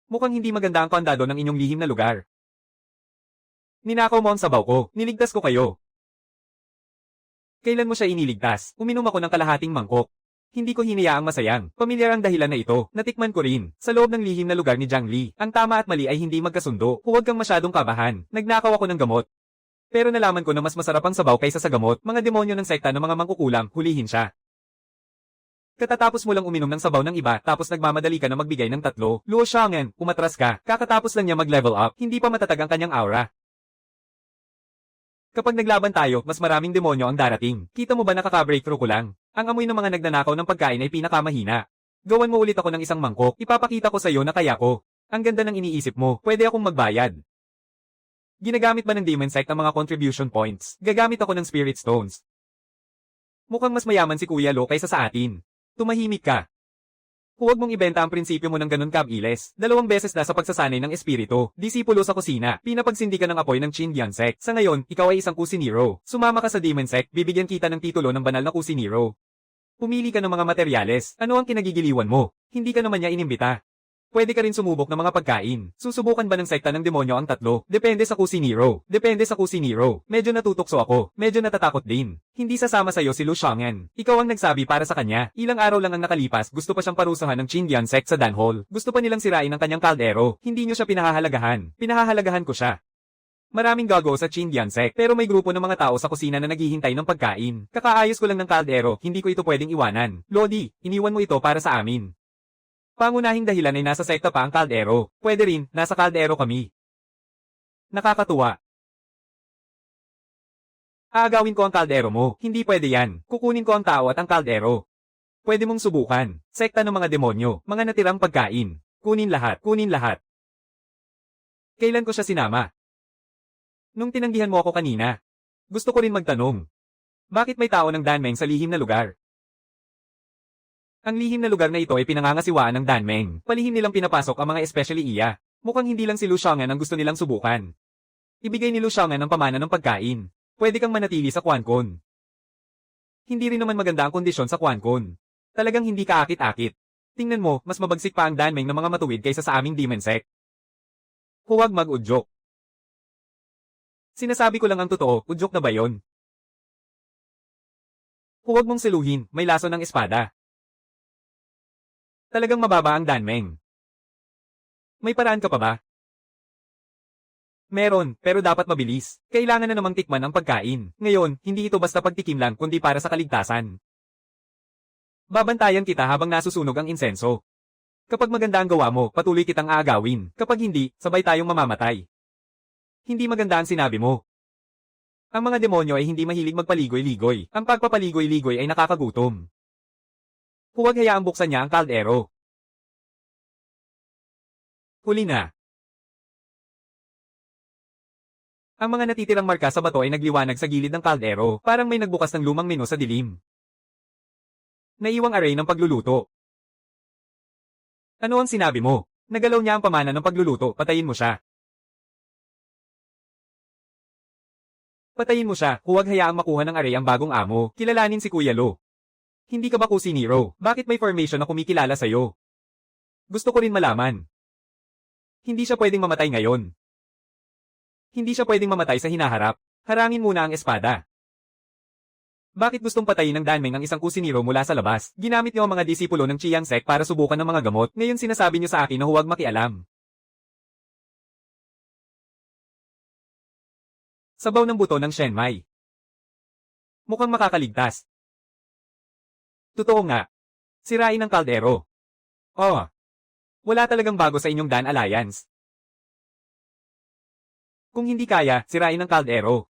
Mukhang hindi maganda ang kandado ng inyong lihim na lugar. Ninakaw mo ang sabaw ko, niligtas ko kayo. Kailan mo siya iniligtas? Uminom ako ng kalahating mangkok. Hindi ko hinayaang masayang. Pamilyar ang dahilan na ito. Natikman ko rin. Sa loob ng lihim na lugar ni Jiang Li, ang tama at mali ay hindi magkasundo. Huwag kang masyadong kabahan. Nagnakaw ako ng gamot. Pero nalaman ko na mas masarap ang sabaw kaysa sa gamot. Mga demonyo ng sekta ng mga mangkukulam, hulihin siya. Katatapos mo lang uminom ng sabaw ng iba, tapos nagmamadali ka na magbigay ng 3. Luo Xiaoyan, umatras ka. Kakatapos lang niya mag-level up, hindi pa matatag ang kanyang aura. Kapag naglaban tayo, mas maraming demonyo ang darating. Kita mo ba nakaka-breakthrough ko lang? Ang amoy ng mga nagnanakaw ng pagkain ay pinakamahina. Gawan mo ulit ako ng isang mangkok, ipapakita ko sa iyo na kaya ko. Ang ganda ng iniisip mo, pwede akong magbayad. Ginagamit ba ng Demon Sect ang mga contribution points? Gagamit ako ng Spirit Stones. Mukhang mas mayaman si Kuya Lo kaysa sa atin. Tumahimik ka. Huwag mong ibenta ang prinsipyo mo ng ganun Kab-Iles. 2 beses na sa pagsasanay ng espiritu. Disipulo sa kusina. Pinapagsinди ka ng apoy ng Chiang Sek. Sa ngayon, ikaw ay isang kusiniro. Sumama ka sa Demon Sect, bibigyan kita ng titulo ng banal na kusiniro. Pumili ka ng mga materyales. Ano ang kinagigiliwan mo? Hindi ka naman niya inimbita. Pwede ka rin sumubok ng mga pagkain. Susubukan ba ng sekta ng demonyo ang 3? Depende sa kusiniro. Depende sa kusiniro. Medyo natutokso ako. Medyo natatakot din. Hindi sasama sa'yo si Lu Xiaoyan. Ikaw ang nagsabi para sa kanya. Ilang araw lang ang nakalipas, gusto pa siyang parusahan ng Chiang Sect sa Dan Hall. Gusto pa nilang sirain ang kanyang kaldero. Hindi niyo siya pinahahalagahan. Pinahahalagahan ko siya. Maraming gago sa Chiang Sect, pero may grupo ng mga tao sa kusina na naghihintay ng pagkain. Kakaayos ko lang ng kaldero, hindi ko ito pwedeng iwanan. Lodi, iniwan mo ito para sa amin. Pangunahing dahilan ay nasa sekta pa ang kaldero. Pwede rin, nasa kaldero kami. Nakakatuwa. Aagawin ko ang kaldero mo. Hindi pwede yan. Kukunin ko ang tao at ang kaldero. Pwede mong subukan. Sekta ng mga demonyo, mga natirang pagkain. Kunin lahat, kunin lahat. Kailan ko siya sinama? Nung tinanggihan mo ako kanina. Gusto ko rin magtanong. Bakit may tao ng Danmeng sa lihim na lugar? Ang lihim na lugar na ito ay pinangangasiwaan ng Danmeng. Palihim nilang pinapasok ang mga especially iya. Mukhang hindi lang si Lu Xiaoyan ang gusto nilang subukan. Ibigay ni Lu Xiaoyan ang pamana ng pagkain. Pwede kang manatili sa Quan Con. Hindi rin naman maganda ang kondisyon sa Quan Con. Talagang hindi kaakit-akit. Tingnan mo, mas mabagsik pa ang Danmeng ng mga matuwid kaysa sa aming Demon Sect. Huwag mag-udyok. Sinasabi ko lang ang totoo, udyok na ba yon? Huwag mong siluhin, may laso ng espada. Talagang mababa ang Danmeng. May paraan ka pa ba? Meron, pero dapat mabilis. Kailangan na namang tikman ang pagkain. Ngayon, hindi ito basta pagtikim lang kundi para sa kaligtasan. Babantayan kita habang nasusunog ang insenso. Kapag maganda ang gawa mo, patuloy kitang aagawin. Kapag hindi, sabay tayong mamamatay. Hindi maganda ang sinabi mo. Ang mga demonyo ay hindi mahilig magpaligoy-ligoy. Ang pagpapaligoy-ligoy ay nakakagutom. Huwag hayaang buksan niya ang kaldero. Huli na. Ang mga natitirang marka sa bato ay nagliwanag sa gilid ng kaldero, parang may nagbukas ng lumang menu sa dilim. Naiwang array ng pagluluto. Ano ang sinabi mo? Nagalaw niya ang pamana ng pagluluto, patayin mo siya. Patayin mo siya, huwag hayaang makuha ng Array ang bagong amo, kilalanin si Kuya Lo. Hindi ka ba Kusiniro? Bakit may formation na kumikilala sa'yo? Gusto ko rin malaman. Hindi siya pwedeng mamatay ngayon. Hindi siya pwedeng mamatay sa hinaharap. Harangin muna ang espada. Bakit gustong patayin ng Danmeng ang isang Kusiniro mula sa labas? Ginamit niyo ang mga disipulo ng Chiang Sek para subukan ng mga gamot, ngayon sinasabi niyo sa akin na huwag makialam. Sabaw ng buto ng Shenmai. Mukhang makakaligtas. Totoo nga. Sirain ang kaldero. Oh. Wala talagang bago sa inyong Dan Alliance. Kung hindi kaya, sirain ang kaldero.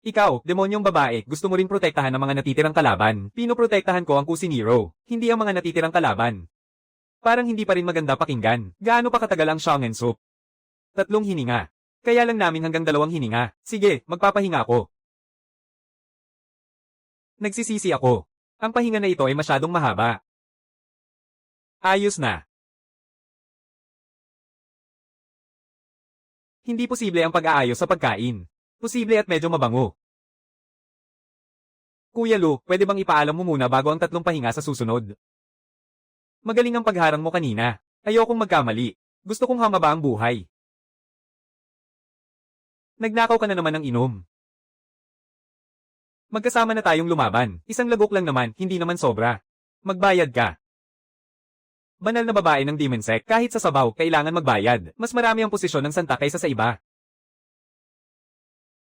Ikaw, demonyong babae, gusto mo rin protektahan ang mga natitirang kalaban. Pinoprotektahan ko ang Kusiniro, hindi ang mga natitirang kalaban. Parang hindi pa rin maganda pakinggan. Gaano pa katagal ang Shongen Soup? 3 hininga. Kaya lang namin hanggang 2 hininga. Sige, magpapahinga ako. Nagsisisi ako. Ang pahinga na ito ay masyadong mahaba. Ayos na. Hindi posible ang pag-aayos sa pagkain. Posible at medyo mabango. Kuya Lu, pwede bang ipaalam mo muna bago ang 3 pahinga sa susunod? Magaling ang pagharang mo kanina. Ayokong magkamali. Gusto kong hamaba ang buhay. Nagnakaw ka na naman ng inom. Magkasama na tayong lumaban. Isang lagok lang naman, hindi naman sobra. Magbayad ka. Banal na babae ng Demon Sect, kahit sa sabaw, kailangan magbayad. Mas marami ang posisyon ng santa kaysa sa iba.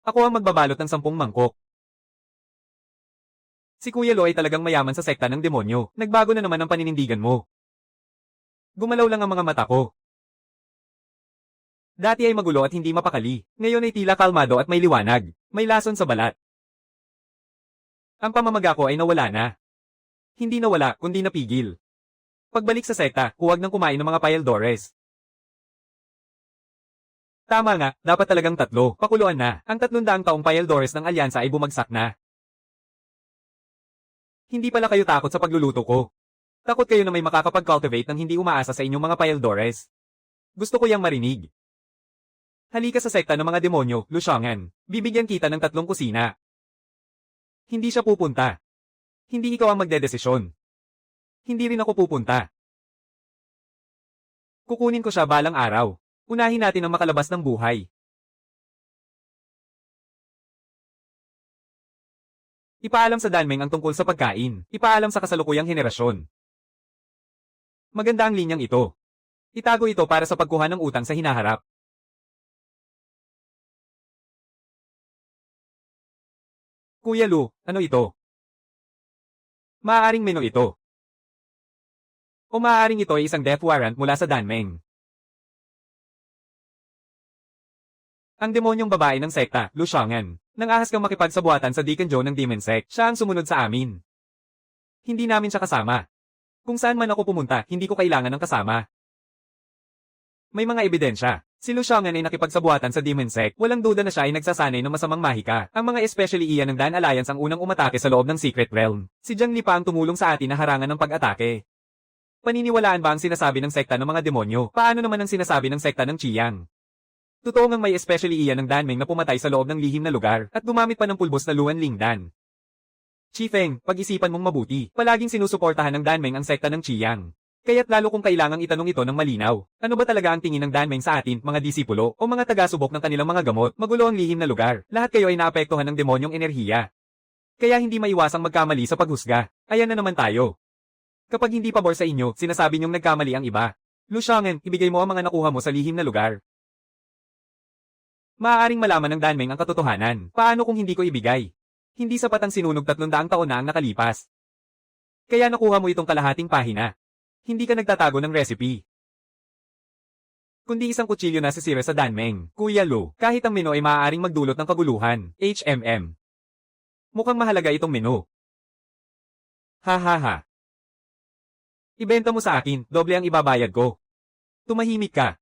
Ako ang magbabalot ng 10 mangkok. Si Kuya Lo ay talagang mayaman sa sekta ng demonyo. Nagbago na naman ang paninindigan mo. Gumalaw lang ang mga mata ko. Dati ay magulo at hindi mapakali. Ngayon ay tila kalmado at may liwanag. May lason sa balat. Ang pamamaga ko ay nawala na. Hindi nawala, kundi napigil. Pagbalik sa sekta, huwag nang kumain ng mga payaldores. Tama nga, dapat talagang 3. Pakuluan na. Ang 300 taong payaldores ng alyansa ay bumagsak na. Hindi pala kayo takot sa pagluluto ko. Takot kayo na may makakapag-cultivate ng hindi umaasa sa inyong mga payaldores. Gusto ko yang marinig. Halika sa sekta ng mga demonyo, Lusiangan. Bibigyan kita ng 3 kusina. Hindi siya pupunta. Hindi ikaw ang magdedesisyon. Hindi rin ako pupunta. Kukunin ko siya balang araw. Unahin natin ang makalabas ng buhay. Ipaalam sa Danmeng ang tungkol sa pagkain. Ipaalam sa kasalukuyang henerasyon. Maganda ang linyang ito. Itago ito para sa pagkuha ng utang sa hinaharap. Kuya Lu, ano ito? Maaaring menu ito. O maaaring ito ay isang death warrant mula sa Danmeng. Ang demonyong babae ng sekta, Lusiangan, nangahas kang makipagsabuatan sa Deacon Joe ng Demon Sect. Siya ang sumunod sa amin. Hindi namin siya kasama. Kung saan man ako pumunta, hindi ko kailangan ng kasama. May mga ebidensya. Si Lusiangan ay nakipagsabuatan sa Demon Sect. Walang duda na siya ay nagsasanay ng masamang mahika. Ang mga especially iyan ng Dan Alliance ang unang umatake sa loob ng Secret Realm. Si Jiang Li pa ang tumulong sa atin na harangan ng pag-atake. Paniniwalaan ba ang sinasabi ng sekta ng mga demonyo? Paano naman ang sinasabi ng sekta ng Chiang? Totoo ngang may especially iyan ng Danmeng na pumatay sa loob ng lihim na lugar at gumamit pa ng pulbos na Luan Lingdan. Chifeng, pag-isipan mong mabuti. Palaging sinusuportahan ng Danmeng ang sekta ng Chiang. Kaya't lalo kung kailangang itanong ito ng malinaw. Ano ba talaga ang tingin ng Danmeng sa atin, mga disipulo, o mga taga-subok ng kanilang mga gamot? Magulo ang lihim na lugar. Lahat kayo ay naapektuhan ng demonyong enerhiya. Kaya hindi maiwasang magkamali sa paghusga. Ayan na naman tayo. Kapag hindi pabor sa inyo, sinasabi niyong nagkamali ang iba. Lusiangan, ibigay mo ang mga nakuha mo sa lihim na lugar. Maaaring malaman ng Danmeng ang katotohanan. Paano kung hindi ko ibigay? Hindi sapat ang sinunog 300 taon na ang nakalipas. Kaya nakuha mo itong kalahating pahina. Hindi ka nagtatago ng recipe. Kundi isang kutsilyo na sisira sa Danmeng, Kuya Lu, kahit ang menu ay maaaring magdulot ng kaguluhan, HMM. Mukhang mahalaga itong menu. Ha ha ha. Ibenta mo sa akin, doble ang ibabayad ko. Tumahimik ka.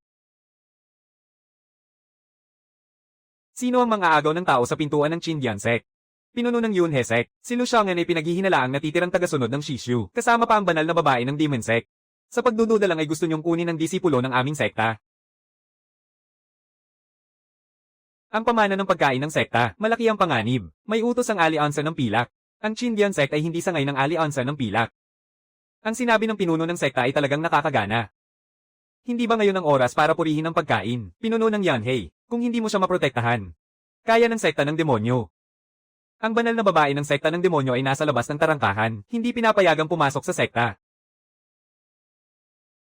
Sino ang mga agaw ng tao sa pintuan ng Chindian Sect? Pinuno ng Yunhe Sect. Si Lusiangan ay pinaghihinalaang natitirang tagasunod ng Shishu, kasama pa ang banal na babae ng Demon Sect. Sa pagdududa lang ay gusto niyong kunin ang disipulo ng aming sekta. Ang pamana ng pagkain ng sekta, malaki ang panganib. May utos ang alyansa ng pilak. Ang Chindian sect ay hindi sangay ng alyansa ng pilak. Ang sinabi ng pinuno ng sekta ay talagang nakakagana. Hindi ba ngayon ang oras para purihin ang pagkain? Pinuno ng Yanhei, kung hindi mo siya maprotektahan. Kaya ng sekta ng demonyo. Ang banal na babae ng sekta ng demonyo ay nasa labas ng tarangkahan, hindi pinapayagang pumasok sa sekta.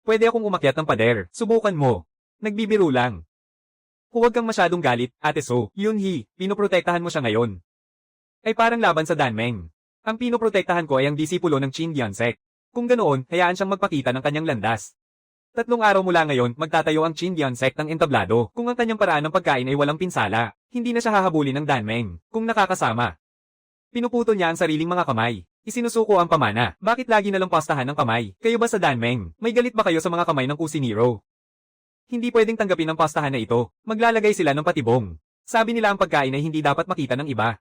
Pwede akong umakyat ng pader, subukan mo. Nagbibiro lang. Huwag kang masyadong galit, Ate So, Yunhee, pinoprotektahan mo siya ngayon. Ay parang laban sa Danmeng. Ang pinoprotektahan ko ay ang disipulo ng Chindian sect. Kung ganoon, hayaan siyang magpakita ng kanyang landas. 3 araw mula ngayon, magtatayo ang Chindian sect ng entablado. Kung ang kanyang paraan ng pagkain ay walang pinsala, hindi na siya hahabulin ng Danmeng. Kung nakakasama. Pinuputol niya ang sariling mga kamay. Isinusuko ang pamana. Bakit lagi na lang pastahan ng kamay? Kayo ba sa Danmeng? May galit ba kayo sa mga kamay ng kusinero? Hindi pwedeng tanggapin ang pastahan na ito. Maglalagay sila ng patibong. Sabi nila ang pagkain ay hindi dapat makita ng iba.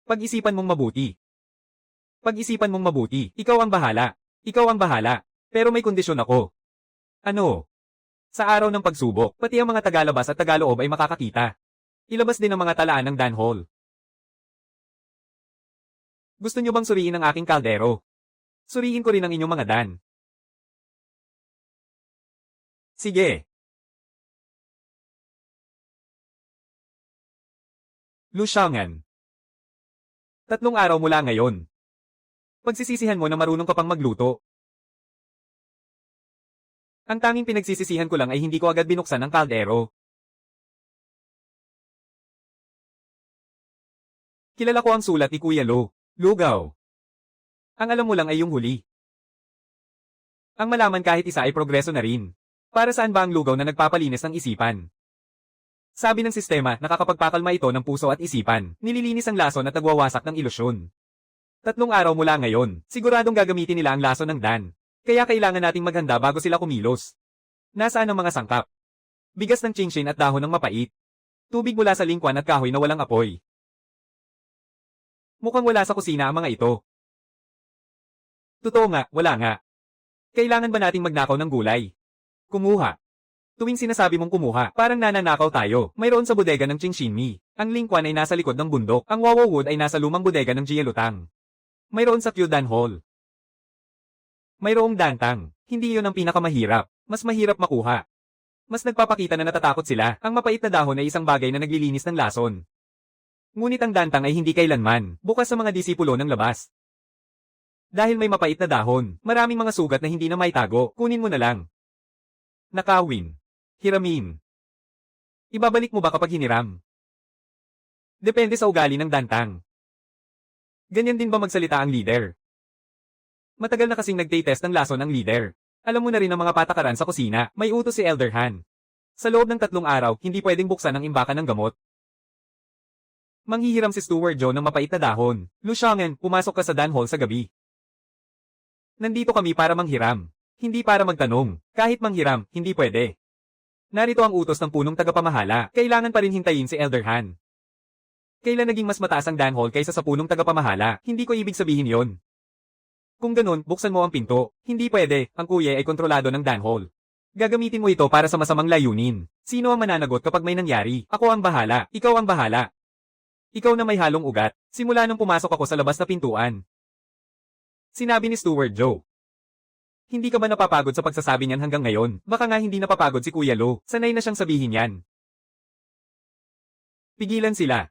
Pag-isipan mong mabuti. Pag-isipan mong mabuti. Ikaw ang bahala. Ikaw ang bahala. Pero may kondisyon ako. Ano? Sa araw ng pagsubok, pati ang mga tagalabas at tagaloob ay makakakita. Ilabas din ang mga talaan ng Dan Hall. Gusto niyo bang suriin ang aking kaldero? Suriin ko rin ang inyong mga dan. Sige. Lushangan. 3 araw mula ngayon. Pagsisisihan mo na marunong ka pang magluto. Ang tanging pinagsisisihan ko lang ay hindi ko agad binuksan ang kaldero. Kilala ko ang sulat ni Kuya Lo. Lugaw. Ang alam mo lang ay yung huli. Ang malaman kahit isa ay progreso na rin. Para saan ba ang lugaw na nagpapalinis ng isipan? Sabi ng sistema, nakakapagpakalma ito ng puso at isipan. Nililinis ang lason at nagwawasak ng ilusyon. 3 araw mula ngayon, siguradong gagamitin nila ang lason ng Dan. Kaya kailangan nating maghanda bago sila kumilos. Nasaan ang mga sangkap? Bigas ng chinchin at dahon ng mapait. Tubig mula sa lingkwan at kahoy na walang apoy. Mukhang wala sa kusina ang mga ito. Totoo nga, wala nga. Kailangan ba nating magnakaw ng gulay? Kumuha. Tuwing sinasabi mong kumuha, parang nananakaw tayo. Mayroon sa bodega ng Chingshinmi. Ang lingkwan ay nasa likod ng bundok. Ang Wawowood ay nasa lumang bodega ng Jielutang. Mayroon sa Kyudan Hall. Mayroong dantang. Hindi yun ang pinakamahirap. Mas mahirap makuha. Mas nagpapakita na natatakot sila. Ang mapait na dahon ay isang bagay na naglilinis ng lason. Ngunit ang dantang ay hindi kailanman bukas sa mga disipulo ng labas. Dahil may mapait na dahon, maraming mga sugat na hindi na maitago. Kunin mo na lang. Nakawin. Hiramin. Ibabalik mo ba kapag hiniram? Depende sa ugali ng dantang. Ganyan din ba magsalita ang leader? Matagal na kasing nagtay-test ng lason ang leader. Alam mo na rin ang mga patakaran sa kusina, may utos si Elder Han. Sa loob ng 3 araw, hindi pwedeng buksan ang imbakan ng gamot. Manghihiram si Steward Joe ng mapait na dahon. Lushangan, pumasok ka sa Dan Hall sa gabi. Nandito kami para manghiram. Hindi para magtanong. Kahit manghiram, hindi pwede. Narito ang utos ng punong tagapamahala. Kailangan pa rin hintayin si Elder Han. Kailan naging mas mataas ang Dan Hall kaysa sa punong tagapamahala? Hindi ko ibig sabihin yon. Kung ganun, buksan mo ang pinto. Hindi pwede, ang kuya ay kontrolado ng Dan Hall. Gagamitin mo ito para sa masamang layunin. Sino ang mananagot kapag may nangyari? Ako ang bahala. Ikaw ang bahala. Ikaw na may halong ugat. Simula nung pumasok ako sa labas na pintuan. Sinabi ni Steward Joe. Hindi ka ba napapagod sa pagsasabi niyan hanggang ngayon? Baka nga hindi napapagod si Kuya Lo. Sanay na siyang sabihin yan. Pigilan sila.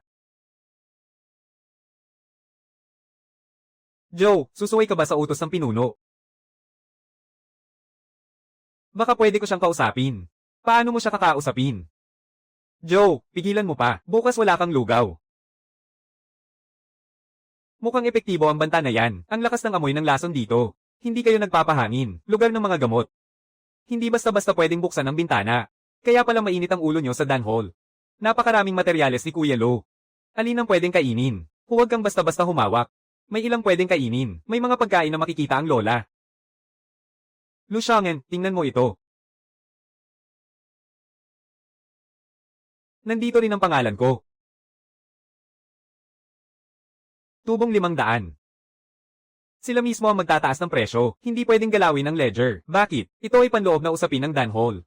Joe, susuway ka ba sa utos ng pinuno? Baka pwede ko siyang kausapin. Paano mo siya kakausapin? Joe, pigilan mo pa. Bukas wala kang lugaw. Mukhang epektibo ang banta na yan. Ang lakas ng amoy ng lason dito. Hindi kayo nagpapahangin. Lugar ng mga gamot. Hindi basta-basta pwedeng buksan ang bintana. Kaya pala mainit ang ulo nyo sa Dan Hall. Napakaraming materyales ni Kuya Lo. Alin ang pwedeng kainin? Huwag kang basta-basta humawak. May ilang pwedeng kainin. May mga pagkain na makikita ang lola. Lushangen, tingnan mo ito. Nandito rin ang pangalan ko. Tubong 500. Sila mismo ang magtataas ng presyo, hindi pwedeng galawin ang ledger. Bakit? Ito ay panloob na usapin ng Danhall.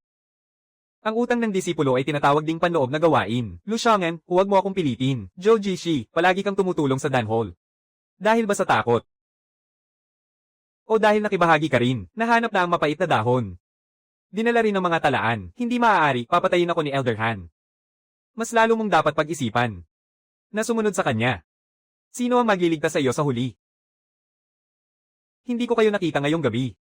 Ang utang ng disipulo ay tinatawag ding panloob na gawain. Lu Xiang'an, huwag mo akong pilitin. Zhou Jishi, palagi kang tumutulong sa Danhall. Dahil ba sa takot? O dahil nakibahagi ka rin, nahanap na ang mapait na dahon. Dinala rin ng mga talaan, hindi maaari, papatayin ako ni Elder Han. Mas lalo mong dapat pag-isipan na sumunod sa kanya. Sino ang magliligtas sa iyo sa huli? Hindi ko kayo nakita ngayong gabi.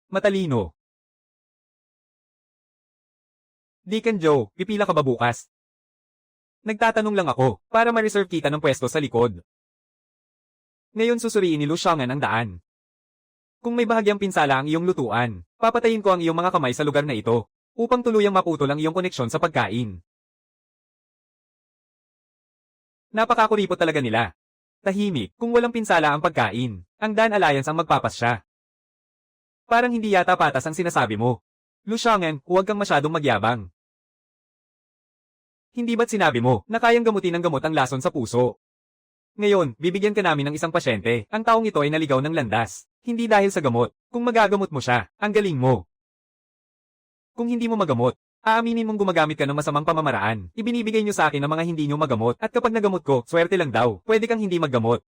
Matalino. Deacon Joe, pipila ka ba bukas? Nagtatanong lang ako, para ma-reserve kita ng pwesto sa likod. Ngayon susuriin ni Lu Xiang'an ang daan. Kung may bahagyang pinsala ang iyong lutuan, papatayin ko ang iyong mga kamay sa lugar na ito, upang tuluyang maputol ang iyong koneksyon sa pagkain. Napakakuripot talaga nila. Tahimik, kung walang pinsala ang pagkain, ang Dan Alliance ang magpapasya. Parang hindi yata patas ang sinasabi mo. Lu Xiang'an, huwag kang masyadong magyabang. Hindi ba't sinabi mo na kayang gamutin ng gamot ang lason sa puso? Ngayon, bibigyan ka namin ng isang pasyente, ang taong ito ay naligaw ng landas. Hindi dahil sa gamot. Kung magagamot mo siya, ang galing mo. Kung hindi mo magamot, aaminin mong gumagamit ka ng masamang pamamaraan. Ibinibigay niyo sa akin ang mga hindi niyo magamot, at kapag nagamot ko, swerte lang daw, pwede kang hindi maggamot.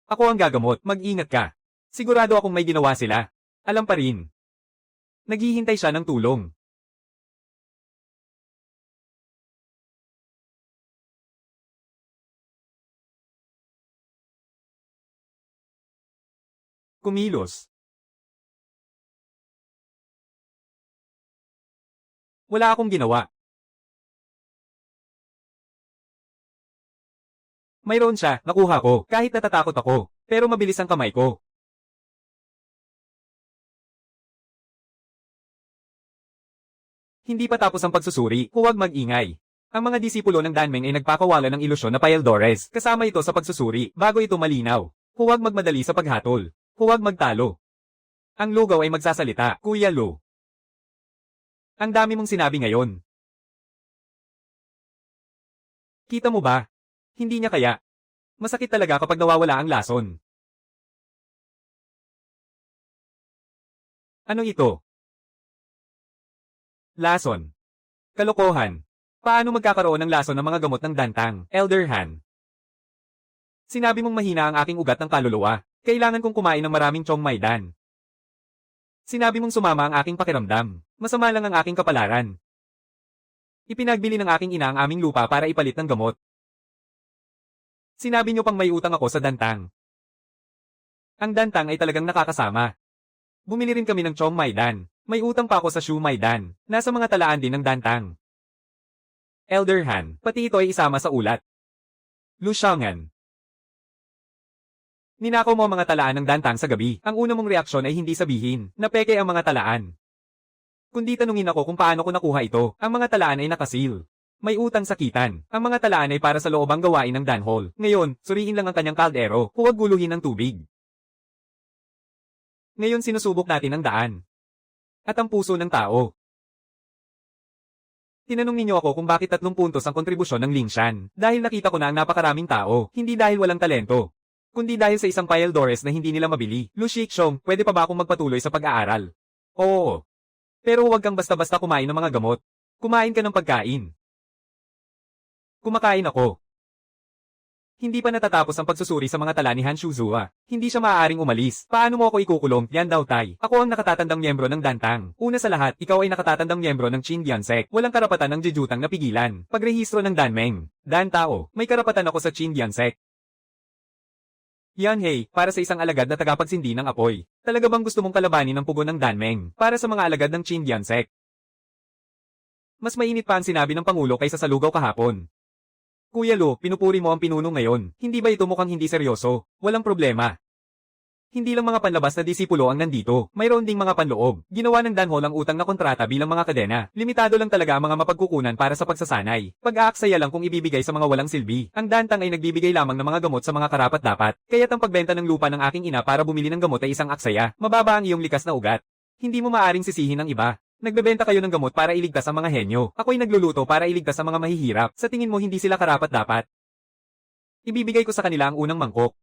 Ako ang gagamot, mag-ingat ka. Sigurado akong may ginawa sila. Alam pa rin. Naghihintay siya ng tulong. Kumilos. Wala akong ginawa. Mayroon siya, nakuha ko, kahit natatakot ako, pero mabilis ang kamay ko. Hindi pa tapos ang pagsusuri, huwag mag-ingay. Ang mga disipulo ng Danmeng ay nagpakawala ng ilusyon na Paeldores, kasama ito sa pagsusuri, bago ito malinaw. Huwag magmadali sa paghatol. Huwag magtalo. Ang lugaw ay magsasalita, Kuya Lu. Ang dami mong sinabi ngayon. Kita mo ba? Hindi niya kaya. Masakit talaga kapag nawawala ang lason. Ano ito? Lason. Kalokohan. Paano magkakaroon ng lason ng mga gamot ng Dantang, Elder Han? Sinabi mong mahina ang aking ugat ng kaluluwa. Kailangan kong kumain ng maraming chong maidan. Sinabi mong sumama ang aking pakiramdam. Masama lang ang aking kapalaran. Ipinagbili ng aking ina ang aming lupa para ipalit ng gamot. Sinabi niyo pang may utang ako sa Dantang. Ang Dantang ay talagang nakakasama. Bumili rin kami ng chong maidan. May utang pa ako sa Shu Maidan. Nasa mga talaan din ng Dantang. Elder Han, pati ito ay isama sa ulat. Lu Xiang'an. Ninakaw mo ang mga talaan ng Dantang sa gabi. Ang una mong reaksyon ay hindi sabihin na peke ang mga talaan. Kundi tanungin ako kung paano ko nakuha ito. Ang mga talaan ay nakasil. May utang sakitan. Ang mga talaan ay para sa loobang gawain ng Danhall. Ngayon, suriin lang ang kanyang kaldero. Huwag guluhin ng tubig. Ngayon sinusubok natin ang daan. At ang puso ng tao. Tinanong ninyo ako kung bakit 3 puntos ang kontribusyon ng Lingshan. Dahil nakita ko na ang napakaraming tao. Hindi dahil walang talento. Kundi dahil sa isang Paeldores na hindi nila mabili. Lu Shixong, pwede pa ba akong magpatuloy sa pag-aaral? Oo. Pero huwag kang basta-basta kumain ng mga gamot. Kumain ka ng pagkain. Kumakain ako. Hindi pa natatapos ang pagsusuri sa mga tala ni Han Shuzhua. Hindi siya maaaring umalis. Paano mo ako ikukulong, Yan Dao Tai? Ako ang nakatatandang miyembro ng Dantang. Una sa lahat, ikaw ay nakatatandang miyembro ng Qin Diansek. Walang karapatan ng Jejutang na pigilan. Pagrehistro ng Danmeng. Dan Tao, may karapatan ako sa Qin Diansek. Yan Hei, para sa isang alagad na tagapagsindi ng apoy. Talaga bang gusto mong kalabanin ang pugo ng Danmeng para sa mga alagad ng Qin Diansek? Mas mainit pa ang sinabi ng Pangulo kaysa sa lugaw kahapon. Kuya Lu, pinupuri mo ang pinuno ngayon. Hindi ba ito mukhang hindi seryoso? Walang problema. Hindi lang mga panlabas na disipulo ang nandito, mayroon ding mga panloob. Ginawa ng Danhall ang utang na kontrata bilang mga kadena. Limitado lang talaga ang mga mapagkukunan para sa pagsasanay. Pag-aaksaya lang kung ibibigay sa mga walang silbi. Ang Dantang ay nagbibigay lamang ng mga gamot sa mga karapat-dapat. Kaya't ang pagbenta ng lupa ng aking ina para bumili ng gamot ay isang aksaya. Mababa ang iyong likas na ugat. Hindi mo maaring sisihin ang iba. Nagbebenta kayo ng gamot para iligtas ang mga henyo. Ako'y nagluluto para iligtas ang mga mahihirap. Sa tingin mo hindi sila karapat-dapat? Ibibigay ko sa kanila ang unang mangkok.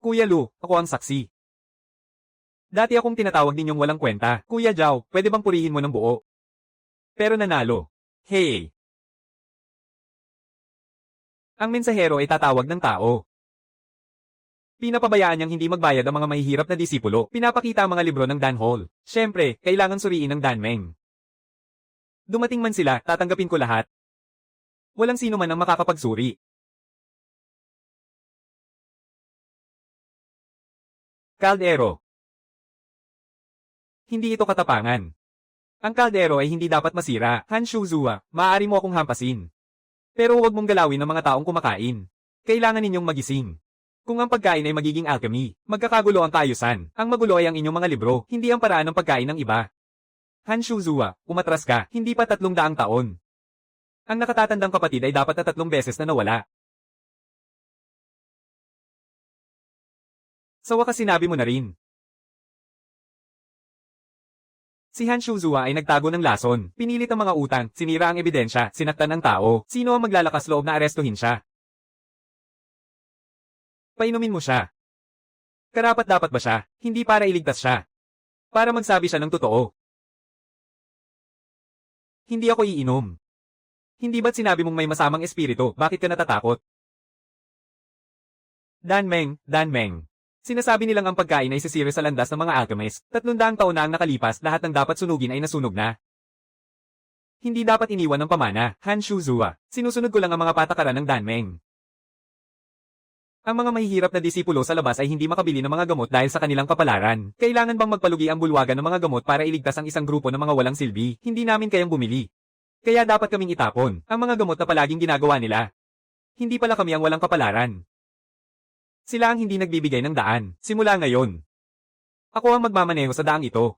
Kuya Lu, ako ang saksi. Dati akong tinatawag ninyong walang kwenta. Kuya Zhao, pwede bang purihin mo ng buo? Pero nanalo. Hey! Ang mensahero ay tatawag ng tao. Pinapabayaan niyang hindi magbayad ang mga mahihirap na disipulo. Pinapakita ang mga libro ng Dan Hall. Siyempre, kailangan suriin ng Dan Meng. Dumating man sila, tatanggapin ko lahat. Walang sino man ang makakapagsuri. Kaldero. Hindi ito katapangan. Ang kaldero ay hindi dapat masira. Han Shuzua, maaari mo akong hampasin. Pero huwag mong galawin ng mga taong kumakain. Kailangan ninyong magising. Kung ang pagkain ay magiging alchemy, magkakagulo ang kaayusan. Ang magulo ay ang inyong mga libro, hindi ang paraan ng pagkain ng iba. Han Shuzua, umatras ka, hindi pa 300 taon. Ang nakatatandang kapatid ay dapat na 3 beses na nawala. Sa wakas sinabi mo na rin. Si Han Shuzua ay nagtago ng lason, pinilit ang mga utang, sinira ang ebidensya, sinaktan ang tao. Sino ang maglalakas loob na arestuhin siya? Painumin mo siya. Karapat-dapat ba siya? Hindi para iligtas siya. Para magsabi siya ng totoo. Hindi ako iinom. Hindi ba't sinabi mong may masamang espiritu, bakit ka natatakot? Dan Meng. Sinasabi nilang ang pagkain ay sisira sa landas ng mga alchemist. 300 taon na ang nakalipas, lahat ng dapat sunugin ay nasunog na. Hindi dapat iniwan ng pamana, Han Shuzua. Sinusunod ko lang ang mga patakaran ng Dan Meng. Ang mga mahihirap na disipulo sa labas ay hindi makabili ng mga gamot dahil sa kanilang kapalaran. Kailangan bang magpalugi ang bulwagan ng mga gamot para iligtas ang isang grupo ng mga walang silbi? Hindi namin kayang bumili. Kaya dapat kaming itapon ang mga gamot na palaging ginagawa nila. Hindi pala kami ang walang kapalaran. Sila ang hindi nagbibigay ng daan. Simula ngayon. Ako ang magmamaneho sa daang ito.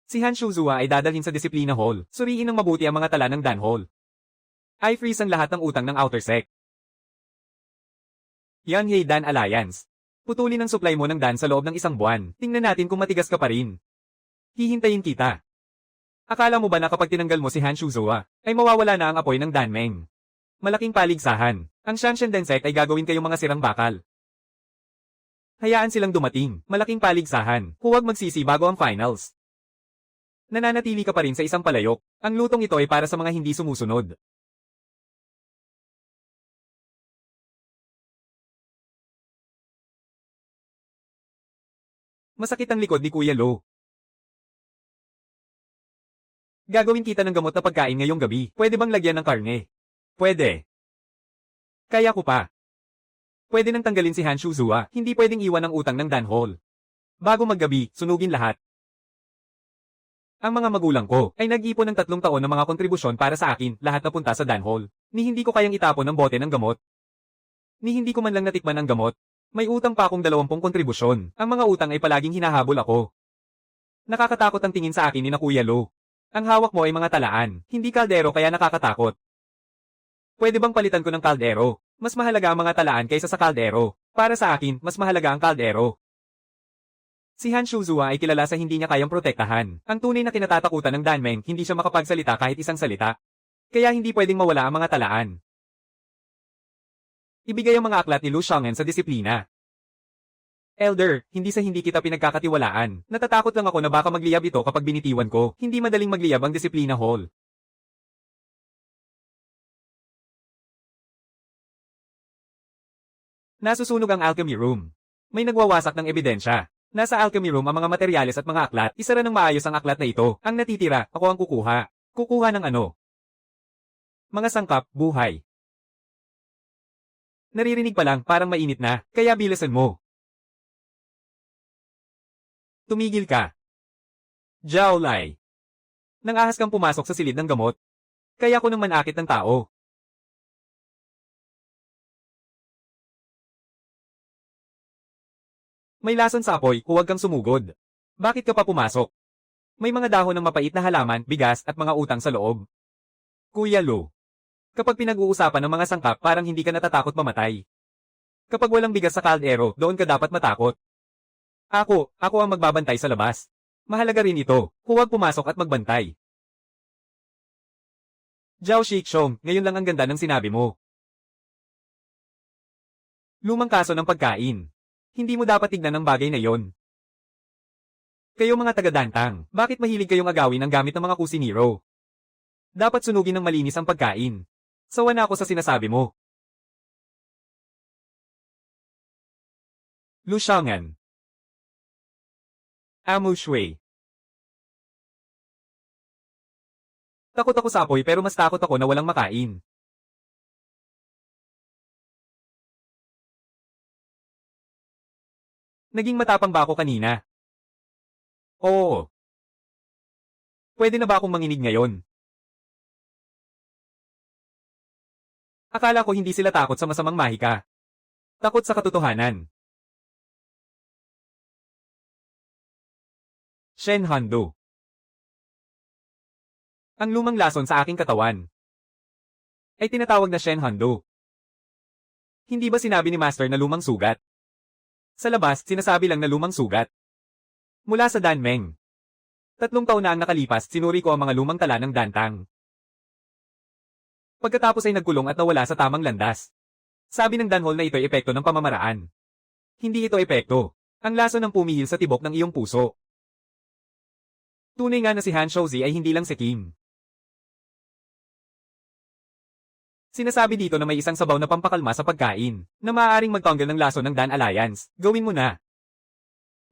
Si Han Shuzua ay dadalhin sa Disiplina Hall. Suriin ng mabuti ang mga tala ng Dan Hall. I-freeze ang lahat ng utang ng Outer Sect. Yanhei Dan Alliance. Putulin ang supply mo ng Dan sa loob ng 1 buwan. Tingnan natin kung matigas ka pa rin. Hihintayin kita. Akala mo ba na kapag tinanggal mo si Han Shuzua, ay mawawala na ang apoy ng Dan Meng? Malaking paligsahan. Ang Shanshan Densek ay gagawin kayong mga sirang bakal. Hayaan silang dumating. Malaking paligsahan. Huwag magsisi bago ang finals. Nananatili ka pa rin sa isang palayok. Ang lutong ito ay para sa mga hindi sumusunod. Masakit ang likod ni Kuya Lo. Gagawin kita ng gamot na pagkain ngayong gabi. Pwede bang lagyan ng karne? Pwede. Kaya ko pa. Pwede nang tanggalin si Han Shuzua, hindi pwedeng iwan ang utang ng Dan Hall. Bago maggabi, sunugin lahat. Ang mga magulang ko ay nag-ipon ng 3 taon ng mga kontribusyon para sa akin, lahat napunta sa Dan Hall. Ni hindi ko kayang itapon ng bote ng gamot. Ni hindi ko man lang natikman ang gamot. May utang pa akong 20 kontribusyon. Ang mga utang ay palaging hinahabol ako. Nakakatakot ang tingin sa akin ni na Kuya Lo. Ang hawak mo ay mga talaan, hindi kaldero kaya nakakatakot. Pwede bang palitan ko ng kaldero? Mas mahalaga ang mga talaan kaysa sa kaldero. Para sa akin, mas mahalaga ang kaldero. Si Han Shuzua ay kilala sa hindi niya kayang protektahan. Ang tunay na kinatatakutan ng Dan Meng, hindi siya makapagsalita kahit isang salita. Kaya hindi pwedeng mawala ang mga talaan. Ibigay ang mga aklat ni Lu Xiong'an sa disiplina. Elder, hindi sa hindi kita pinagkakatiwalaan. Natatakot lang ako na baka magliyab ito kapag binitiwan ko. Hindi madaling magliyab ang Disiplina Hall. Nasusunog ang Alchemy Room. May nagwawasak ng ebidensya. Nasa Alchemy Room ang mga materyales at mga aklat. Isara ng maayos ang aklat na ito. Ang natitira, ako ang kukuha. Kukuha ng ano? Mga sangkap, buhay. Naririnig pa lang, parang mainit na, kaya bilisan mo. Tumigil ka. Zhao Lai. Nangahas kang pumasok sa silid ng gamot. Kaya ko nang manakit ng tao. May lason sa apoy, huwag kang sumugod. Bakit ka pa pumasok? May mga dahon ng mapait na halaman, bigas, at mga utang sa loob. Kuya Lo. Kapag pinag-uusapan ng mga sangkap, parang hindi ka natatakot mamatay. Kapag walang bigas sa kaldero, doon ka dapat matakot. Ako ang magbabantay sa labas. Mahalaga rin ito, huwag pumasok at magbantay. Zhao Shixiong, ngayon lang ang ganda ng sinabi mo. Lumang kaso ng pagkain. Hindi mo dapat tignan ang bagay na yon. Kayo mga taga-dantang, bakit mahilig kayong agawin ang gamit ng mga kusinero? Dapat sunugin ng malinis ang pagkain. Sawa na ako sa sinasabi mo. Lushangan. Amu Shui. Takot ako sa apoy pero mas takot ako na walang makain. Naging matapang ba ako kanina? Oo. Pwede na ba akong manginig ngayon? Akala ko hindi sila takot sa masamang mahika. Takot sa katotohanan. Shen Handu. Ang lumang lason sa aking katawan ay tinatawag na Shen Handu. Hindi ba sinabi ni Master na lumang sugat? Sa labas, sinasabi lang na lumang sugat. Mula sa Danmeng. 3 taon na ang nakalipas, sinuri ko ang mga lumang tala ng Dantang. Pagkatapos ay nagkulong at nawala sa tamang landas. Sabi ng Danhol na ito'y epekto ng pamamaraan. Hindi ito epekto. Ang lason ng pumihil sa tibok ng iyong puso. Tunay nga na si Han Shouzi ay hindi lang si Kim. Sinasabi dito na may isang sabaw na pampakalma sa pagkain, na maaaring magtanggal ng lason ng Dan Alliance. Gawin mo na.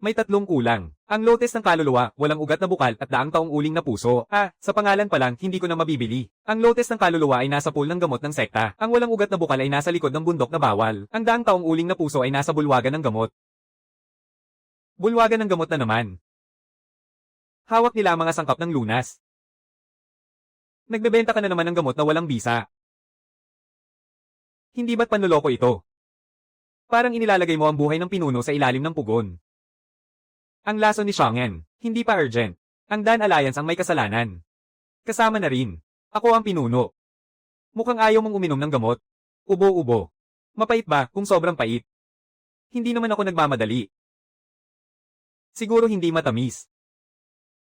May 3 kulang. Ang lotes ng kaluluwa, walang ugat na bukal at daang taong uling na puso. Sa pangalan pa lang, hindi ko na mabibili. Ang lotes ng kaluluwa ay nasa pool ng gamot ng sekta. Ang walang ugat na bukal ay nasa likod ng bundok na bawal. Ang daang taong uling na puso ay nasa bulwagan ng gamot. Bulwagan ng gamot na naman. Hawak nila ang mga sangkap ng lunas. Nagbebenta ka na naman ng gamot na walang bisa. Hindi ba't panloloko ito? Parang inilalagay mo ang buhay ng pinuno sa ilalim ng pugon. Ang lason ni Xiang'an, hindi pa urgent. Ang Dan Alliance ang may kasalanan. Kasama na rin. Ako ang pinuno. Mukhang ayaw mong uminom ng gamot. Ubo-ubo. Mapait ba kung sobrang pait? Hindi naman ako nagmamadali. Siguro hindi matamis.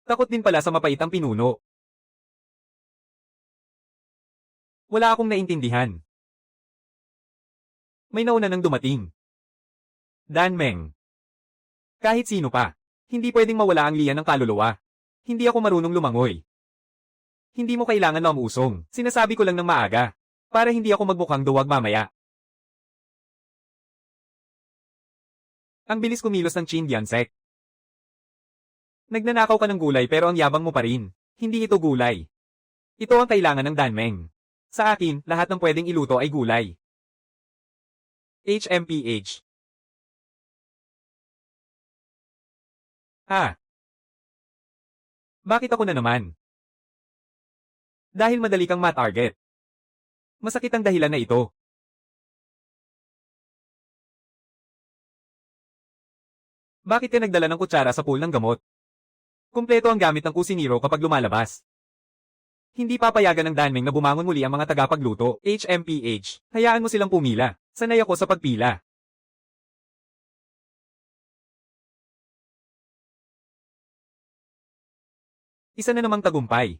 Takot din pala sa mapait ang pinuno. Wala akong naintindihan. May nauna nang dumating. Danmeng. Kahit sino pa. Hindi pwedeng mawala ang liyan ng kaluluwa. Hindi ako marunong lumangoy. Hindi mo kailangan na umusong. Sinasabi ko lang ng maaga. Para hindi ako magmukhang duwag mamaya. Ang bilis kumilos ng Qin Diansek. Nagnanakaw ka ng gulay pero ang yabang mo pa rin. Hindi ito gulay. Ito ang kailangan ng Danmeng. Sa akin, lahat ng pwedeng iluto ay gulay. HMPH. Bakit ako na naman? Dahil madali kang ma-target. Masakit ang dahilan na ito. Bakit ka nagdala ng kutsara sa pool ng gamot? Kumpleto ang gamit ng kusinero kapag lumalabas. Hindi papayagan ng Danmeng na bumangon muli ang mga tagapagluto, HMPH. Hayaan mo silang pumila. Sanay ako sa pagpila. Isa na namang tagumpay.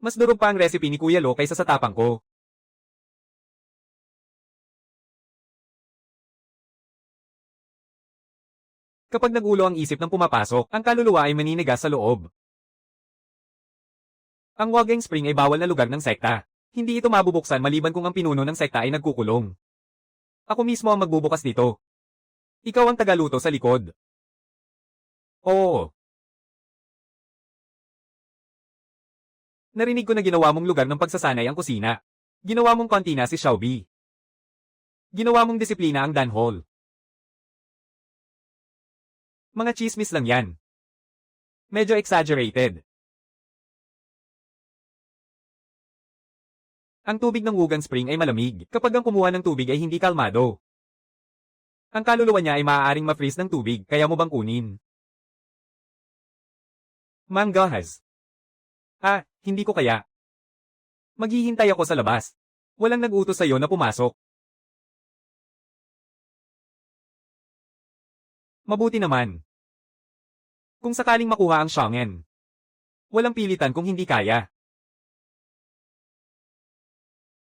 Mas durog pa ang recipe ni Kuya Lo kaysa sa tapang ko. Kapag nagulo ang isip ng pumapasok, ang kaluluwa ay maninigas sa loob. Ang Wageng Spring ay bawal na lugar ng sekta. Hindi ito mabubuksan maliban kung ang pinuno ng sekta ay nagkukulong. Ako mismo ang magbubukas dito. Ikaw ang tagaluto sa likod. Oo. Narinig ko na ginawa mong lugar ng pagsasanay ang kusina. Ginawa mong kantina si Xiaobi. Ginawa mong disiplina ang Danhol. Mga chismis lang yan. Medyo exaggerated. Ang tubig ng Wugan Spring ay malamig kapag ang kumuha ng tubig ay hindi kalmado. Ang kaluluwa niya ay maaaring ma-freeze ng tubig, kaya mo bang kunin? Manggahas. Hindi ko kaya. Maghihintay ako sa labas. Walang nag-utos sa'yo na pumasok. Mabuti naman. Kung sakaling makuha ang Xiang'an. Walang pilitan kung hindi kaya.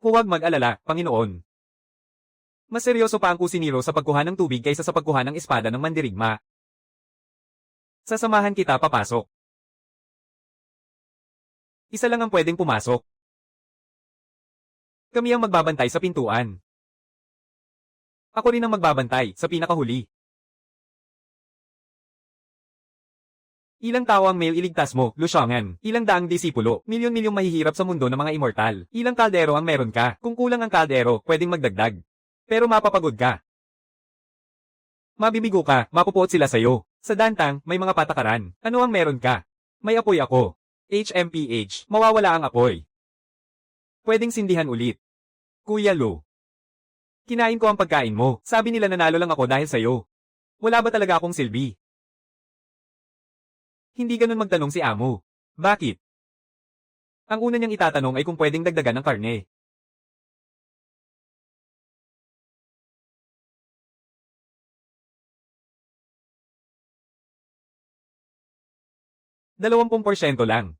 Huwag mag-alala, Panginoon. Mas seryoso pa ang kusiniro sa pagkuha ng tubig kaysa sa pagkuha ng espada ng mandirigma. Sasamahan kita papasok. Isa lang ang pwedeng pumasok. Kami ang magbabantay sa pintuan. Ako rin ang magbabantay sa pinakahuli. Ilang tao ang male iligtas mo, Lusiangan? Ilang daang disipulo, milyon-milyong mahihirap sa mundo ng mga immortal. Ilang kaldero ang meron ka? Kung kulang ang kaldero, pwedeng magdagdag. Pero mapapagod ka. Mabibigo ka, mapupuot sila sa'yo. Sa Dantang, may mga patakaran. Ano ang meron ka? May apoy ako. HMPH, mawawala ang apoy. Pwedeng sindihan ulit. Kuya Lu. Kinain ko ang pagkain mo. Sabi nila nanalo lang ako dahil sa'yo. Wala ba talaga akong silbi? Hindi ganun magtanong si Amo. Bakit? Ang una niyang itatanong ay kung pwedeng dagdagan ng karne. %20 lang.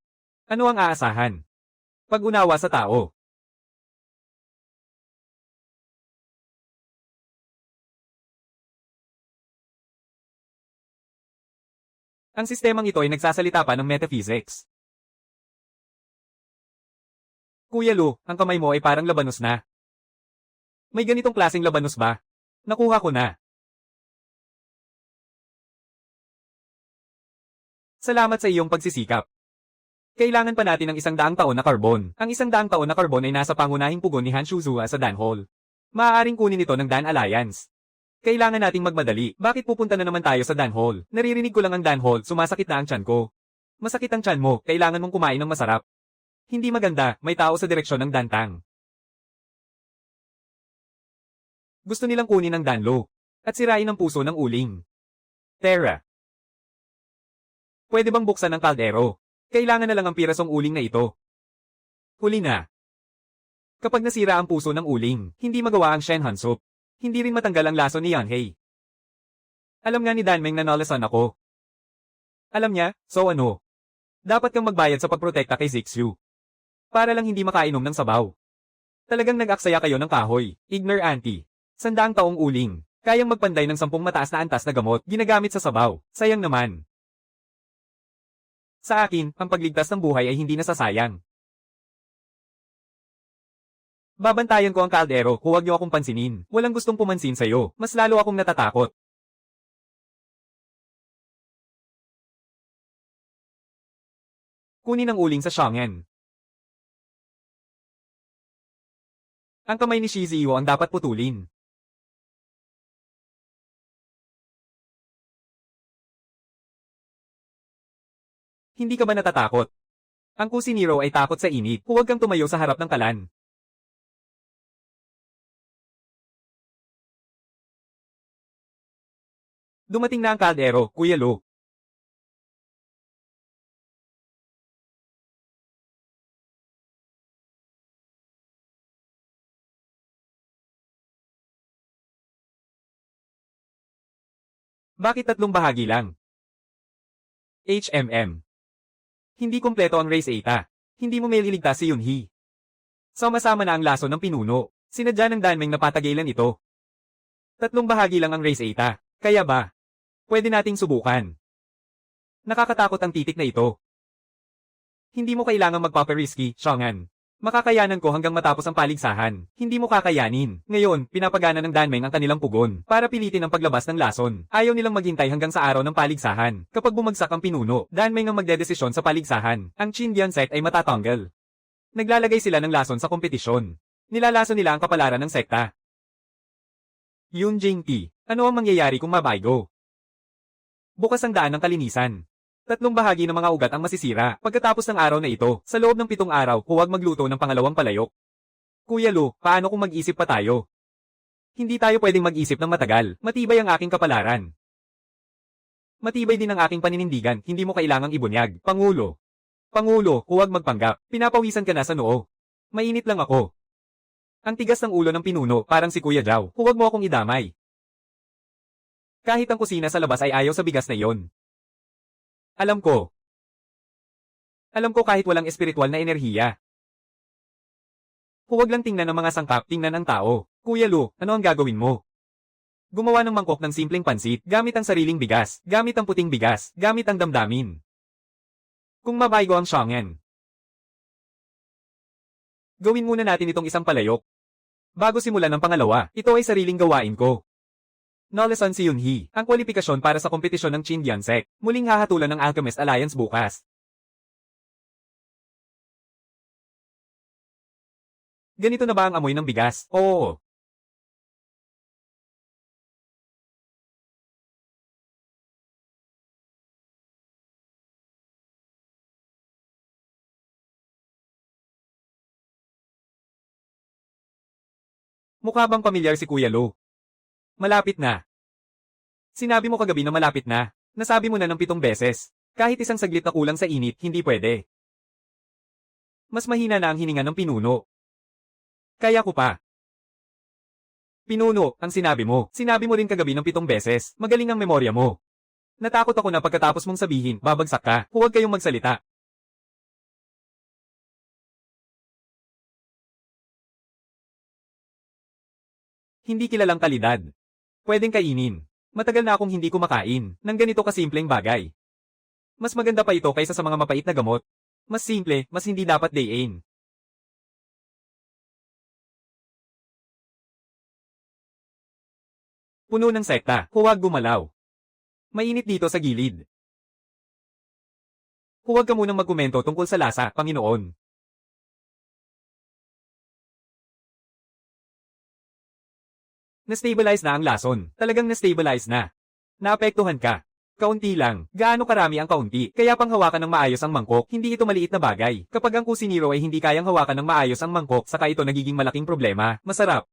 Ano ang aasahan? Pag-unawa sa tao. Ang sistemang ito ay nagsasalita pa ng metaphysics. Kuya Lu, ang kamay mo ay parang labanos na. May ganitong klaseng labanos ba? Nakuha ko na. Salamat sa iyong pagsisikap. Kailangan pa natin ng 100 taon na karbon. Ang 100 taon na karbon ay nasa pangunahing pugon ni Han Shuzhua sa Dan Hall. Maaaring kunin ito ng Dan Alliance. Kailangan nating magmadali. Bakit pupunta na naman tayo sa Dan Hall? Naririnig ko lang ang Dan Hall, sumasakit na ang tiyan ko. Masakit ang tiyan mo, kailangan mong kumain ng masarap. Hindi maganda, may tao sa direksyon ng Dantang. Gusto nilang kunin ang Danlo. At sirain ang puso ng uling. Terra. Pwede bang buksan ang kaldero? Kailangan na lang ang pirasong uling na ito. Huli na. Kapag nasira ang puso ng uling, hindi magawa ang Shenhan soup. Hindi rin matanggal ang laso ni Yanhei. Alam nga ni Danmeng na nalasan ako. Alam niya, so ano? Dapat kang magbayad sa pagprotekta kay Zixu. Para lang hindi makainom ng sabaw. Talagang nag-aksaya kayo ng kahoy, Igner Auntie. 100 taong uling. Kayang magpanday ng 10 mataas na antas na gamot, ginagamit sa sabaw. Sayang naman. Sa akin, ang pagligtas ng buhay ay hindi nasasayang. Babantayan ko ang kaldero, huwag niyo akong pansinin. Walang gustong pumansin sa'yo, mas lalo akong natatakot. Kunin ang uling sa Xiang'an. Ang kamay ni Shizuo ang dapat putulin. Hindi ka ba natatakot? Ang kusiniro ay takot sa init, huwag kang tumayo sa harap ng kalan. Dumating na ang kaldero, Kuya Lu. Bakit 3 bahagi lang? HMM. Hindi kompleto ang race Eta. Hindi mo mailigtas si Yunhee. Sama-sama na ang laso ng pinuno. Sinadya ng Danmeng na patagilan ito. 3 bahagi lang ang race Eta. Kaya ba? Pwede nating subukan. Nakakatakot ang titik na ito. Hindi mo kailangang magpapariski, Xiang'an. Makakayanan ko hanggang matapos ang paligsahan. Hindi mo kakayanin. Ngayon, pinapagana ng Danmeng ang kanilang pugon para pilitin ang paglabas ng lason. Ayaw nilang maghintay hanggang sa araw ng paligsahan. Kapag bumagsak ang pinuno, Danmeng ang magdedesisyon sa paligsahan. Ang Qindian sect ay matatanggal. Naglalagay sila ng lason sa kompetisyon. Nilalason nila ang kapalaran ng sekta. Yun Jingti, ano ang mangyayari kung mabaigo? Bukas ang daan ng kalinisan. 3 bahagi ng mga ugat ang masisira pagkatapos ng araw na ito. Sa loob ng 7 araw, huwag magluto ng pangalawang palayok. Kuya Lu, paano kung mag-isip pa tayo? Hindi tayo pwedeng mag-isip ng matagal. Matibay ang aking kapalaran. Matibay din ang aking paninindigan, hindi mo kailangang ibunyag. Pangulo. Pangulo, huwag magpanggap. Pinapawisan ka na sa noo. Mainit lang ako. Ang tigas ng ulo ng pinuno, parang si Kuya Zhao. Huwag mo akong idamay. Kahit ang kusina sa labas ay ayaw sa bigas na iyon. Alam ko. Alam ko kahit walang espiritual na enerhiya. Huwag lang tingnan ang mga sangkap, tingnan ang tao. Kuya Lu, ano ang gagawin mo? Gumawa ng mangkok ng simpleng pansit, gamit ang sariling bigas, gamit ang puting bigas, gamit ang damdamin. Kung mabaygo ang Xiangyan, gawin muna natin itong isang palayok. Bago simulan ng pangalawa, ito ay sariling gawain ko. Noleson si Yunhee, ang kwalifikasyon para sa kompetisyon ng Qin Diansek. Muling hahatulan ng Alchemist Alliance bukas. Ganito na ba ang amoy ng bigas? Oo. Mukha bang pamilyar si Kuya Lu? Malapit na. Sinabi mo kagabi na malapit na. Nasabi mo na ng 7 beses. Kahit isang saglit na kulang sa init, hindi pwede. Mas mahina na ang hininga ng pinuno. Kaya ko pa. Pinuno, ang sinabi mo. Sinabi mo rin kagabi ng 7 beses. Magaling ang memorya mo. Natakot ako na pagkatapos mong sabihin, babagsak ka. Huwag kayong magsalita. Hindi kilalang kalidad. Pwedeng kainin. Matagal na akong hindi kumakain ng ganito kasimpleng bagay. Mas maganda pa ito kaysa sa mga mapait na gamot. Mas simple, mas hindi dapat dayin. Puno ng sekta, huwag gumalaw. Mainit dito sa gilid. Huwag ka munang magkomento tungkol sa lasa, Panginoon. Na-stabilize na ang lason. Talagang na-stabilize na. Naapektuhan ka. Kaunti lang. Gaano karami ang kaunti? Kaya pang hawakan ng maayos ang mangkok, hindi ito maliit na bagay. Kapag ang kusinero ay hindi kayang hawakan ng maayos ang mangkok, saka ito nagiging malaking problema. Masarap.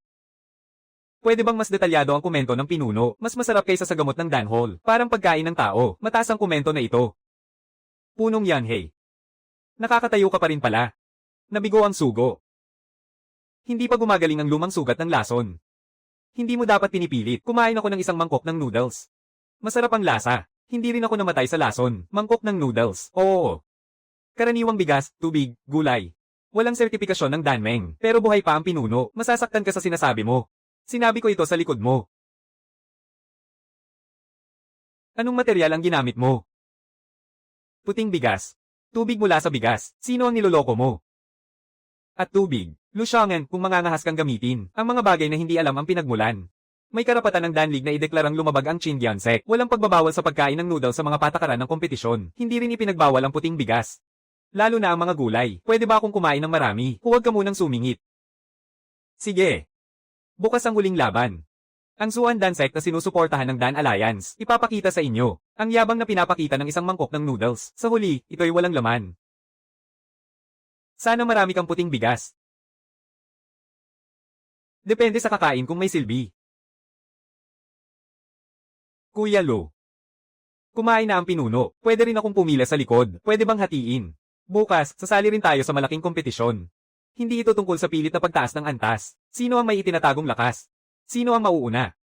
Pwede bang mas detalyado ang komento ng pinuno? Mas masarap kaysa sa gamot ng Danhol. Parang pagkain ng tao. Mataas ang komento na ito. Punong Yanhei. Nakakatayo ka pa rin pala. Nabigo ang sugo. Hindi pa gumagaling ang lumang sugat ng lason. Hindi mo dapat pinipilit. Kumain ako ng isang mangkok ng noodles. Masarap ang lasa. Hindi rin ako namatay sa lason. Mangkok ng noodles. Oo. Karaniwang bigas, tubig, gulay. Walang sertipikasyon ng Danmeng. Pero buhay pa ang pinuno. Masasaktan ka sa sinasabi mo. Sinabi ko ito sa likod mo. Anong material ang ginamit mo? Puting bigas. Tubig mula sa bigas. Sino ang niloloko mo? At tubig. Lu Xiangyan, kung mangangahas kang gamitin, ang mga bagay na hindi alam ang pinagmulan. May karapatan ng Danlig na ideklarang lumabag ang Qin Diansek. Walang pagbabawal sa pagkain ng noodle sa mga patakaran ng kompetisyon. Hindi rin ipinagbawal ang puting bigas. Lalo na ang mga gulay. Pwede ba akong kumain ng marami? Huwag ka munang sumingit. Sige. Bukas ang huling laban. Ang Suan Dansek na sinusuportahan ng Dan Alliance, ipapakita sa inyo. Ang yabang na pinapakita ng isang mangkok ng noodles. Sa huli, ito'y walang laman. Sana marami kang puting bigas. Depende sa kakain kung may silbi. Kuya Lu. Kumain na ang pinuno. Pwede rin akong pumila sa likod. Pwede bang hatiin? Bukas, sasali rin tayo sa malaking kompetisyon. Hindi ito tungkol sa pilit na pagtaas ng antas. Sino ang may itinatagong lakas? Sino ang mauuna?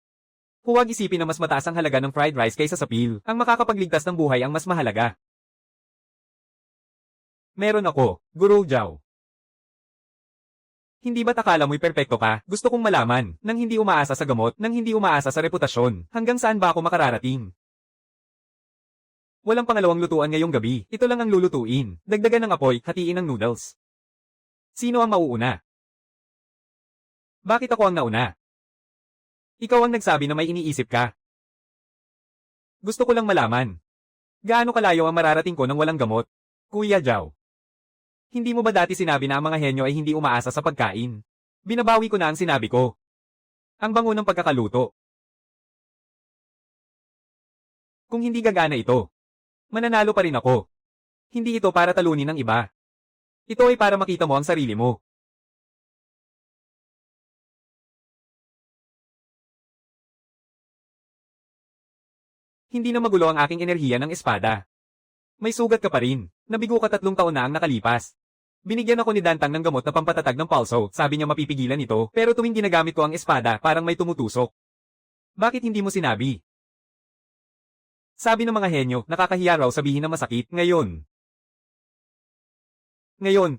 Huwag isipin na mas mataas ang halaga ng fried rice kaysa sa peel. Ang makakapagligtas ng buhay ang mas mahalaga. Meron ako, Guru Zhao. Hindi ba't akala mo'y perpekto ka? Gusto kong malaman, nang hindi umaasa sa gamot, nang hindi umaasa sa reputasyon, hanggang saan ba ako makararating? Walang pangalawang lutuan ngayong gabi, ito lang ang lulutuin. Dagdagan ng apoy, hatiin ng noodles. Sino ang mauuna? Bakit ako ang nauna? Ikaw ang nagsabi na may iniisip ka. Gusto ko lang malaman. Gaano kalayo ang mararating ko nang walang gamot? Kuya Zhao. Hindi mo ba dati sinabi na ang mga henyo ay hindi umaasa sa pagkain? Binabawi ko na ang sinabi ko. Ang bango ng pagkakaluto. Kung hindi gagana ito, mananalo pa rin ako. Hindi ito para talunin ng iba. Ito ay para makita mo ang sarili mo. Hindi na magulo ang aking enerhiya ng espada. May sugat ka pa rin. Nabigo ka 3 taon na ang nakalipas. Binigyan ako ni Dantang ng gamot na pampatatag ng pulso. Sabi niya mapipigilan ito, pero tuwing ginagamit ko ang espada, parang may tumutusok. Bakit hindi mo sinabi? Sabi ng mga henyo, nakakahiya raw sabihin na masakit. Ngayon,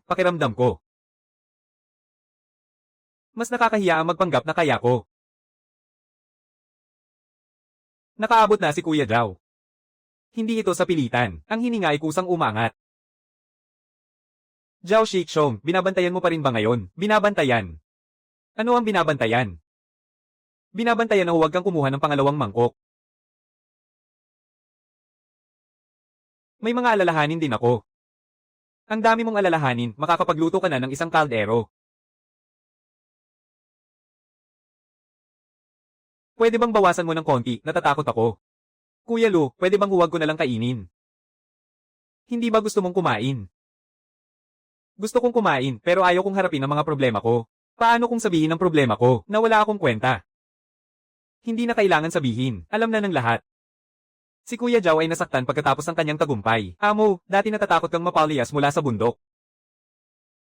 pakiramdam ko. Mas nakakahiya ang magpanggap na kaya ko. Nakaabot na si Kuya Zhao. Hindi ito sa pilitan, ang hininga ay kusang umangat. Zhao Shikshong, binabantayan mo pa rin ba ngayon? Binabantayan. Ano ang binabantayan? Binabantayan na huwag kang kumuha ng pangalawang mangkok. May mga alalahanin din ako. Ang dami mong alalahanin, makakapagluto ka na ng isang kaldero. Pwede bang bawasan mo ng konti, natatakot ako. Kuya Lu, pwede bang huwag ko na lang kainin? Hindi ba gusto mong kumain? Gusto kong kumain, pero ayaw kong harapin ang mga problema ko. Paano kung sabihin ang problema ko, na wala akong kwenta? Hindi na kailangan sabihin, alam na ng lahat. Si Kuya Zhao ay nasaktan pagkatapos ng kanyang tagumpay. Amo, dati natatakot kang mapalayas mula sa bundok.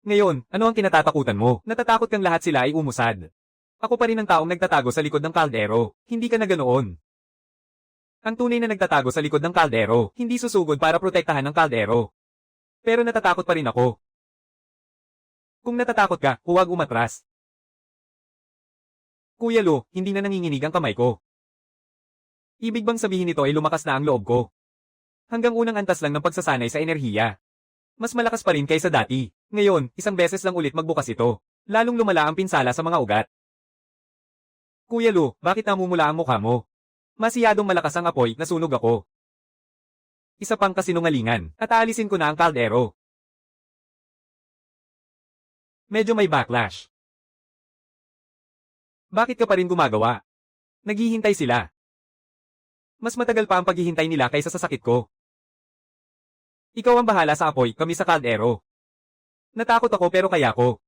Ngayon, ano ang kinatatakutan mo? Natatakot kang lahat sila ay umusad. Ako pa rin ang taong nagtatago sa likod ng kaldero, hindi ka na ganoon. Ang tunay na nagtatago sa likod ng kaldero, hindi susugod para protektahan ng kaldero. Pero natatakot pa rin ako. Kung natatakot ka, huwag umatras. Kuya Lu, hindi na nanginginig ang kamay ko. Ibig bang sabihin nito ay lumakas na ang loob ko? Hanggang unang antas lang ng pagsasanay sa enerhiya. Mas malakas pa rin kaysa dati. Ngayon, isang beses lang ulit magbukas ito. Lalong lumala ang pinsala sa mga ugat. Kuya Lu, bakit namumula ang mukha mo? Masiyadong malakas ang apoy, nasunog ako. Isa pang kasinungalingan, at aalisin ko na ang kaldero. Medyo may backlash. Bakit ka pa rin gumagawa? Naghihintay sila. Mas matagal pa ang paghihintay nila kaysa sa sakit ko. Ikaw ang bahala sa apoy, kami sa kaldero. Natakot ako pero kaya ko.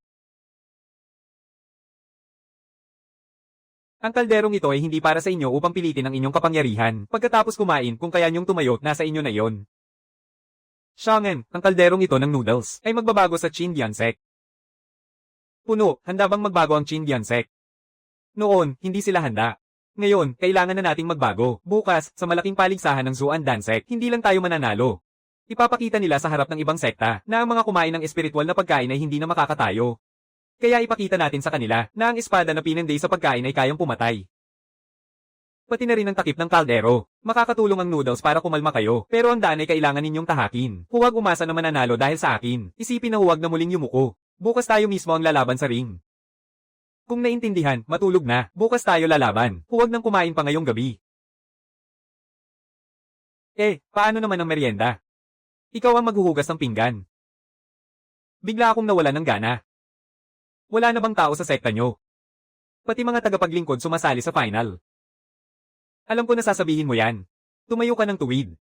Ang kalderong ito ay hindi para sa inyo upang pilitin ang inyong kapangyarihan. Pagkatapos kumain, kung kaya niyong tumayo, nasa inyo na iyon. Xiang'an, ang kalderong ito ng noodles ay magbabago sa Qindian-sek. Puno, handa bang magbago ang Qindian-sek? Noon, hindi sila handa. Ngayon, kailangan na nating magbago. Bukas, sa malaking paligsahan ng Zuan-dan-sek, hindi lang tayo mananalo. Ipapakita nila sa harap ng ibang sekta na ang mga kumain ng espiritual na pagkain ay hindi na makakatayo. Kaya ipakita natin sa kanila na ang espada na pinanday sa pagkain ay kayang pumatay. Pati na rin ang takip ng kaldero. Makakatulong ang noodles para kumalma kayo, pero ang daan ay kailangan ninyong tahakin. Huwag umasa na mananalo dahil sa akin. Isipin na huwag na muling yumuko. Bukas tayo mismo ang lalaban sa ring. Kung naintindihan, matulog na. Bukas tayo lalaban. Huwag nang kumain pa ngayong gabi. Paano naman ang merienda? Ikaw ang maghuhugas ng pinggan. Bigla akong nawalan ng gana. Wala na bang tao sa sekta nyo? Pati mga tagapaglingkod sumasali sa final. Alam ko na sasabihin mo yan. Tumayo ka ng tuwid.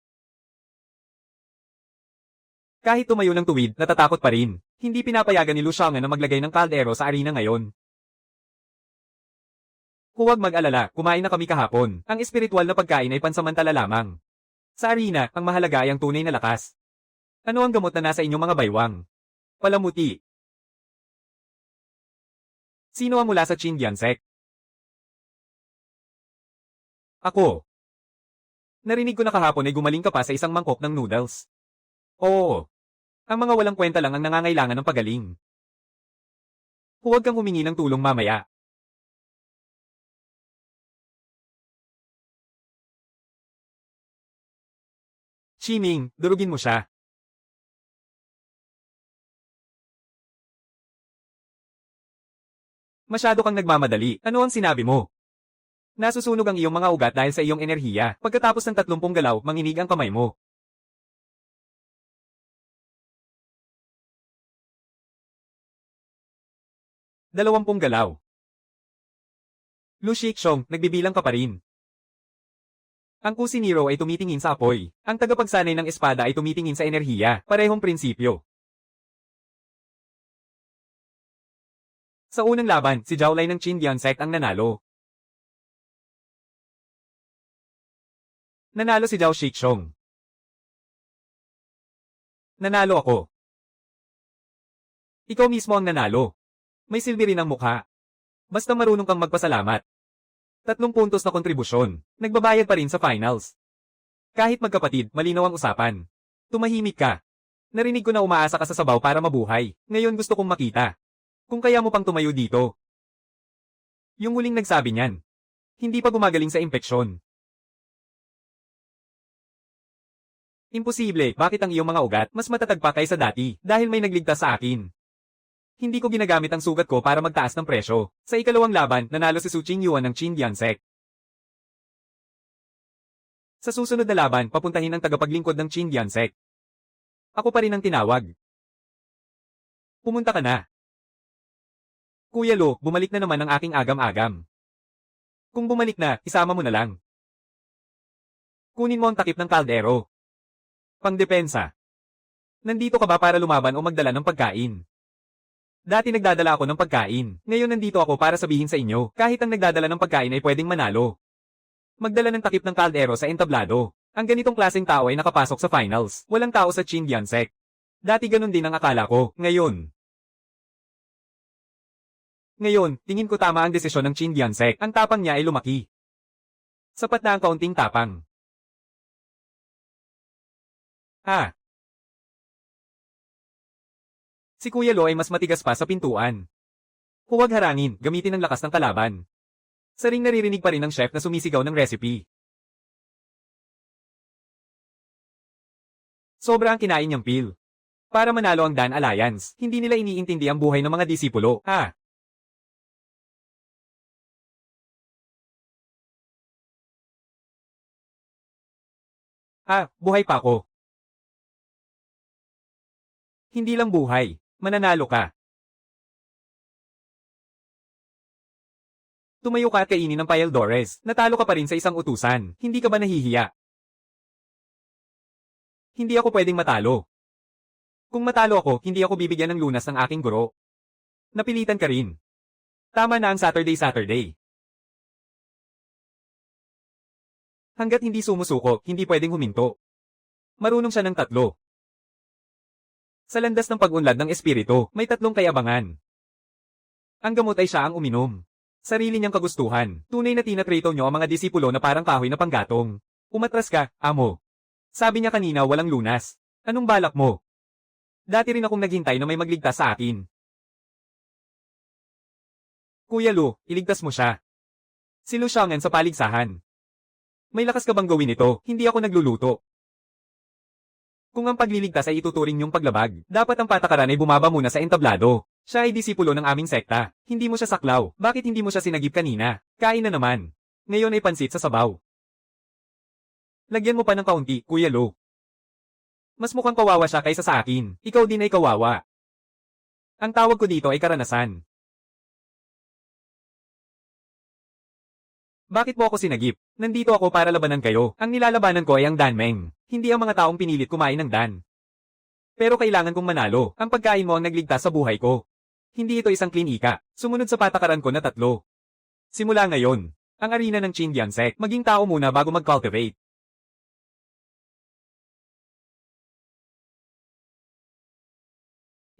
Kahit tumayo ng tuwid, natatakot pa rin. Hindi pinapayagan ni Lu Xiang'an na maglagay ng kaldero sa arena ngayon. Huwag mag-alala, kumain na kami kahapon. Ang espiritual na pagkain ay pansamantala lamang. Sa arena, ang mahalaga ay ang tunay na lakas. Ano ang gamot na nasa inyong mga baywang? Palamuti. Sino ang mula sa Qindian-sek? Ako. Narinig ko na kahapon ay gumaling ka pa sa isang mangkok ng noodles. Oo. Ang mga walang kwenta lang ang nangangailangan ng pagaling. Huwag kang humingi ng tulong mamaya. Chiming, durugin mo siya. Masyado kang nagmamadali. Ano ang sinabi mo? Nasusunog ang iyong mga ugat dahil sa iyong enerhiya. Pagkatapos ng 30 galaw, manginig ang kamay mo. Dalawampung galaw. Lu Shikshong, nagbibilang ka pa rin. Ang kusiniro ay tumitingin sa apoy. Ang tagapagsanay ng espada ay tumitingin sa enerhiya. Parehong prinsipyo. Sa unang laban, si Zhao Lai ng Qindian-sek ang nanalo. Nanalo si Zhao Shikshong. Nanalo ako. Ikaw mismo ang nanalo. May silbi rin ang mukha. Basta marunong kang magpasalamat. 3 puntos na kontribusyon. Nagbabayad pa rin sa finals. Kahit magkapatid, malinaw ang usapan. Tumahimik ka. Narinig ko na umaasa ka sa sabaw para mabuhay. Ngayon gusto kong makita. Kung kaya mo pang tumayo dito. Yung huling nagsabi niyan. Hindi pa gumagaling sa impeksyon. Imposible, bakit ang iyong mga ugat mas matatag pa kaysa dati dahil may nagligtas sa akin? Hindi ko ginagamit ang sugat ko para magtaas ng presyo. Sa ikalawang laban, nanalo si Su Qingyuan ng Qin Diansek. Sa susunod na laban, papuntahin ang tagapaglingkod ng Qin Diansek. Ako pa rin ang tinawag. Pumunta ka na. Kuya Lo, bumalik na naman ang aking agam-agam. Kung bumalik na, isama mo na lang. Kunin mo ang takip ng kaldero. Pangdepensa. Nandito ka ba para lumaban o magdala ng pagkain? Dati nagdadala ako ng pagkain. Ngayon nandito ako para sabihin sa inyo, kahit ang nagdadala ng pagkain ay pwedeng manalo. Magdala ng takip ng kaldero sa entablado. Ang ganitong klaseng tao ay nakapasok sa finals. Walang tao sa Qin Diansek. Dati ganun din ang akala ko, ngayon. Ngayon, tingin ko tama ang desisyon ng Qin Diansek. Ang tapang niya ay lumaki. Sapat na ang kaunting tapang. Si Kuya Lo ay mas matigas pa sa pintuan. Huwag harangin, gamitin ang lakas ng kalaban. Saring naririnig pa rin ng chef na sumisigaw ng recipe. Sobra ang kinain niyang pil. Para manalo ang Dan Alliance, hindi nila iniintindi ang buhay ng mga disipulo, buhay pa ako. Hindi lang buhay, mananalo ka. Tumayo ka at kainin ng Payaldores, natalo ka pa rin sa isang utusan, hindi ka ba nahihiya? Hindi ako pwedeng matalo. Kung matalo ako, hindi ako bibigyan ng lunas ng aking guro. Napilitan ka rin. Tama na ang Saturday. Hanggat hindi sumusuko, hindi pwedeng huminto. Marunong siya ng 3. Sa landas ng pag-unlad ng espiritu, may 3 kayabangan. Ang gamot ay siya ang uminom. Sarili niyang kagustuhan. Tunay na tinatrato niyo ang mga disipulo na parang kahoy na panggatong. Umatras ka, amo. Sabi niya kanina walang lunas. Anong balak mo? Dati rin akong naghintay na may magligtas sa akin. Kuya Lu, iligtas mo siya. Si Lu Xiaonan sa paligsahan. May lakas ka bang gawin ito? Hindi ako nagluluto. Kung ang pagliligtas ay ituturing niyong paglabag, dapat ang patakaran ay bumaba muna sa entablado. Siya ay disipulo ng aming sekta. Hindi mo siya saklaw. Bakit hindi mo siya sinagip kanina? Kain na naman. Ngayon ay pansit sa sabaw. Lagyan mo pa ng kaunti, Kuya Lo. Mas mukhang kawawa siya kaysa sa akin. Ikaw din ay kawawa. Ang tawag ko dito ay karanasan. Bakit mo ako sinagip? Nandito ako para labanan kayo. Ang nilalabanan ko ay ang Danmeng. Hindi ang mga taong pinilit kumain ng Dan. Pero kailangan kong manalo. Ang pagkain mo ang nagligtas sa buhay ko. Hindi ito isang klinika. Sumunod sa patakaran ko na 3. Simula ngayon. Ang arena ng Qin Diansek. Maging tao muna bago mag-cultivate.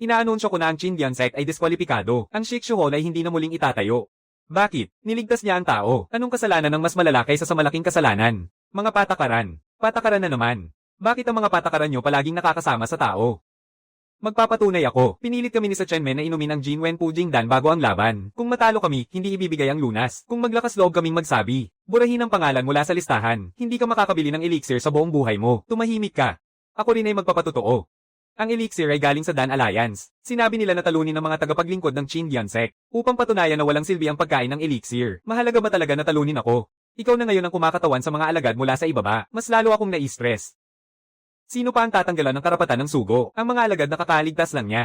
Inaanunsyo ko na ang Qin Diansek ay diskwalipikado. Ang Shikshu Hall ay hindi na muling itatayo. Bakit? Niligtas niya ang tao. Anong kasalanan ng mas malala kaysa sa malaking kasalanan? Mga patakaran. Patakaran na naman. Bakit ang mga patakaran nyo palaging nakakasama sa tao? Magpapatunay ako. Pinilit kami ni Sa Chenmen na inumin ang Jinwen Pujing Dan bago ang laban. Kung matalo kami, hindi ibibigay ang lunas. Kung maglakas loob kaming magsabi, burahin ang pangalan mula sa listahan. Hindi ka makakabili ng elixir sa buong buhay mo. Tumahimik ka. Ako rin ay magpapatotoo. Ang elixir ay galing sa Dan Alliance. Sinabi nila na talunin ng mga tagapaglingkod ng Qin Diansek upang patunayan na walang silbi ang pagkain ng elixir. Mahalaga ba talaga na talunin ako? Ikaw na ngayon ang kumakatawan sa mga alagad mula sa ibaba. Mas lalo akong nai-stress. Sino pa ang tatanggalan ng karapatan ng sugo? Ang mga alagad na kakaligtas lang niya.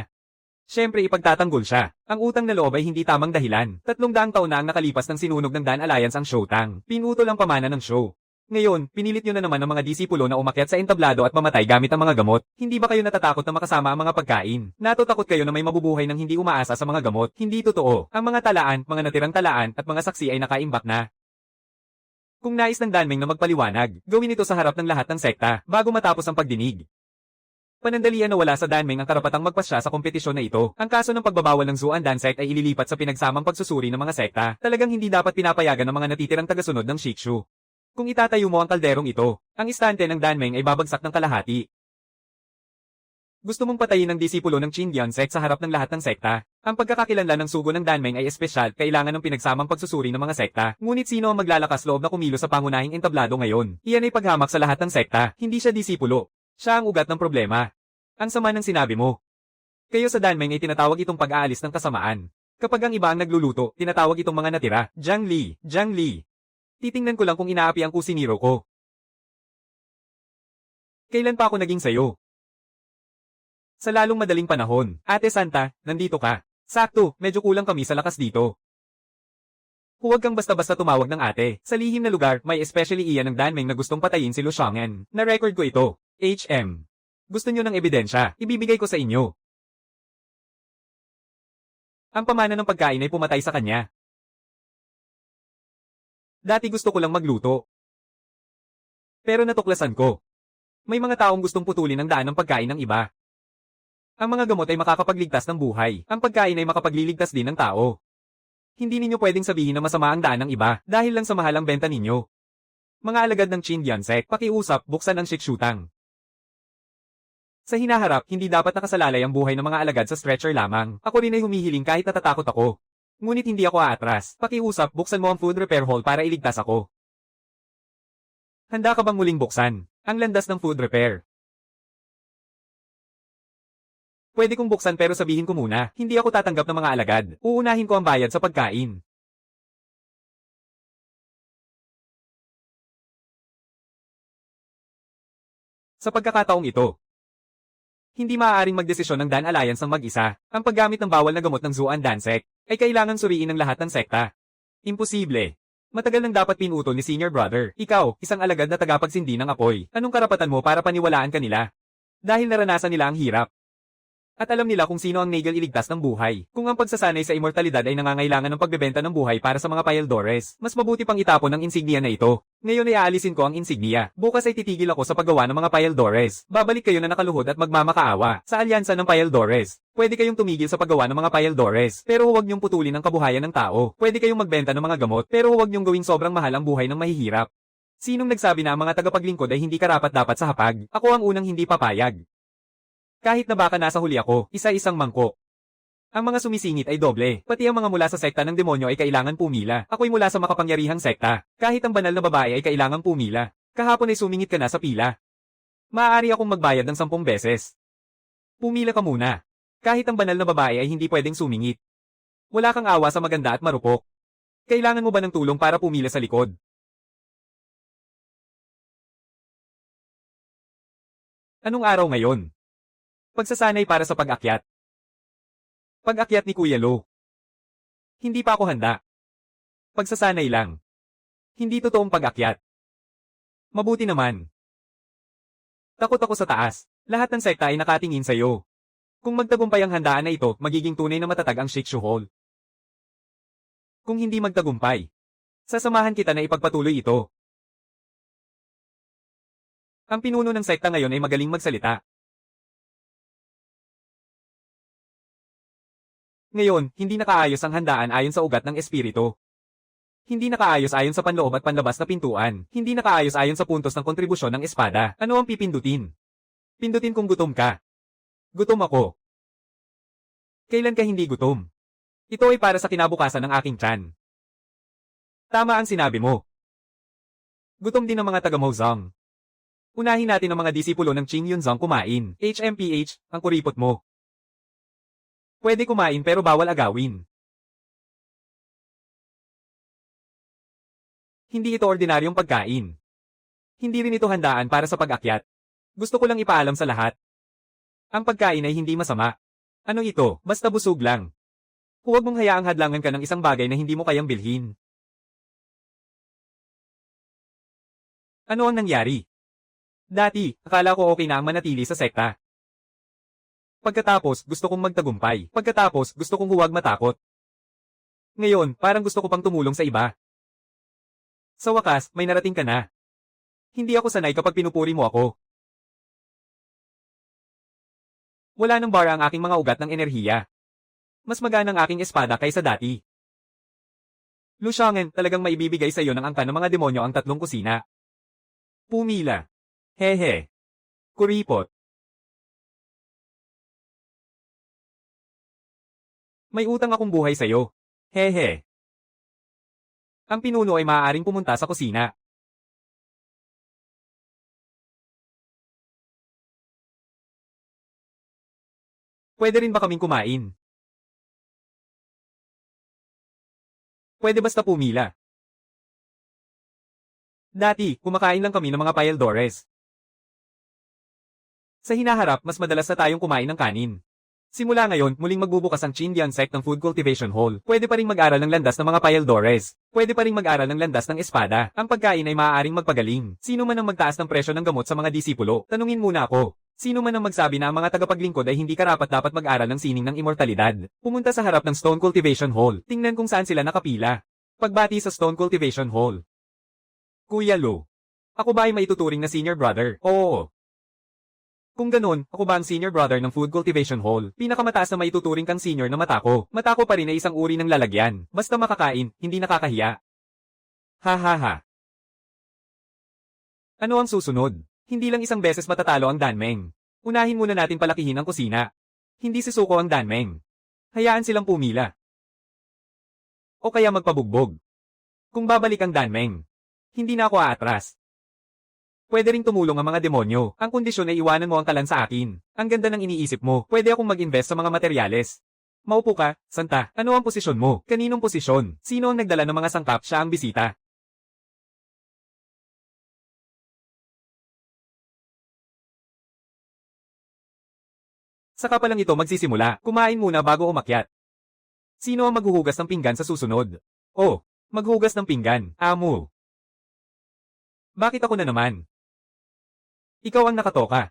Siyempre ipagtatanggol siya. Ang utang na loob ay hindi tamang dahilan. 300 taon na ang nakalipas ng sinunog ng Dan Alliance ang Showtang. Pinutol ang pamana ng show. Ngayon, pinilit nyo na naman ang mga disipulo na umakyat sa entablado at mamatay gamit ang mga gamot. Hindi ba kayo natatakot na makasama ang mga pagkain? Natatakot kayo na may mabubuhay ng hindi umaasa sa mga gamot? Hindi totoo. Ang mga talaan, mga natirang talaan, at mga saksi ay nakaimbak na. Kung nais ng Danmeng na magpaliwanag, gawin ito sa harap ng lahat ng sekta, bago matapos ang pagdinig. Panandalian na wala sa Danmeng ang karapatang magpasya sa kompetisyon na ito. Ang kaso ng pagbabawal ng Zuan Dan sect ay ililipat sa pinagsamang pagsusuri ng mga sekta. Talagang hindi dapat pinapayagan ng mga natitirang tagasunod ng Shikshu. Kung itatayo mo ang kalderong ito, ang istante ng Danmeng ay babagsak ng kalahati. Gusto mong patayin ang disipulo ng Qin Sect sa harap ng lahat ng sekta. Ang pagkakakilanlan ng sugo ng Danmeng ay espesyal, kailangan ng pinagsamang pagsusuri ng mga sekta. Ngunit sino ang maglalakas loob na kumilo sa pangunahing entablado ngayon? Iyan ay paghamak sa lahat ng sekta, hindi siya disipulo. Siya ang ugat ng problema. Ang sama ng sinabi mo. Kayo sa Danmeng ay tinatawag itong pag-aalis ng kasamaan. Kapag ang iba ang nagluluto, tinatawag itong mga natira. Jiang Li. Titingnan ko lang kung inaapi ang kusiniro ko. Kailan pa ako naging sayo? Sa lalong madaling panahon. Ate Santa, nandito ka. Sakto, medyo kulang kami sa lakas dito. Huwag kang basta-basta tumawag ng ate. Sa lihim na lugar, may especially iyan ng Danmeng na gustong patayin si Lu Xiong'an. Na-record ko ito. HM. Gusto nyo ng ebidensya, ibibigay ko sa inyo. Ang pamana ng pagkain ay pumatay sa kanya. Dati gusto ko lang magluto. Pero natuklasan ko. May mga taong gustong putulin ang daan ng pagkain ng iba. Ang mga gamot ay makakapagligtas ng buhay. Ang pagkain ay makapagliligtas din ng tao. Hindi ninyo pwedeng sabihin na masama ang daan ng iba dahil lang sa mahal ang benta ninyo. Mga alagad ng Qin Sect, pakiusap, buksan ang Shikshutang. Sa hinaharap, hindi dapat nakasalalay ang buhay ng mga alagad sa stretcher lamang. Ako rin ay humihiling kahit natatakot ako. Ngunit hindi ako aatras. Pakiusap, buksan mo ang food repair hall para iligtas ako. Handa ka bang muling buksan ang landas ng food repair? Pwede kong buksan pero sabihin ko muna, hindi ako tatanggap ng mga alagad. Uunahin ko ang bayad sa pagkain. Sa pagkakataong ito, hindi maaaring magdesisyon ng Dan Alliance ng mag-isa. Ang paggamit ng bawal na gamot ng Zuan Dan Sect ay kailangan suriin ng lahat ng sekta. Imposible. Matagal nang dapat pinutol ni Senior Brother. Ikaw, isang alagad na tagapagsindi ng apoy. Anong karapatan mo para paniwalaan kanila? Dahil naranasan nila ang hirap. At alam nila kung sino ang Nagel iligtas ng buhay. Kung ang pagsasanay sa immortalidad ay nangangailangan ng pagbebenta ng buhay para sa mga payaldores, mas mabuti pang itapon ang insignia na ito. Ngayon ay aalisin ko ang insignia. Bukas ay titigil ako sa paggawa ng mga payaldores. Babalik kayo na nakaluhod at magmamakaawa sa alyansa ng payaldores. Pwede kayong tumigil sa paggawa ng mga payaldores, pero huwag niyong putulin ang kabuhayan ng tao. Pwede kayong magbenta ng mga gamot, pero huwag niyong gawing sobrang mahal ang buhay ng mahihirap. Sinong nagsabi na ang mga tagapaglingkod ay hindi karapat-dapat sa hapag? Ako ang unang hindi papayag. Kahit na baka nasa huli ako, isa-isang mangkok. Ang mga sumisingit ay doble, pati ang mga mula sa sekta ng demonyo ay kailangan pumila. Ako'y mula sa makapangyarihang sekta. Kahit ang banal na babae ay kailangan pumila. Kahapon ay sumingit ka na sa pila. Maaari akong magbayad ng 10 beses. Pumila ka muna. Kahit ang banal na babae ay hindi pwedeng sumingit. Wala kang awa sa maganda at marupok. Kailangan mo ba ng tulong para pumila sa likod? Anong araw ngayon? Pagsasanay para sa pag-akyat. Pag-akyat ni Kuya Lo. Hindi pa ako handa. Pagsasanay lang. Hindi totoong pag-akyat. Mabuti naman. Takot ako sa taas. Lahat ng sekta ay nakatingin sa iyo. Kung magtagumpay ang handaan na ito, magiging tunay na matatag ang Shikshu Hall. Kung hindi magtagumpay, sasamahan kita na ipagpatuloy ito. Ang pinuno ng sekta ngayon ay magaling magsalita. Ngayon, hindi nakaayos ang handaan ayon sa ugat ng espiritu. Hindi nakaayos ayon sa panloob at panlabas na pintuan. Hindi nakaayos ayon sa puntos ng kontribusyon ng espada. Ano ang pipindutin? Pindutin kung gutom ka. Gutom ako. Kailan ka hindi gutom? Ito ay para sa kinabukasan ng aking tiyan. Tama ang sinabi mo. Gutom din ang mga taga-Mozong. Unahin natin ang mga disipulo ng Qing Yunzong kumain. HMPH, ang kuripot mo. Pwede kumain pero bawal agawin. Hindi ito ordinaryong pagkain. Hindi rin ito handaan para sa pag-akyat. Gusto ko lang ipaalam sa lahat. Ang pagkain ay hindi masama. Ano ito? Basta busog lang. Huwag mong hayaang hadlangan ka ng isang bagay na hindi mo kayang bilhin. Ano ang nangyari? Dati, akala ko okay na ang manatili sa sekta. Pagkatapos, gusto kong magtagumpay. Pagkatapos, gusto kong huwag matakot. Ngayon, parang gusto ko pang tumulong sa iba. Sa wakas, may narating ka na. Hindi ako sanay kapag pinupuri mo ako. Wala nang bara ang aking mga ugat ng enerhiya. Mas magaan ang aking espada kaysa dati. Lu Xiong'an, talagang maibibigay sa iyo ng angkan ng mga demonyo ang 3 kusina. Pumila. Hehe. Kuripot. May utang akong buhay sa'yo. Hehe. Ang pinuno ay maaaring pumunta sa kusina. Pwede rin ba kaming kumain? Pwede basta pumila. Dati, kumakain lang kami ng mga payaldores. Sa hinaharap, mas madalas na tayong kumain ng kanin. Simula ngayon, muling magbubukas ang Chindian sect ng Food Cultivation Hall. Pwede pa ring mag-aral ng landas ng mga payaldores. Pwede pa ring mag-aral ng landas ng espada. Ang pagkain ay maaaring magpagaling. Sino man ang magtaas ng presyo ng gamot sa mga disipulo? Tanungin muna ako. Sino man ang magsabi na ang mga tagapaglingkod ay hindi karapat-dapat mag-aral ng sining ng immortalidad? Pumunta sa harap ng Stone Cultivation Hall. Tingnan kung saan sila nakapila. Pagbati sa Stone Cultivation Hall. Kuya Lo. Ako ba ay maituturing na senior brother? Oo. Kung ganun, ako ba ang senior brother ng Food Cultivation Hall? Pinakamataas na maituturing kang senior na mata ko. Mata ko pa rin ay isang uri ng lalagyan. Basta makakain, hindi nakakahiya. Ha ha ha. Ano ang susunod? Hindi lang isang beses matatalo ang Danmeng. Unahin muna natin palakihin ang kusina. Hindi sisuko ang Danmeng. Hayaan silang pumila. O kaya magpabugbog. Kung babalik ang Danmeng, hindi na ako aatras. Pwede ring tumulong ang mga demonyo. Ang kondisyon ay iwanan mo ang kalan sa akin. Ang ganda ng iniisip mo. Pwede akong mag-invest sa mga materyales. Maupo ka, Santa. Ano ang posisyon mo? Kaninong posisyon? Sino ang nagdala ng mga sangkap? Siya ang bisita. Saka pa lang ito magsisimula. Kumain muna bago umakyat. Sino ang maghuhugas ng pinggan sa susunod? Oh, maghugas ng pinggan. Amo. Bakit ako na naman? Ikaw ang nakatoka.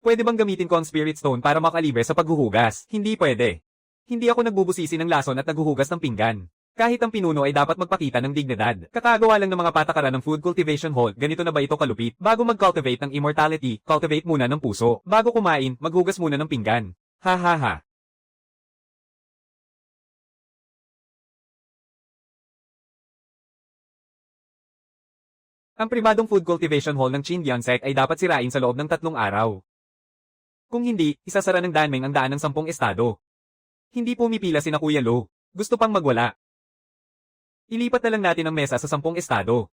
Pwede bang gamitin ko ang Spirit Stone para makalibre sa paghuhugas? Hindi pwede. Hindi ako nagbubusisi ng lason at naghuhugas ng pinggan. Kahit ang pinuno ay dapat magpakita ng dignidad. Kakagawa lang ng mga patakaran ng Food Cultivation Hall, ganito na ba ito kalupit? Bago mag-cultivate ng immortality, cultivate muna ng puso. Bago kumain, maghugas muna ng pinggan. Ha ha ha. Ang pribadong Food Cultivation Hall ng Chindian sect ay dapat sirain sa loob ng 3 araw. Kung hindi, isasara ng Danmeng ang daan ng 10 estado. Hindi pumipila sina Kuya Lo. Gusto pang magwala. Ilipat na lang natin ang mesa sa 10 estado.